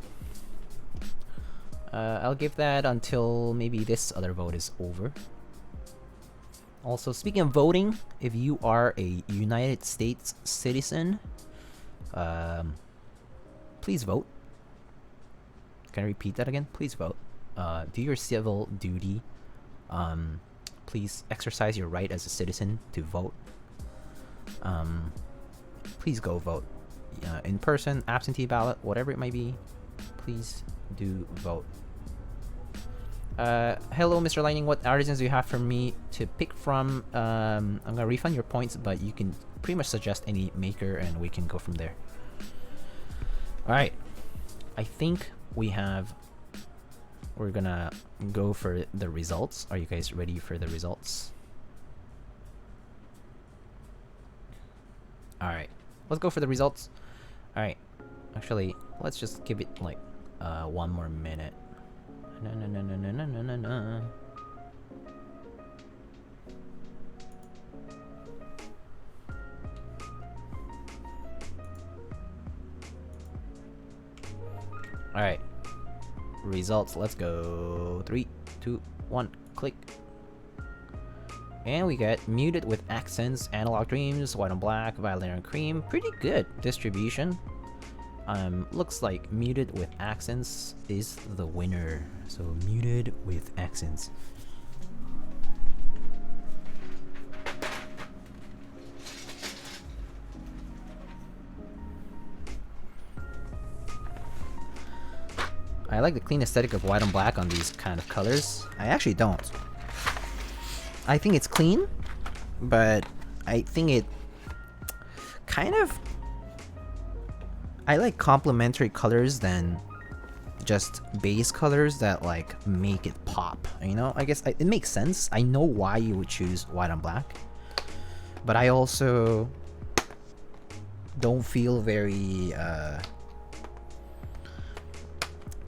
I'll give that until maybe this other vote is over. Also, speaking of voting, if you are a United States citizen, please vote. Can I repeat that again? Please vote. Do your civil duty. Please exercise your right as a citizen to vote. Please go vote. In person, absentee ballot, whatever it might be. Please do vote. Hello, Mr. Lightning. What artisans do you have for me to pick from? I'm gonna refund your points, but you can pretty much suggest any maker and we can go from there. Alright. I think we're gonna go for the results. Are you guys ready for the results? Alright. Let's go for the results. Alright. Actually, let's just give it like one more minute. No. Alright. Results, let's go. 3, 2, 1, click. And we get muted with accents, analog dreams, white on black, violet and cream. Pretty good distribution. Looks like muted with accents is the winner. So muted with accents. I like the clean aesthetic of white on black on these kind of colors. I actually don't. I think it's clean, but I think it kind of... I like complementary colors than just base colors that like make it pop, you know? I guess it makes sense. I know why you would choose white on black. but I also don't feel very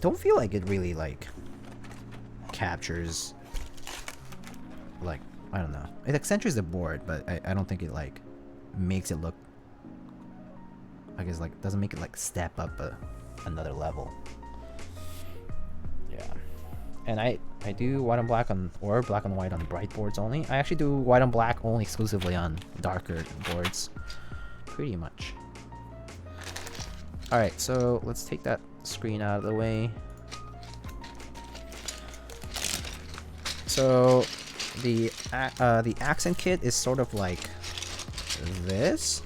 don't feel like it really like captures, like, I don't know, it accentuates the board, but I don't think it like makes it look, I guess, like, doesn't make it like step up another level. Yeah. And I do white and black on, or black and white on bright boards only. I actually do white and black only exclusively on darker boards, pretty much. Alright, so let's take that screen out of the way. So the accent kit is sort of like this.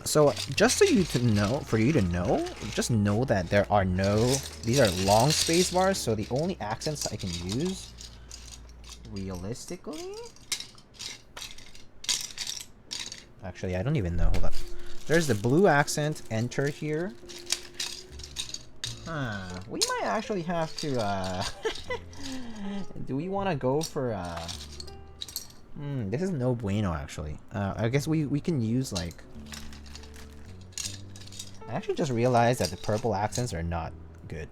So just so you to know, for you to know, just know that there are no, these are long space bars, so the only accents I can use realistically, actually I don't even know, hold up. There's the blue accent, enter here. We might actually have to, do we want to go for, this is no bueno actually. I guess we can use like, I actually just realized that the purple accents are not good.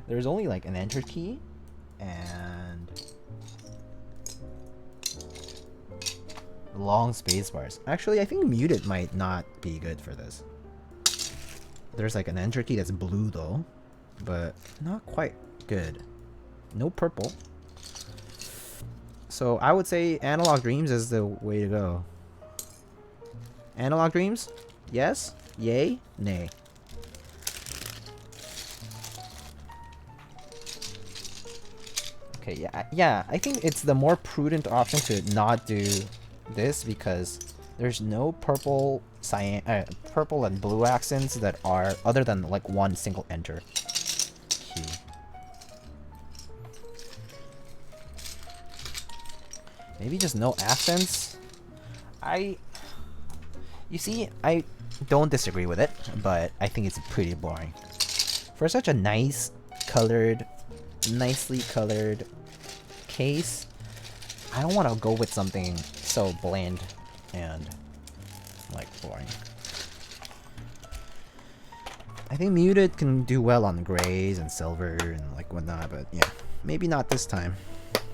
There's only like an enter key and long space bars. Actually, I think muted might not be good for this. There's like an enter key that's blue though, but not quite good. No purple. So I would say Analog Dreams is the way to go. Analog Dreams? Yes? Yay? Nay? Okay, yeah, I think it's the more prudent option to not do this because there's no purple, cyan, purple and blue accents that are other than like one single enter key. Maybe just no accents. You see, I don't disagree with it, but I think it's pretty boring. For such a nice colored, nicely colored case, I don't want to go with something so bland and like boring. I think muted can do well on grays and silver and like whatnot, but yeah, maybe not this time.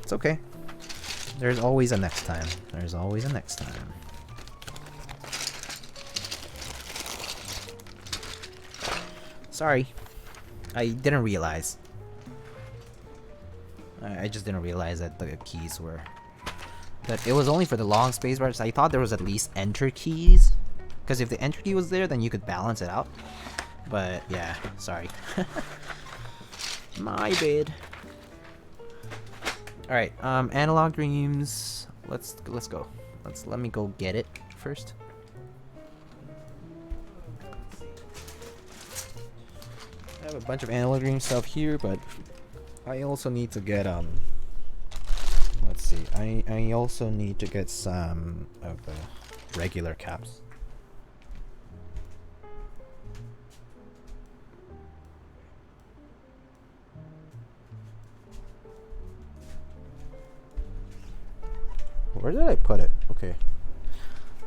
It's okay. There's always a next time. There's always a next time. Sorry. I didn't realize. I just didn't realize that the keys were... that it was only for the long space bars. I thought there was at least enter keys. Because if the enter key was there, then you could balance it out. But yeah, sorry. My bad. Alright, Analog Dreams. Let's go. Let me go get it first. I have a bunch of Analog Dreams stuff here, but I also need to get let's see. I also need to get some of the regular caps. Where did I put it? Okay.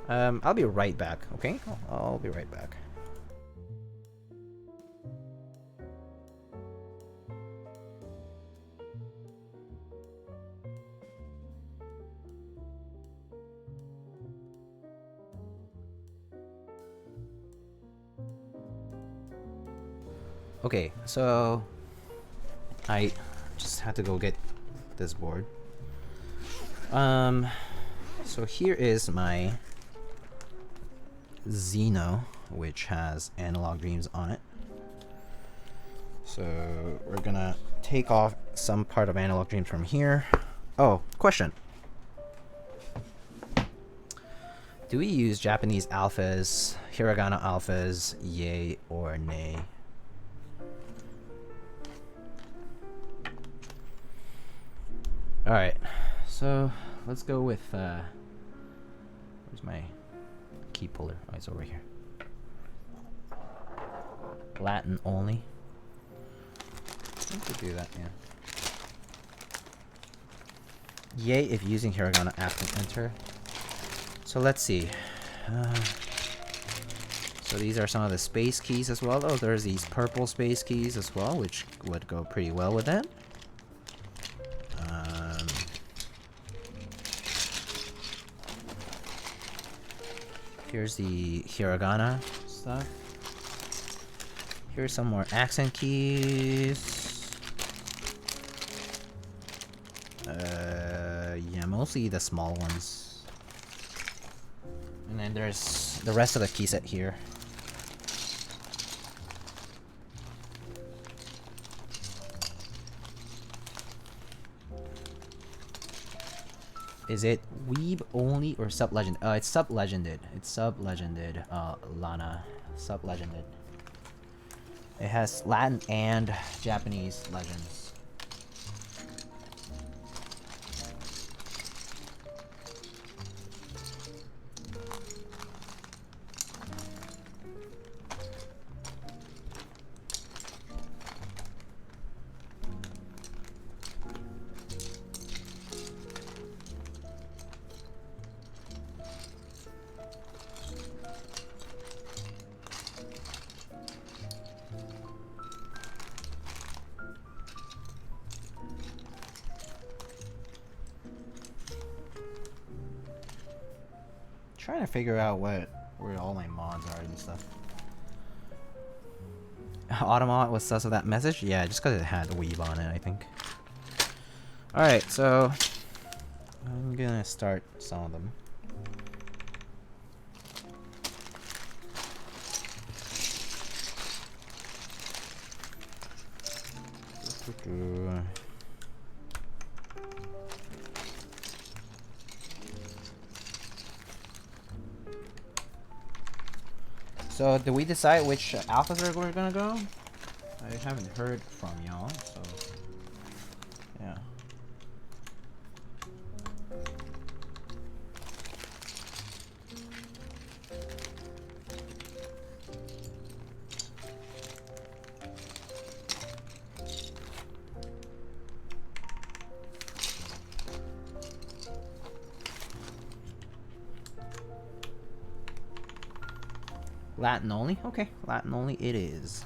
I'll be right back, okay? I'll be right back. Okay, so I just had to go get this board. So here is my Xeno, which has Analog Dreams on it. So we're gonna take off some part of Analog Dreams from here. Oh, question. Do we use Japanese alphas, hiragana alphas, yay or nay? Alright, so let's go with, where's my key puller? Oh, it's over here. Latin only. I could do that, yeah. Yay if using hiragana after enter. So let's see. So these are some of the space keys as well. Oh, there's these purple space keys as well, which would go pretty well with it. Here's the hiragana stuff. Here's some more accent keys. Yeah, mostly the small ones. And then there's the rest of the key set here. Is it weeb only or sub-legend? It's sub-legended. It's sub-legended, Lana. Sub-legended. It has Latin and Japanese legends. Trying to figure out where all my mods are and stuff. Automod was sus of that message? Yeah, just because it had weeb on it, I think. Alright, so I'm gonna start some of them. So, did we decide which alphas we're gonna go? I haven't heard from y'all, so yeah. Latin only? Okay, Latin only it is.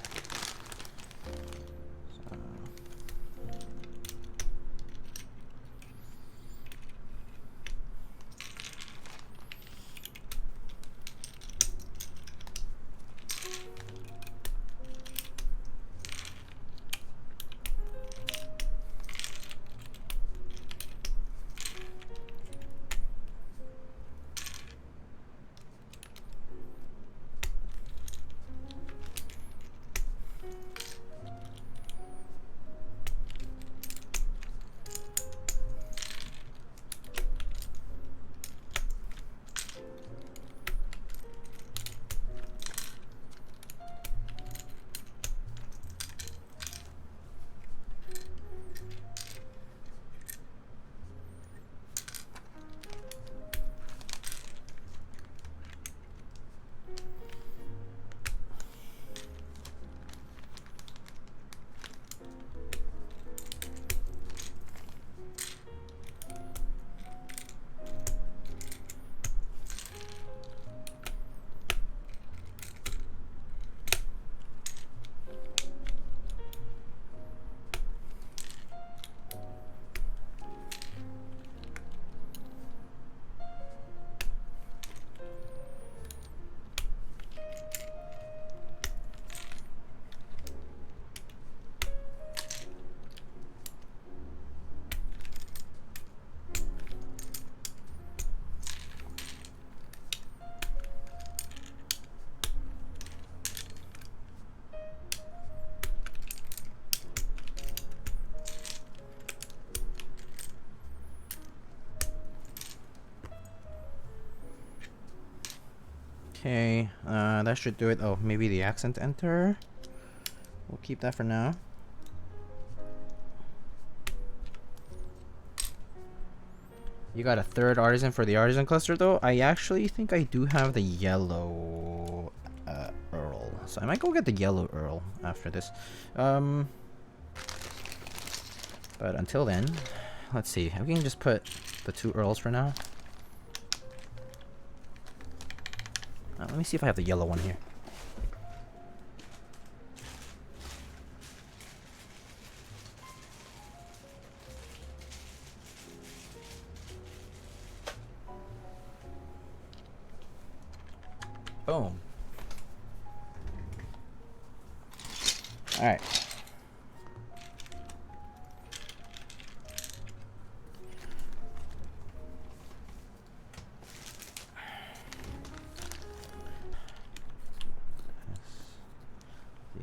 Okay, that should do it. Oh, maybe the accent enter. We'll keep that for now. You got a third artisan for the artisan cluster though? I actually think I do have the yellow Earl. So I might go get the yellow Earl after this. But until then, let's see. We can just put the two Earls for now. Let me see if I have the yellow one here. Boom. Alright.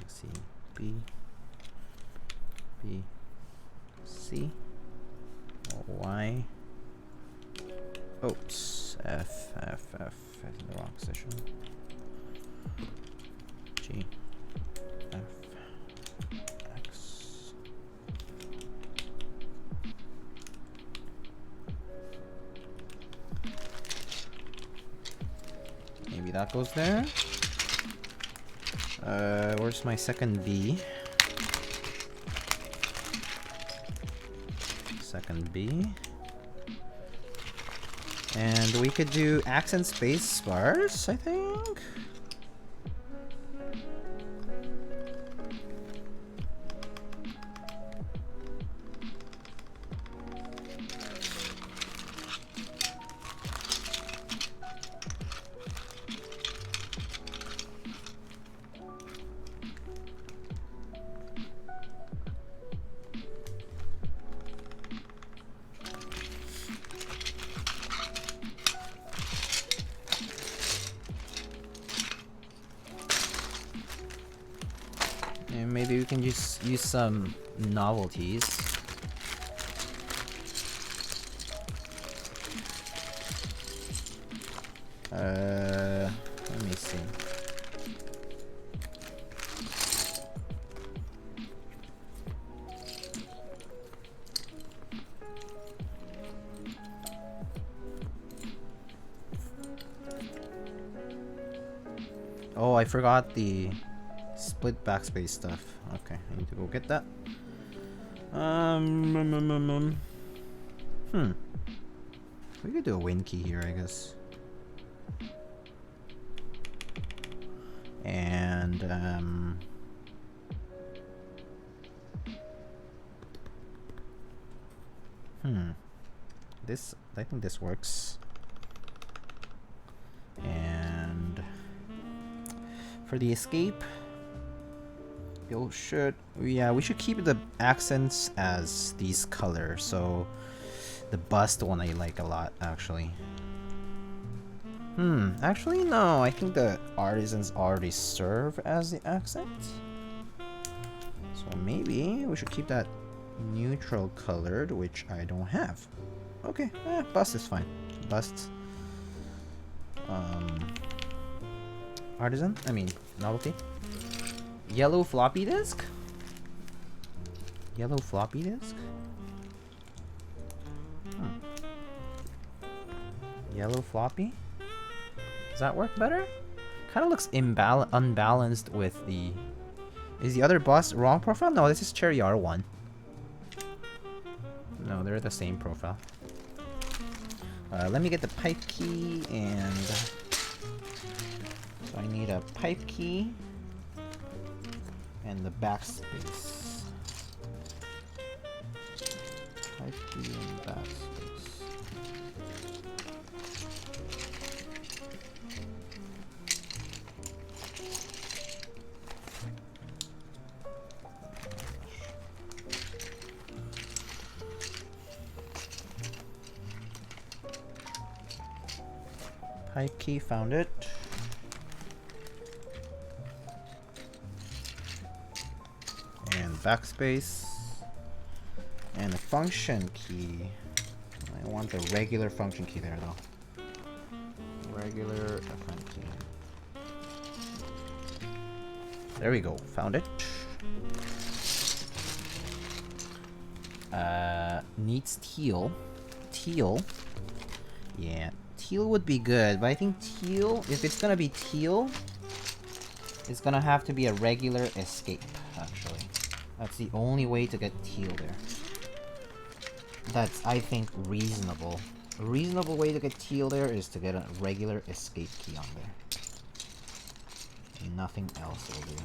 C, B, B, C, Y, oops, F, in the wrong position. G, F, X. Maybe that goes there. Where's my second B? Second B. And we could do accent space bars, I think. And maybe we can use some novelties. Let me see. Oh, I forgot the split backspace stuff. Okay, I need to go get that. We could do a win key here, I guess. And this, I think this works. And for the escape, we should keep the accents as these colors. So the bust one I like a lot, actually. Actually no, I think the artisans already serve as the accent. So maybe we should keep that neutral colored, which I don't have. Okay, bust is fine. Bust. Artisan? I mean, novelty. Yellow floppy disk? Yellow floppy disk? Yellow floppy? Does that work better? Kind of looks unbalanced with the... Is the other boss wrong profile? No, this is Cherry R1. No, they're the same profile. Let me get the pipe key, and... So I need a pipe key and the backspace. Pipe key and backspace. Pipe key, found it. Backspace and a function key. I want the regular function key there though. Regular function key. There we go, found it. Needs teal. Teal. Yeah, teal would be good, but I think teal, if it's gonna be teal, it's gonna have to be a regular escape, actually. That's the only way to get teal there. That's, I think, reasonable. A reasonable way to get teal there is to get a regular escape key on there. Nothing else will do.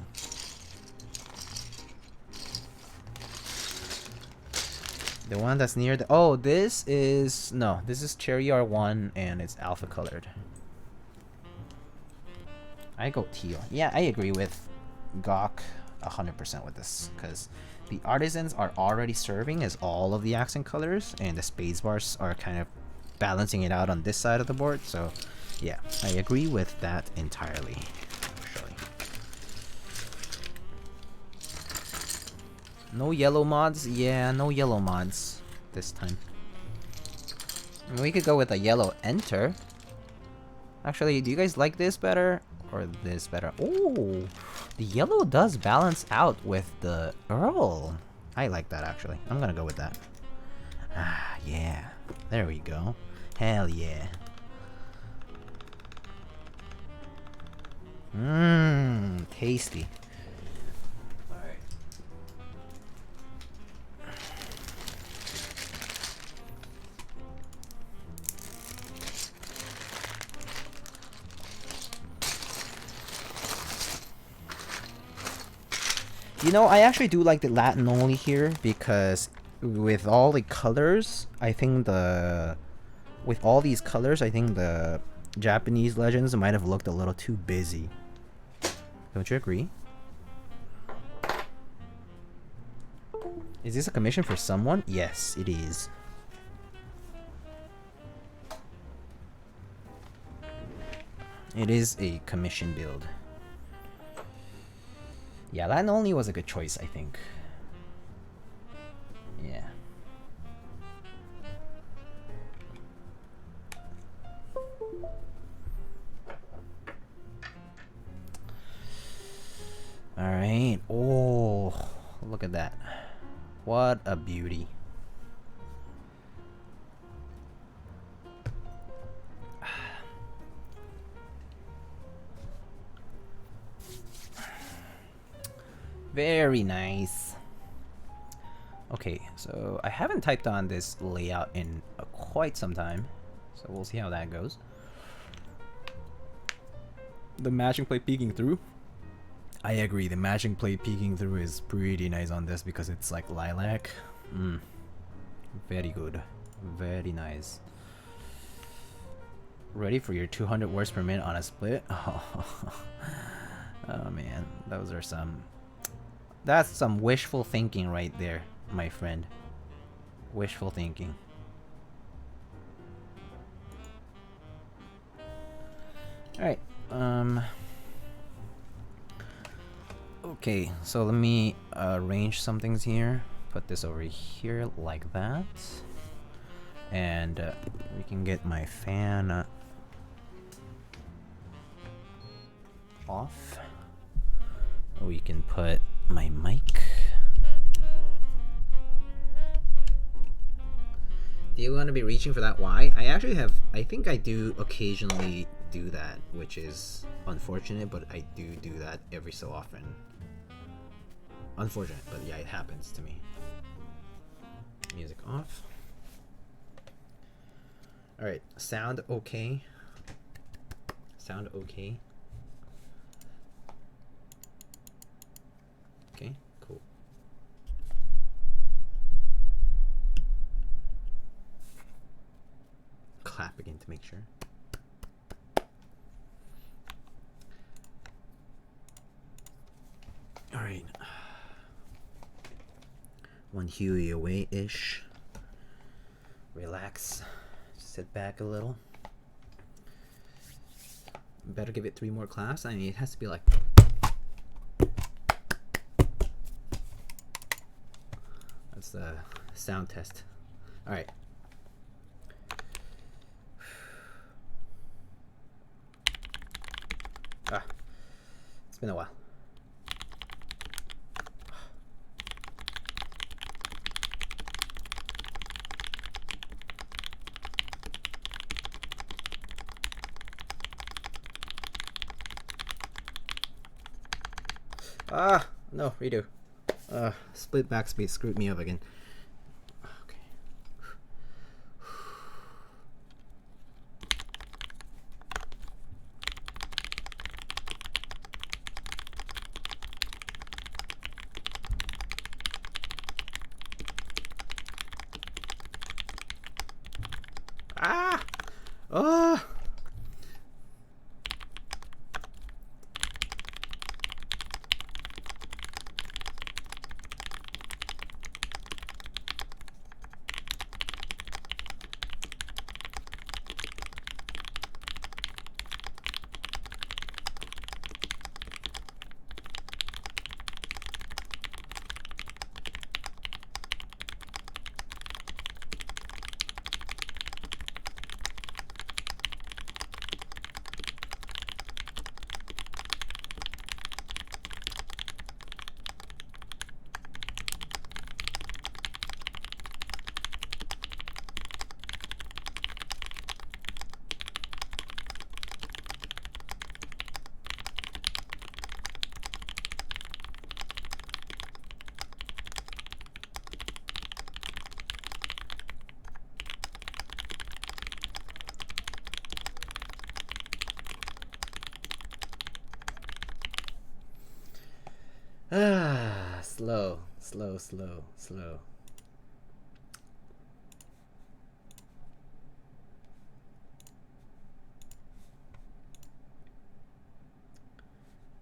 The one that's near the... Oh, this is... No, this is Cherry R1 and it's alpha colored. I go teal. Yeah, I agree with Gawk 100% with this, because the artisans are already serving as all of the accent colors, and the space bars are kind of balancing it out on this side of the board. So yeah, I agree with that entirely, actually. No yellow mods? Yeah, no yellow mods this time. I mean, we could go with a yellow enter. Actually, do you guys like this better or this better? Oh, the yellow does balance out with the Earl. I like that, actually. I'm gonna go with that. Ah, yeah. There we go. Hell yeah. Mmm, tasty. Alright. You know, I actually do like the Latin only here, because with all the colors, I think the... With all these colors, I think the Japanese legends might have looked a little too busy. Don't you agree? Is this a commission for someone? Yes, it is. It is a commission build. Yeah, Latin only was a good choice, I think. Yeah. Alright. Oh, look at that. What a beauty. Very nice. Okay, so I haven't typed on this layout in quite some time, so we'll see how that goes. The matching plate peeking through. I agree, the matching plate peeking through is pretty nice on this because it's like lilac. Very good. Very nice. Ready for your 200 words per minute on a split? Oh man, those are some... That's some wishful thinking right there, my friend. Wishful thinking. Alright, okay, so let me arrange some things here. Put this over here like that. And we can get my fan off. We can put my mic. Do you want to be reaching for that Y? I actually have, I think I do occasionally do that, which is unfortunate, but I do that every so often. Unfortunate, but yeah, it happens to me. Music off. Alright, sound okay. Sound okay. Okay, cool. Clap again to make sure. Alright. One Huey away-ish. Relax. Sit back a little. Better give it 3 more claps. I mean, it has to be like... That's the sound test. Alright. Ah. It's been a while. Ah, no, redo. Split backspace screwed me up again. Okay. Oh! Ah, slow, slow, slow, slow.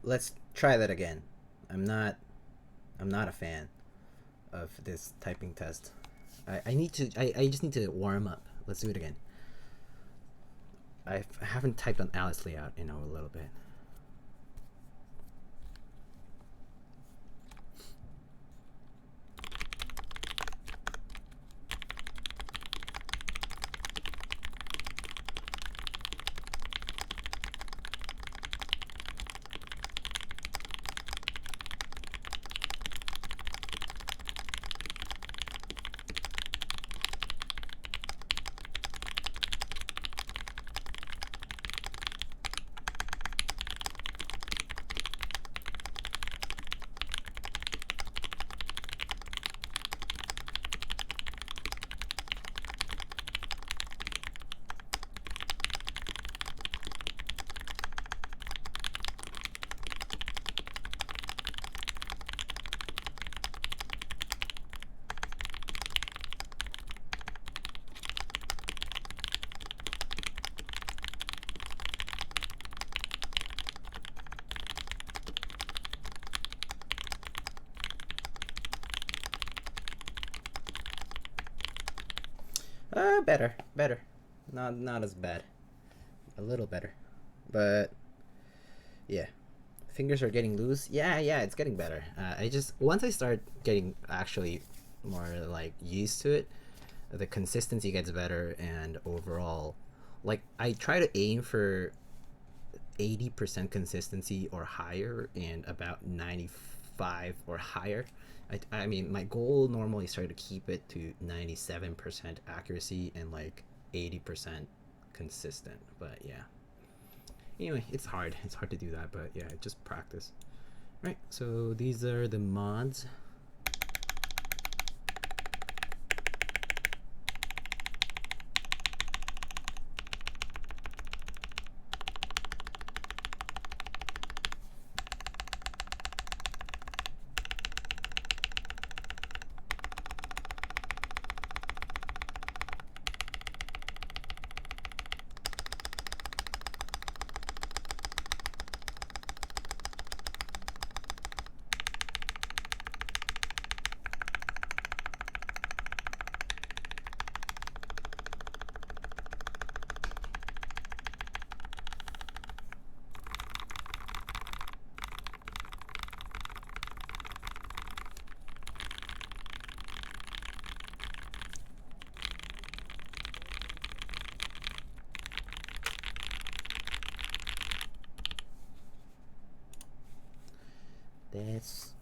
Let's try that again. I'm not a fan of this typing test. I just need to warm up. Let's do it again. I haven't typed on Alice layout in a little bit. Better. Not as bad. A little better, but yeah, fingers are getting loose. Yeah, it's getting better. I just once I start getting actually more like used to it, the consistency gets better, and overall, like I try to aim for 80% consistency or higher, and about 95 or higher. I mean, my goal normally is try to keep it to 97% accuracy and like 80% consistent. But yeah. Anyway, it's hard. It's hard to do that, but yeah, just practice. Right, so these are the mods. That's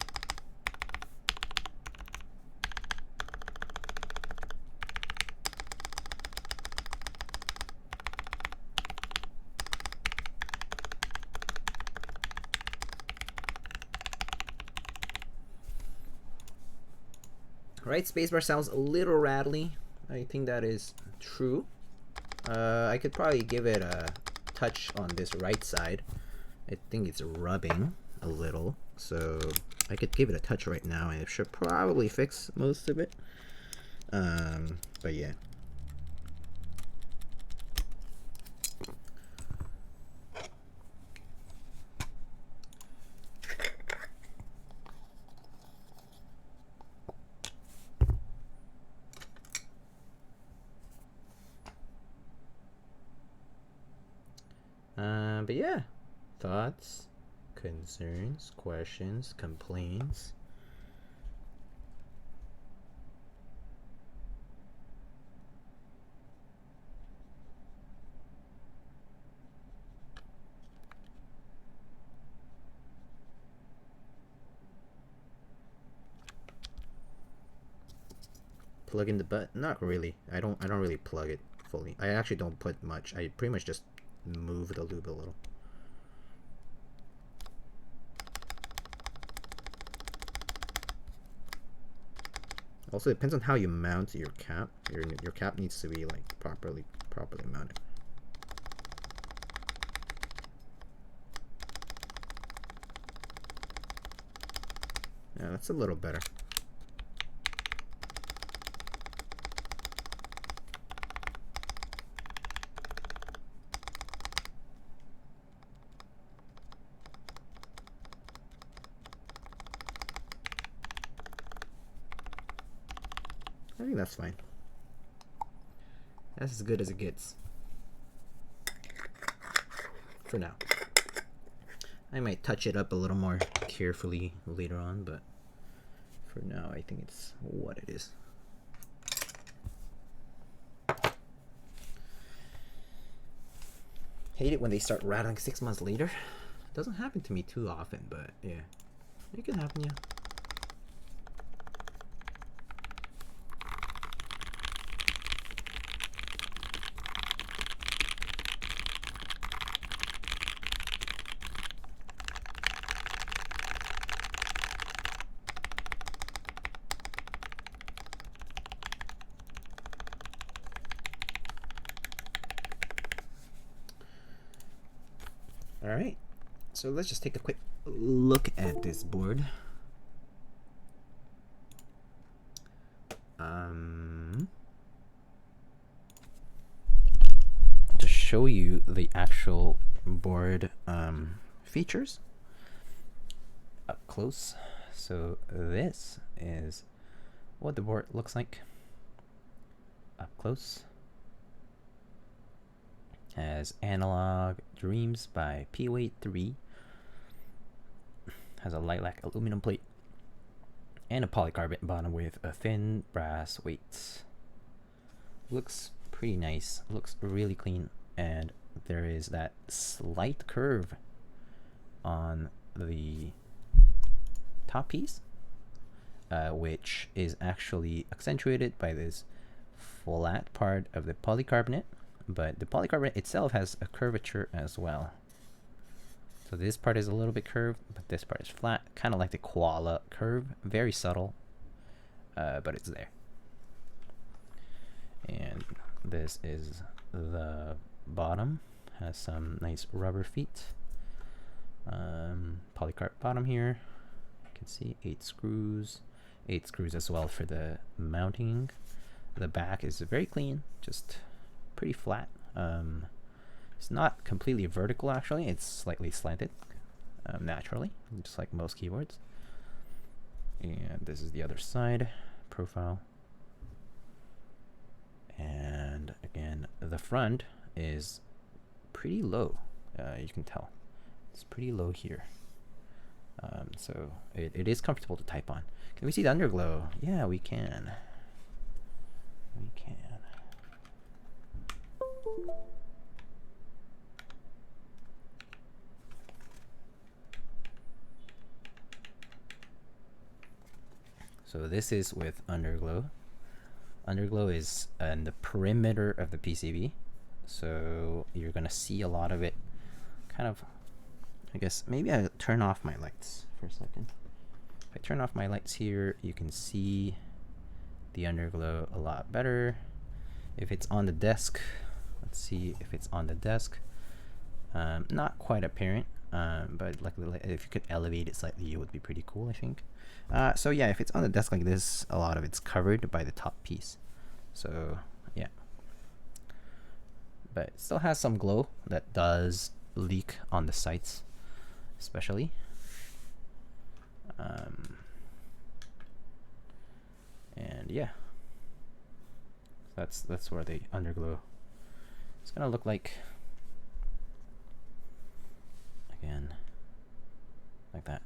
right. Spacebar sounds a little rattly. I think that is true. I could probably give it a touch on this right side. I think it's rubbing a little, so I could give it a touch right now, and it should probably fix most of it. But yeah. But yeah, thoughts, concerns, questions, complaints. Plug in the butt? Not really. I don't really plug it fully. I actually don't put much. I pretty much just move the lube a little. Also, it depends on how you mount your cap. Your cap needs to be like properly mounted. Yeah, that's a little better. I think that's fine. That's as good as it gets. For now. I might touch it up a little more carefully later on, but for now I think it's what it is. Hate it when they start rattling 6 months later. Doesn't happen to me too often, but yeah. It can happen, yeah. Alright, so let's just take a quick look at this board. To show you the actual board features up close. So this is what the board looks like up close. Has Analog Dreams by P-Weight 3. Has a lilac aluminum plate and a polycarbonate bottom with a thin brass weights. Looks pretty nice. Looks really clean, and there is that slight curve on the top piece, which is actually accentuated by this flat part of the polycarbonate. But the polycarbonate itself has a curvature as well. So this part is a little bit curved, but this part is flat, kind of like the koala curve. Very subtle, but it's there. And this is the bottom. Has some nice rubber feet. Polycarb bottom here. You can see 8 screws. 8 screws as well for the mounting. The back is very clean, just pretty flat. It's not completely vertical actually, it's slightly slanted naturally, just like most keyboards. And this is the other side profile. And again, the front is pretty low. You can tell it's pretty low here. So it is comfortable to type on. Can we see the underglow? Yeah, we can. We can. So this is with Underglow. Underglow is in the perimeter of the PCB, so you're gonna see a lot of it. Kind of, I guess maybe I'll turn off my lights for a second. If I turn off my lights here, you can see the Underglow a lot better. If it's on the desk, let's see if it's on the desk. Not quite apparent, but like if you could elevate it slightly, it would be pretty cool, I think. So yeah, if it's on the desk like this, a lot of it's covered by the top piece. So yeah, but it still has some glow that does leak on the sides, especially. And yeah, that's where the Underglow is gonna look like. like that.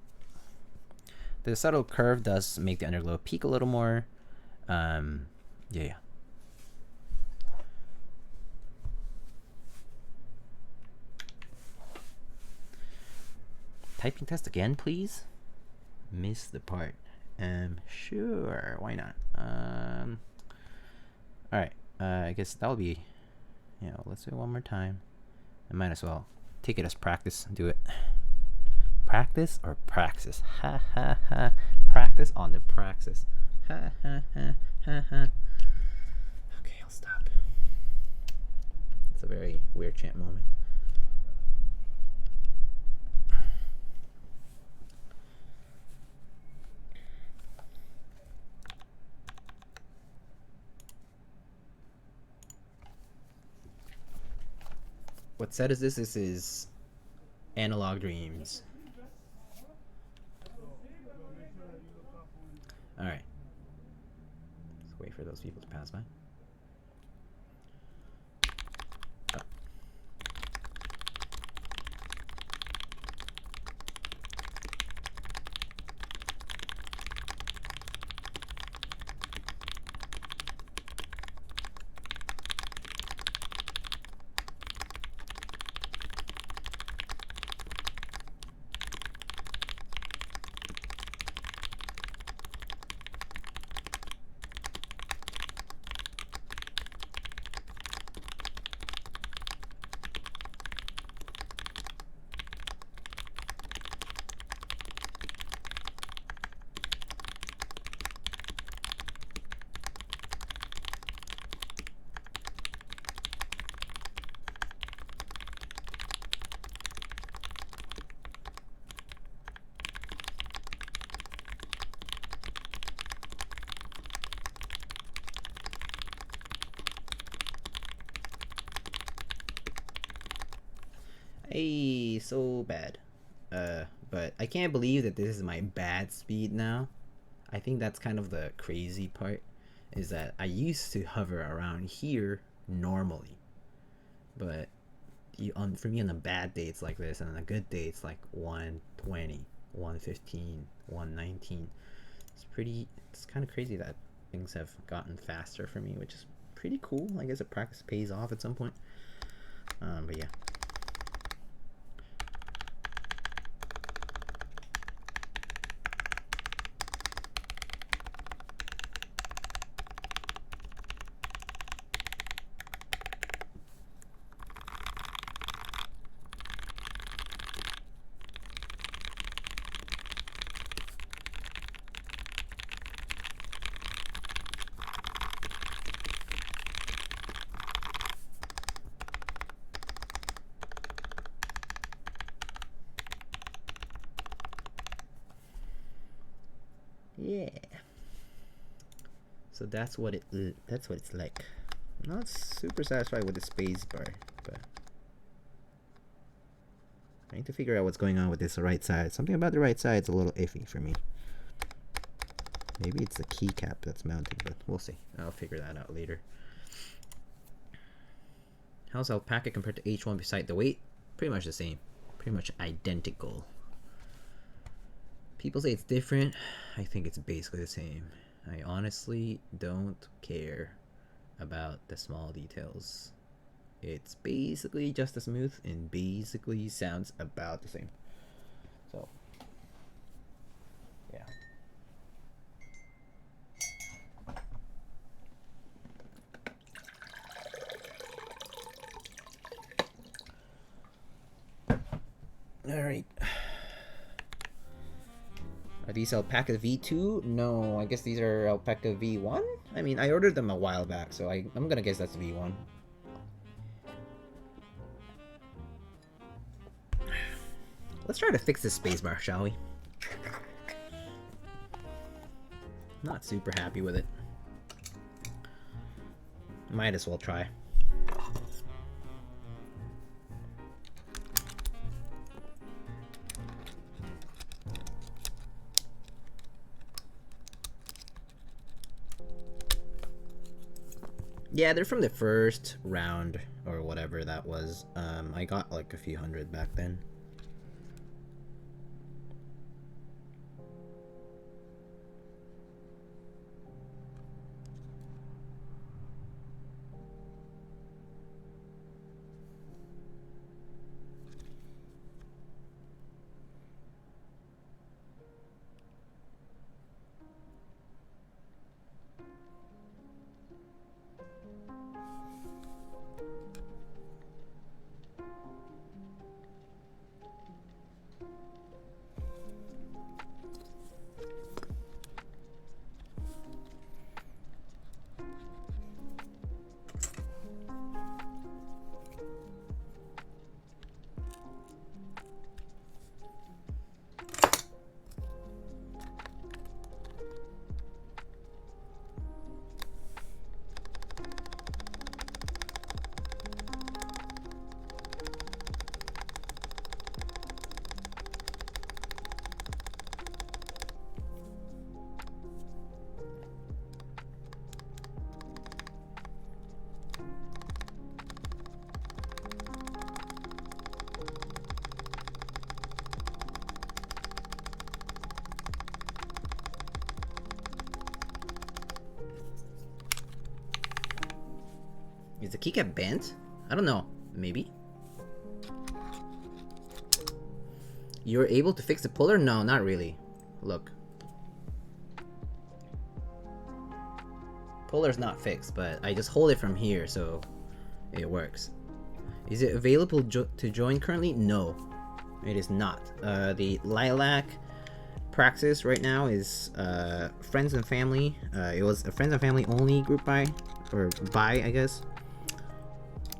The subtle curve does make the underglow peak a little more. Yeah. Typing test again, please. Missed the part. Sure, why not? Alright, I guess that'll be, let's do it one more time. I might as well take it as practice and do it. Practice or praxis? Ha ha ha. Practice on the praxis. Ha ha ha ha ha. Okay, I'll stop. It's a very weird chant moment. What set is this? This is Analog Dreams. Alright. Let's wait for those people to pass by. Oh. Hey, so bad. But I can't believe that this is my bad speed now. I think that's kind of the crazy part, is that I used to hover around here normally. But for me on a bad day it's like this, and on a good day it's like 120, 115, 119. It's kind of crazy that things have gotten faster for me, which is pretty cool. I guess the practice pays off at some point. But yeah. Yeah. So that's what it's like. I'm not super satisfied with the space bar, but I need to figure out what's going on with this right side. Something about the right side is a little iffy for me. Maybe it's the keycap that's mounted, but we'll see. I'll figure that out later. How's Alpaca compared to H1 beside the weight? Pretty much the same. Pretty much identical. People say it's different. I think it's basically the same. I honestly don't care about the small details. It's basically just as smooth and basically sounds about the same. So, yeah. Alright. Are these Alpaca V2? No, I guess these are Alpaca V1? I mean, I ordered them a while back, so I'm gonna guess that's V1. Let's try to fix this spacebar, shall we? Not super happy with it. Might as well try. Yeah, they're from the first round or whatever that was. I got like a few hundred back then. Is the keycap bent? I don't know. Maybe. You're able to fix the puller? No, not really. Look. Puller's not fixed, but I just hold it from here, so it works. Is it available to join currently? No, it is not. The Lilac Praxis right now is friends and family. It was a friends and family only group buy, I guess.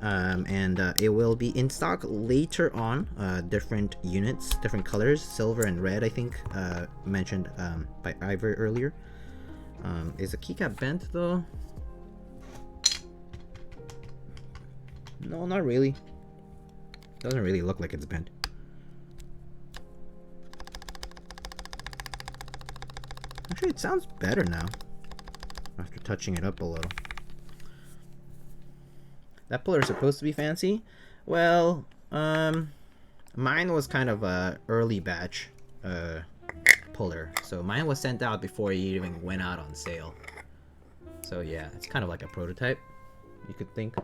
And it will be in stock later on. Different units, different colors, silver and red, I think, mentioned by Ivery earlier. Is the keycap bent though? No, not really. Doesn't really look like it's bent. Actually, it sounds better now after touching it up a little. That puller is supposed to be fancy. Well, mine was kind of a early batch puller, so mine was sent out before it even went out on sale. So yeah, it's kind of like a prototype, you could think.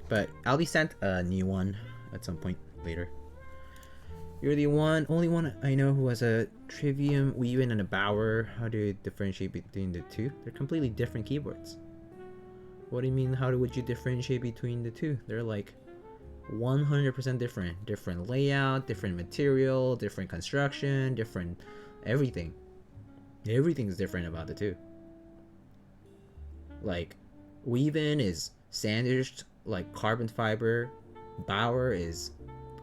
But I'll be sent a new one at some point later. You're the only one I know who has a Trivium, Weaving, and a Bauer. How do you differentiate between the two? They're completely different keyboards. What do you mean, would you differentiate between the two? They're like 100% different. Different layout, different material, different construction, different everything. Everything's different about the two. Like, Weaving is sandwiched like carbon fiber. Bauer is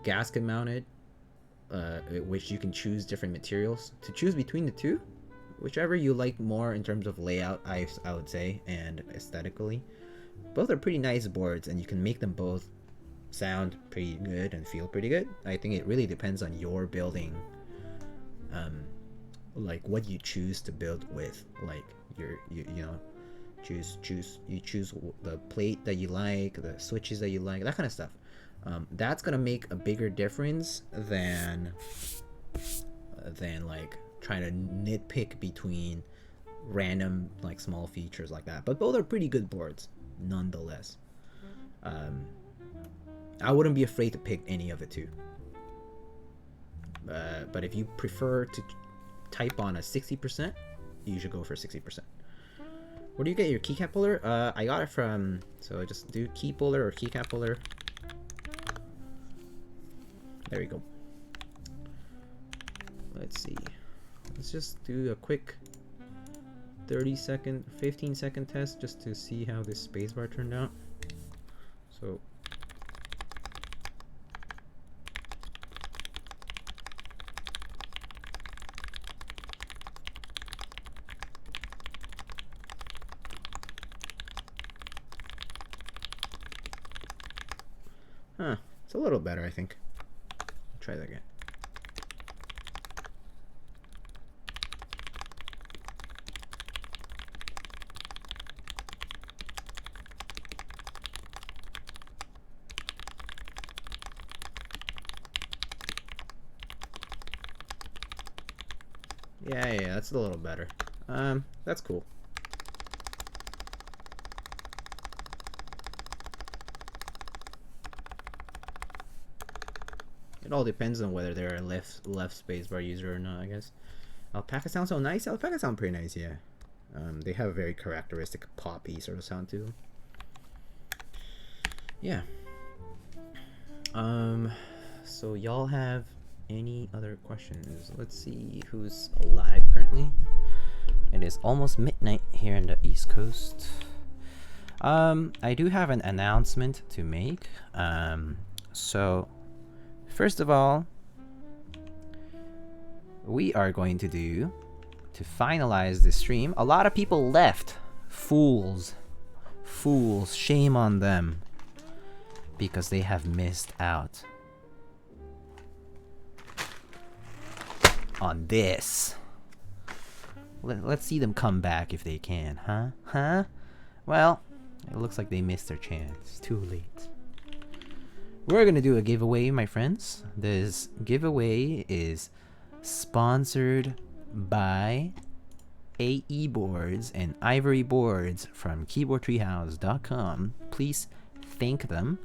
gasket mounted, which you can choose different materials. To choose between the two, whichever you like more in terms of layout, I would say, and aesthetically. Both are pretty nice boards, and you can make them both sound pretty good and feel pretty good. I think it really depends on your building, like what you choose to build with. Like you know, you choose the plate that you like, the switches that you like, that kind of stuff. That's gonna make a bigger difference than like trying to nitpick between random like small features like that. But both are pretty good boards nonetheless. I wouldn't be afraid to pick any of the two. But if you prefer to type on a 60%, you should go for 60%. Where do you get your keycap puller? I got it from, so just do key puller or keycap puller. There we go. Let's see. Let's just do a quick 15-second test just to see how this spacebar turned out. So it's a little better, I think. Try that again. Yeah, that's a little better. That's cool. It all depends on whether they're a left spacebar user or not, I guess. Alpacas sound so nice? Alpacas sound pretty nice, yeah. They have a very characteristic poppy sort of sound to them. Yeah. So y'all have any other questions? Let's see who's alive currently. It is almost midnight here in the East Coast. I do have an announcement to make. So first of all, we are going to finalize the stream. A lot of people left. Fools, shame on them, because they have missed out on this. Let's see them come back if they can, huh? Well, it looks like they missed their chance. Too late. We're gonna do a giveaway, my friends. This giveaway is sponsored by AE boards and Ivery boards from keyboardtreehouse.com. Please thank them,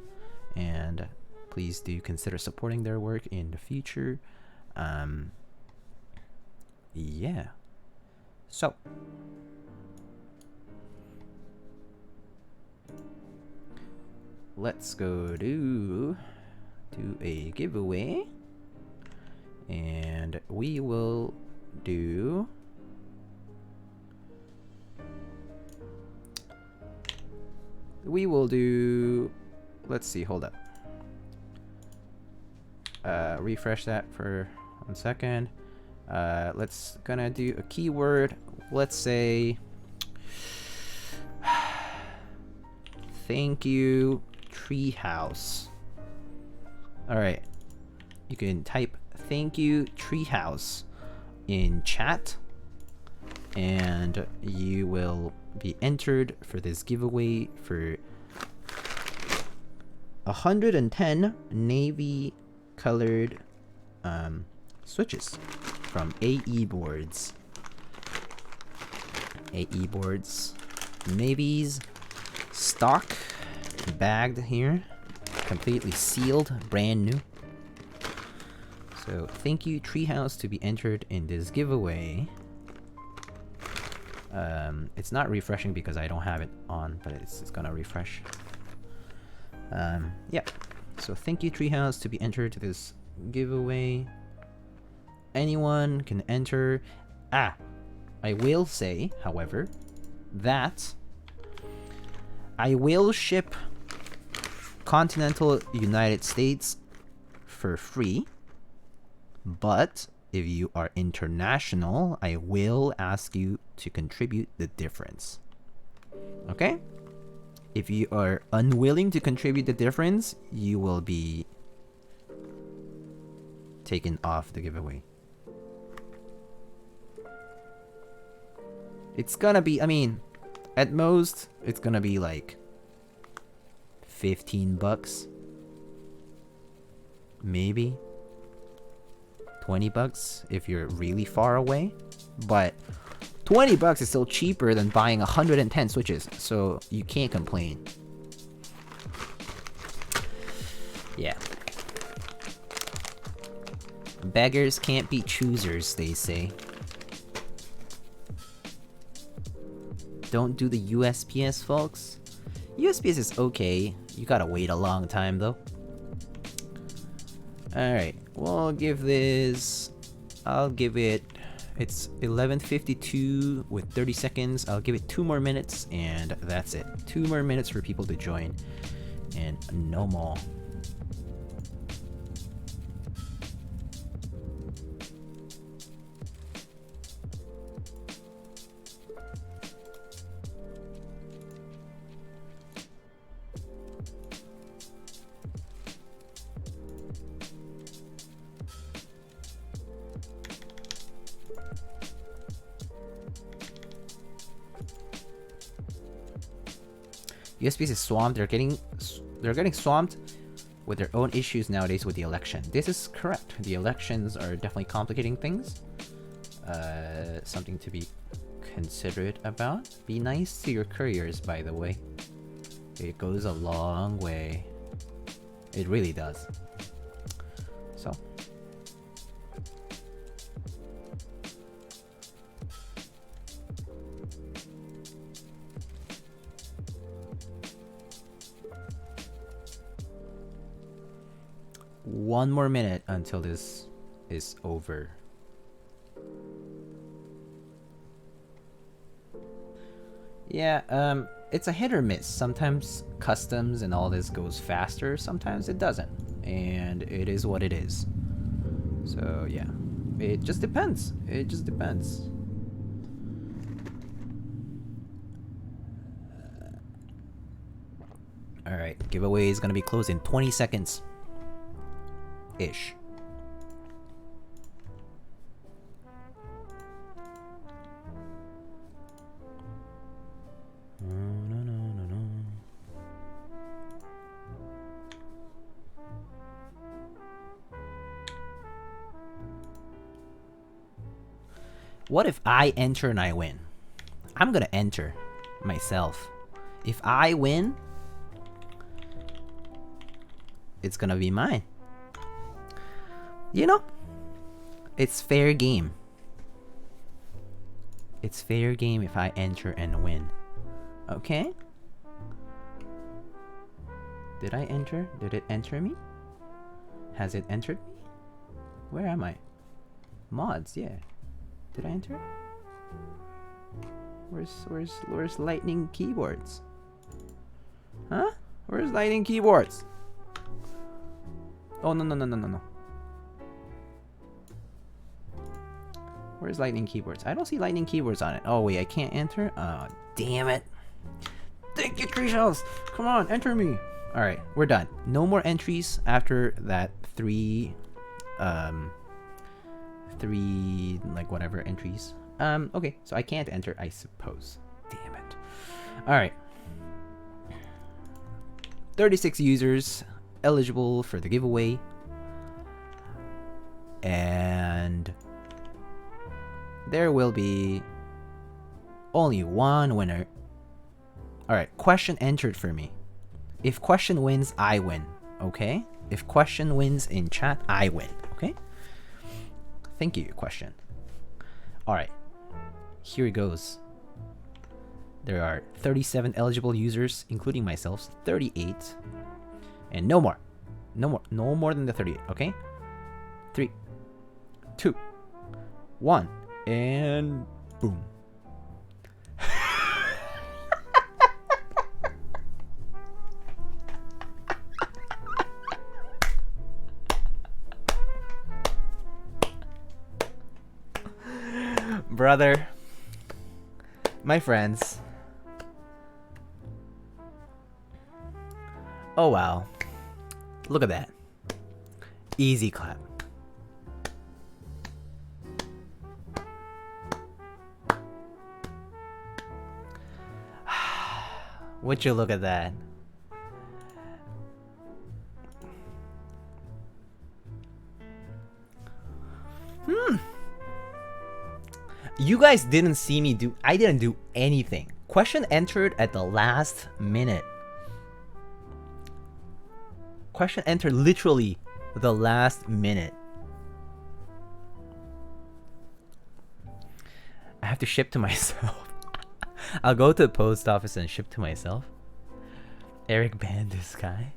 and please do consider supporting their work in the future. Yeah. So, let's go do a giveaway, and we will do let's see, hold up. Refresh that for 1 second. Let's gonna do a keyword. Let's say thank you treehouse. All right, you can type thank you treehouse in chat, and you will be entered for this giveaway for 110 navy colored switches from AE boards. AE boards, navies, stock, bagged here, completely sealed, brand new. So thank you treehouse to be entered in this giveaway. It's not refreshing because I don't have it on, but it's gonna refresh. Yeah. So thank you treehouse to be entered to this giveaway. Anyone can enter. I will say, however, that I will ship continental United States for free, but if you are international, I will ask you to contribute the difference. Okay? If you are unwilling to contribute the difference, you will be taken off the giveaway. It's gonna be, I mean, at most, it's gonna be like $15. Maybe $20 if you're really far away. But $20 is still cheaper than buying 110 switches, so you can't complain. Yeah. Beggars can't be choosers, they say. Don't do the USPS, folks. USPS is okay. You gotta wait a long time, though. Alright, we'll give this... I'll give it... It's 11:52 with 30 seconds. I'll give it 2 more minutes, and that's it. 2 more minutes for people to join, and no more. USPS is swamped. They're getting swamped with their own issues nowadays with the election. This is correct. The elections are definitely complicating things. Something to be considerate about. Be nice to your couriers, by the way. It goes a long way. It really does. So. One more minute until this is over. Yeah, it's a hit or miss. Sometimes customs and all this goes faster, sometimes it doesn't. And it is what it is. So, yeah. It just depends. It just depends. Alright, giveaway is gonna be closed in 20 seconds. Ish. What if I enter and I win? I'm gonna enter myself. If I win, it's gonna be mine. You know, it's fair game. It's fair game if I enter and win. Okay? Did I enter? Did it enter me? Has it entered me? Where am I? Mods, yeah. Did I enter? Where's lightning keyboards? Huh? Where's lightning keyboards? Oh no. Where's lightning keyboards? I don't see lightning keyboards on it. Oh wait, I can't enter? Oh, damn it. Thank you, tree shells. Come on, enter me. Alright, we're done. No more entries after that three like whatever entries. Okay, so I can't enter, I suppose. Damn it. Alright. 36 users eligible for the giveaway. And there will be only one winner. Alright, question entered for me. If question wins, I win. Okay? If question wins in chat, I win. Okay? Thank you, question. Alright. Here it goes. There are 37 eligible users, including myself. 38. And no more. No more than the 38. Okay? 3, 2, 1. And boom. Brother, my friends. Oh wow. Look at that. Easy clap. Would you look at that? You guys didn't see me do... I didn't do anything. Question entered at the last minute. Question entered literally the last minute. I have to ship to myself. I'll go to the post office and ship to myself. Eric banned this guy.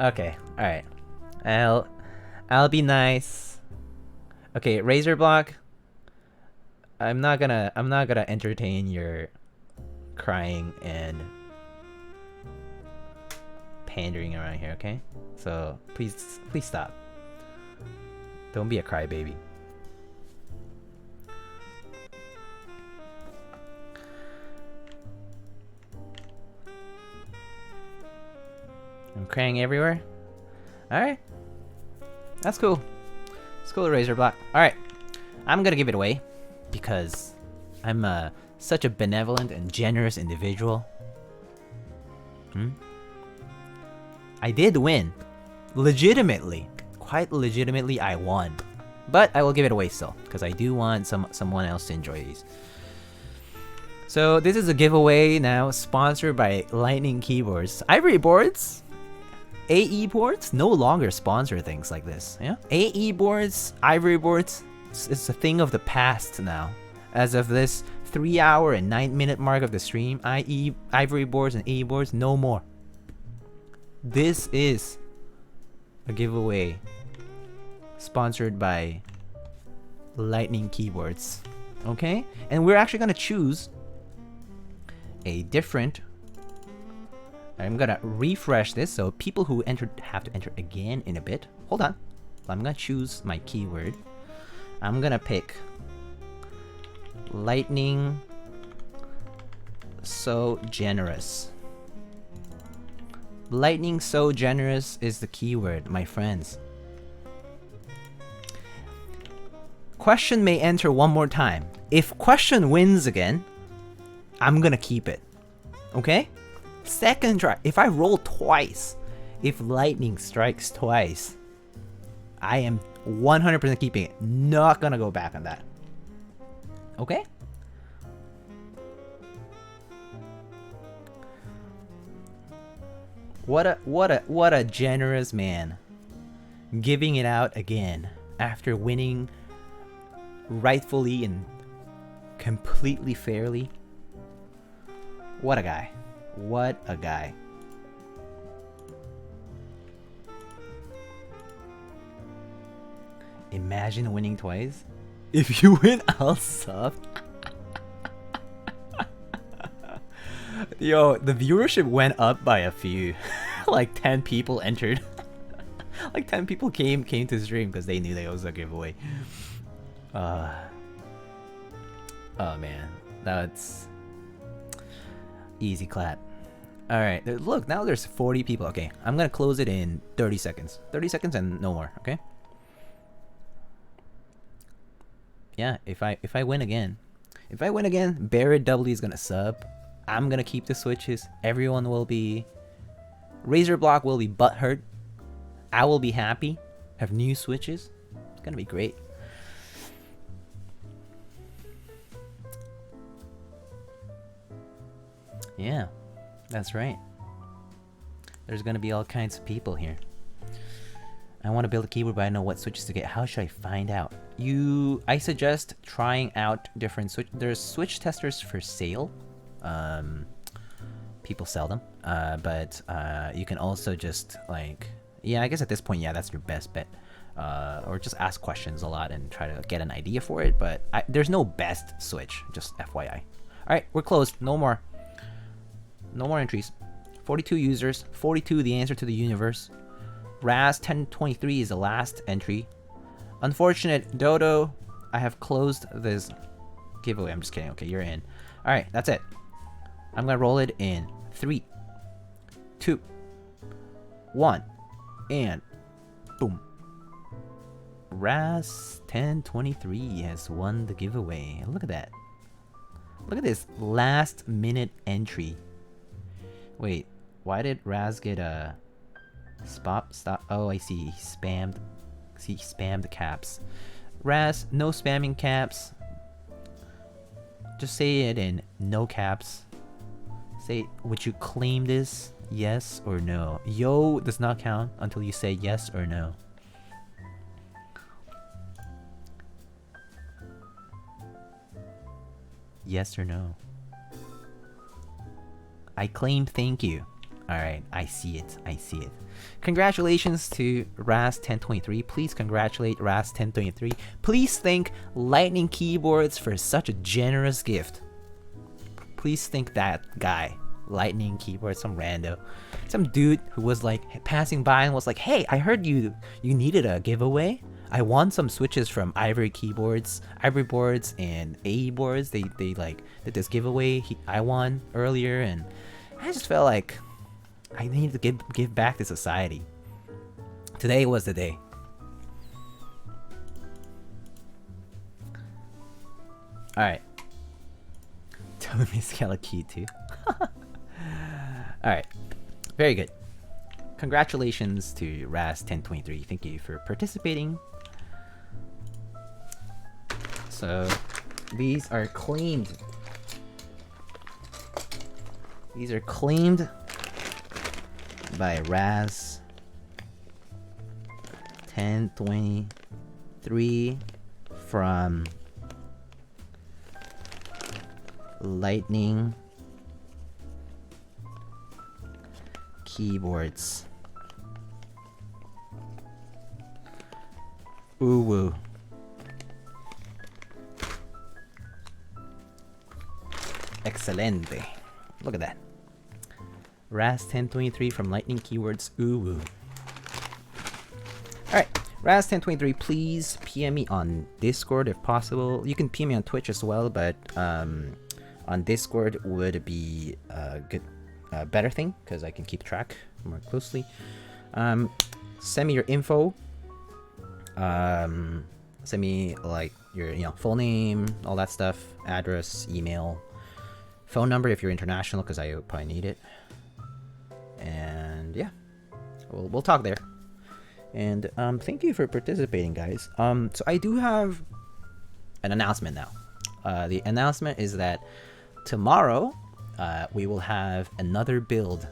Okay, alright. I'll be nice. Okay, Razor Block. I'm not gonna entertain your crying and pandering around here, okay? So please stop. Don't be a crybaby. I'm crying everywhere. Alright. That's cool. It's cool, Razor Block. Alright. I'm gonna give it away because I'm such a benevolent and generous individual. I did win. Legitimately. Quite legitimately, I won. But I will give it away still, because I do want someone else to enjoy these. So this is a giveaway now, sponsored by Lightning Keyboards. Ivory boards? AE boards no longer sponsor things like this. Yeah, AE boards, Ivory boards, it's a thing of the past now. As of this 3-hour and 9-minute mark of the stream, Ivory boards and AE boards, no more. This is a giveaway sponsored by Lightning Keyboards. Okay, and we're actually gonna choose a different... I'm gonna refresh this so people who entered have to enter again in a bit. Hold on. I'm gonna choose my keyword. I'm gonna pick Lightning So Generous. Lightning So Generous is the keyword, my friends. Question may enter one more time. If question wins again, I'm gonna keep it. Okay? Second try. If I roll twice, if lightning strikes twice, I am 100% keeping it. Not gonna go back on that. Okay? What a generous man. Giving it out again after winning rightfully and completely fairly. What a guy. What a guy. Imagine winning twice. If you win, I'll sub. Yo, the viewership went up by a few. Like 10 people entered. Like 10 people came to stream because they knew that it was a giveaway. Oh man, that's easy clap. All right, look, now there's 40 people. Okay, I'm gonna close it in 30 seconds. 30 seconds and no more. Okay. Yeah, if I win again, Barrett W is gonna sub. I'm gonna keep the switches. Everyone will be. Razor Block will be butthurt. I will be happy. Have new switches. It's gonna be great. Yeah, that's right. There's gonna be all kinds of people here. I want to build a keyboard, but I know what switches to get. How should I find out? I suggest trying out different switch. There's switch testers for sale. People sell them. But you can also just like, yeah, I guess at this point, yeah, that's your best bet. Or just ask questions a lot and try to get an idea for it. But there's no best switch, just FYI. All right, we're closed. No more. No more entries. 42 users. 42, the answer to the universe. Raz 1023 is the last entry. Unfortunate, Dodo. I have closed this giveaway. I'm just kidding. Okay, you're in. All right, that's it. I'm gonna roll it in 3, 2, 1, and boom. Raz 1023 has won the giveaway. Look at that. Look at this last minute entry. Wait, why did Raz get a stop? Oh, I see. He spammed. See, he spammed the caps. Raz, no spamming caps. Just say it in no caps. Say, would you claim this? Yes or no? Yo does not count until you say yes or no. Yes or no? I claim thank you. Alright, I see it. I see it. Congratulations to Raz1023. Please congratulate Raz1023. Please thank Lightning Keyboards for such a generous gift. Please thank that guy. Lightning Keyboards, some rando. Some dude who was like passing by and was like, hey, I heard you needed a giveaway. I won some switches from Ivory Keyboards, Ivory Boards, and AE Boards. They like did this giveaway. I won earlier, and I just felt like I needed to give back to society. Today was the day. All right. Tell me scale a key too. All right. Very good. Congratulations to Raz1023. Thank you for participating. So these are claimed. These are claimed by Raz1023 from Lightning Keyboards. Ooh woo. Excelente. Look at that. Raz1023 from Lightning Keywords. Ooh woo. Alright. Raz1023, please PM me on Discord if possible. You can PM me on Twitch as well, but on Discord would be a good, better thing because I can keep track more closely. Send me your info. Send me like your full name, all that stuff, address, email, phone number if you're international because I probably need it. And yeah, we'll talk there. And thank you for participating, guys. So I do have an announcement now. The announcement is that tomorrow we will have another build.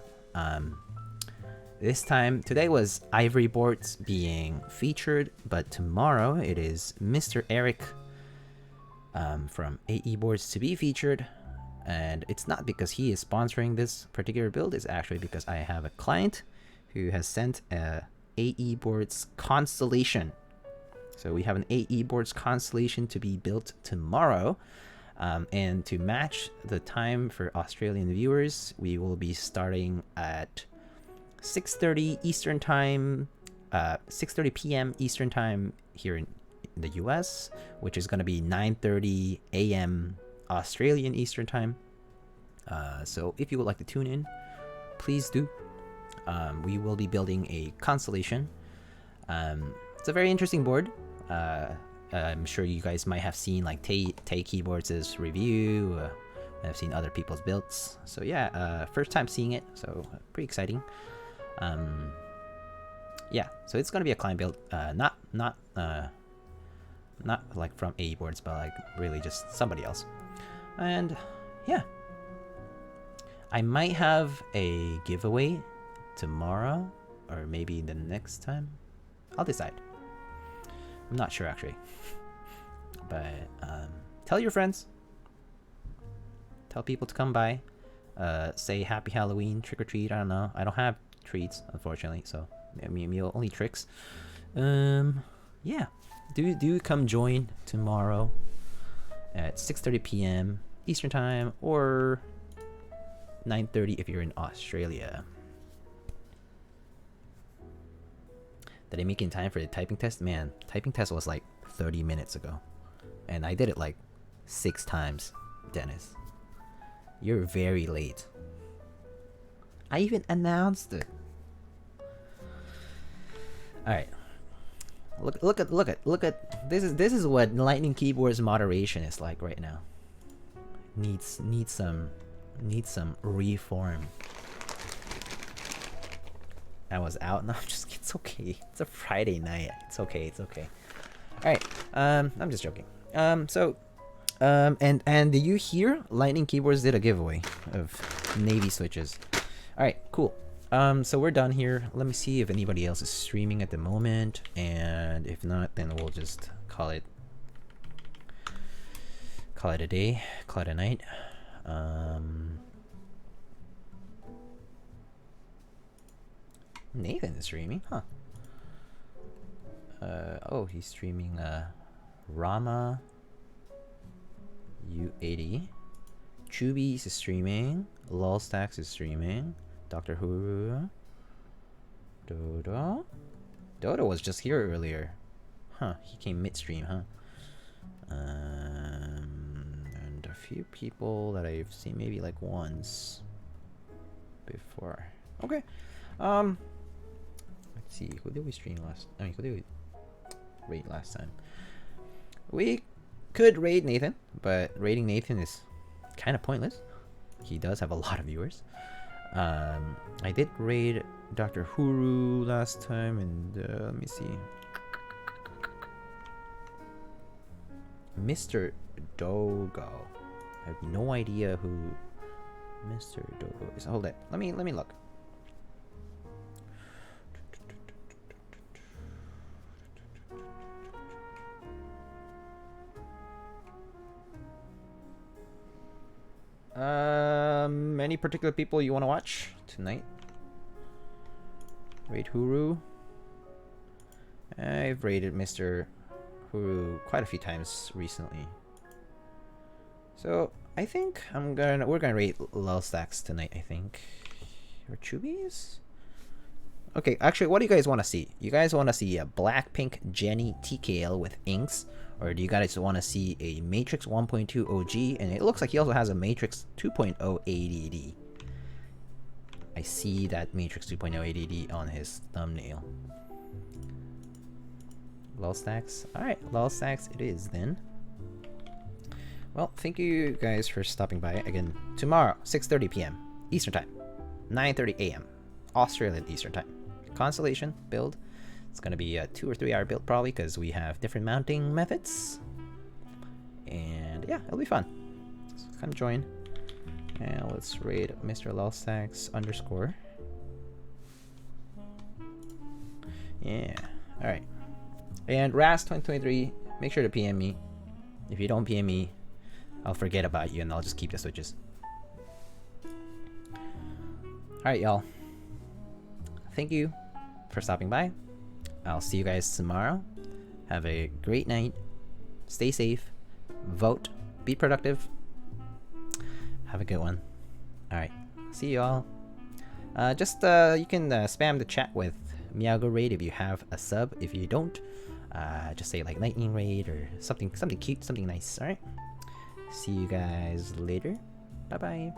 This time, today was Ivery boards being featured, but tomorrow it is Mr. Eric from AE Boards to be featured. And it's not because he is sponsoring this particular build, it's actually because I have a client who has sent a AE Boards constellation. So we have an AE Boards constellation to be built tomorrow. And to match the time for Australian viewers, we will be starting at 6:30 Eastern Time, 6:30 p.m. Eastern Time here in the US, which is going to be 9:30 a.m. Australian Eastern Time. So if you would like to tune in, please do. We will be building a constellation. It's a very interesting board. I'm sure you guys might have seen like Tay Keyboards' review. I've seen other people's builds. So yeah, first time seeing it, so pretty exciting. Yeah, so it's gonna be a client build, not like from AE Boards, but like really just somebody else. And yeah, I might have a giveaway tomorrow or maybe the next time. I'll decide. I'm not sure actually. But tell your friends. Tell people to come by. Say happy Halloween, trick or treat. I don't know. I don't have treats, unfortunately, so I mean only tricks. Yeah. Do come join tomorrow at 6:30 p.m. Eastern Time or 9:30 if you're in Australia. Did I make it in time for the typing test? Man, typing test was like 30 minutes ago. And I did it like 6 times, Dennis. You're very late. I even announced it. Alright. Look at this is what Lightning Keyboard's moderation is like right now. Needs some reform. I was out. No, it's okay. It's a Friday night. It's okay. Alright. I'm just joking. And do you hear Lightning Keyboards did a giveaway of Navy switches? Alright, cool. So we're done here. Let me see if anybody else is streaming at the moment, and if not, then we'll just call it a day, call it a night. Nathan is streaming, huh? Oh, he's streaming Rama U80. Chubby's is streaming. Lolstacks is streaming. Dr. Huru. Dodo was just here earlier. Huh, he came midstream, huh? And a few people that I've seen maybe like once before. Okay. Let's see, who did we stream last? I mean, who did we raid last time? We could raid Nathan, but raiding Nathan is kind of pointless. He does have a lot of viewers. I did raid Dr. Huru last time, and let me see. Mr. Dogo. I have no idea who Mr. Dogo is. Hold it. Let me look. Any particular people you want to watch tonight? Raid Huru. I've raided Mr. Huru quite a few times recently. So I think we're gonna raid Lulstacks tonight, I think. Or Chubbies? Okay, actually, what do you guys want to see? You guys want to see a Blackpink Jenny TKL with inks? Or do you guys want to see a Matrix 1.2 OG? And it looks like he also has a Matrix 2.0 ADD. I see that Matrix 2.0 ADD on his thumbnail. Lulstacks? Alright, Lulstacks it is then. Well, thank you guys for stopping by. Again, tomorrow, 6:30 p.m. Eastern Time. 9:30 a.m. Australian Eastern Time. Constellation build. It's gonna be a 2 or 3 hour build probably because we have different mounting methods. And yeah, it'll be fun. So come join. And let's raid Mr. Lulsax _ Yeah. Alright. And Ras 2023, make sure to PM me. If you don't PM me, I'll forget about you and I'll just keep the switches. Alright, y'all. Thank you for stopping by. I'll see you guys tomorrow. Have a great night. Stay safe. Vote. Be productive. Have a good one. Alright. See you all. You can spam the chat with Meowgo Raid if you have a sub. If you don't, just say like Lightning Raid or something cute, something nice. Alright. See you guys later. Bye bye.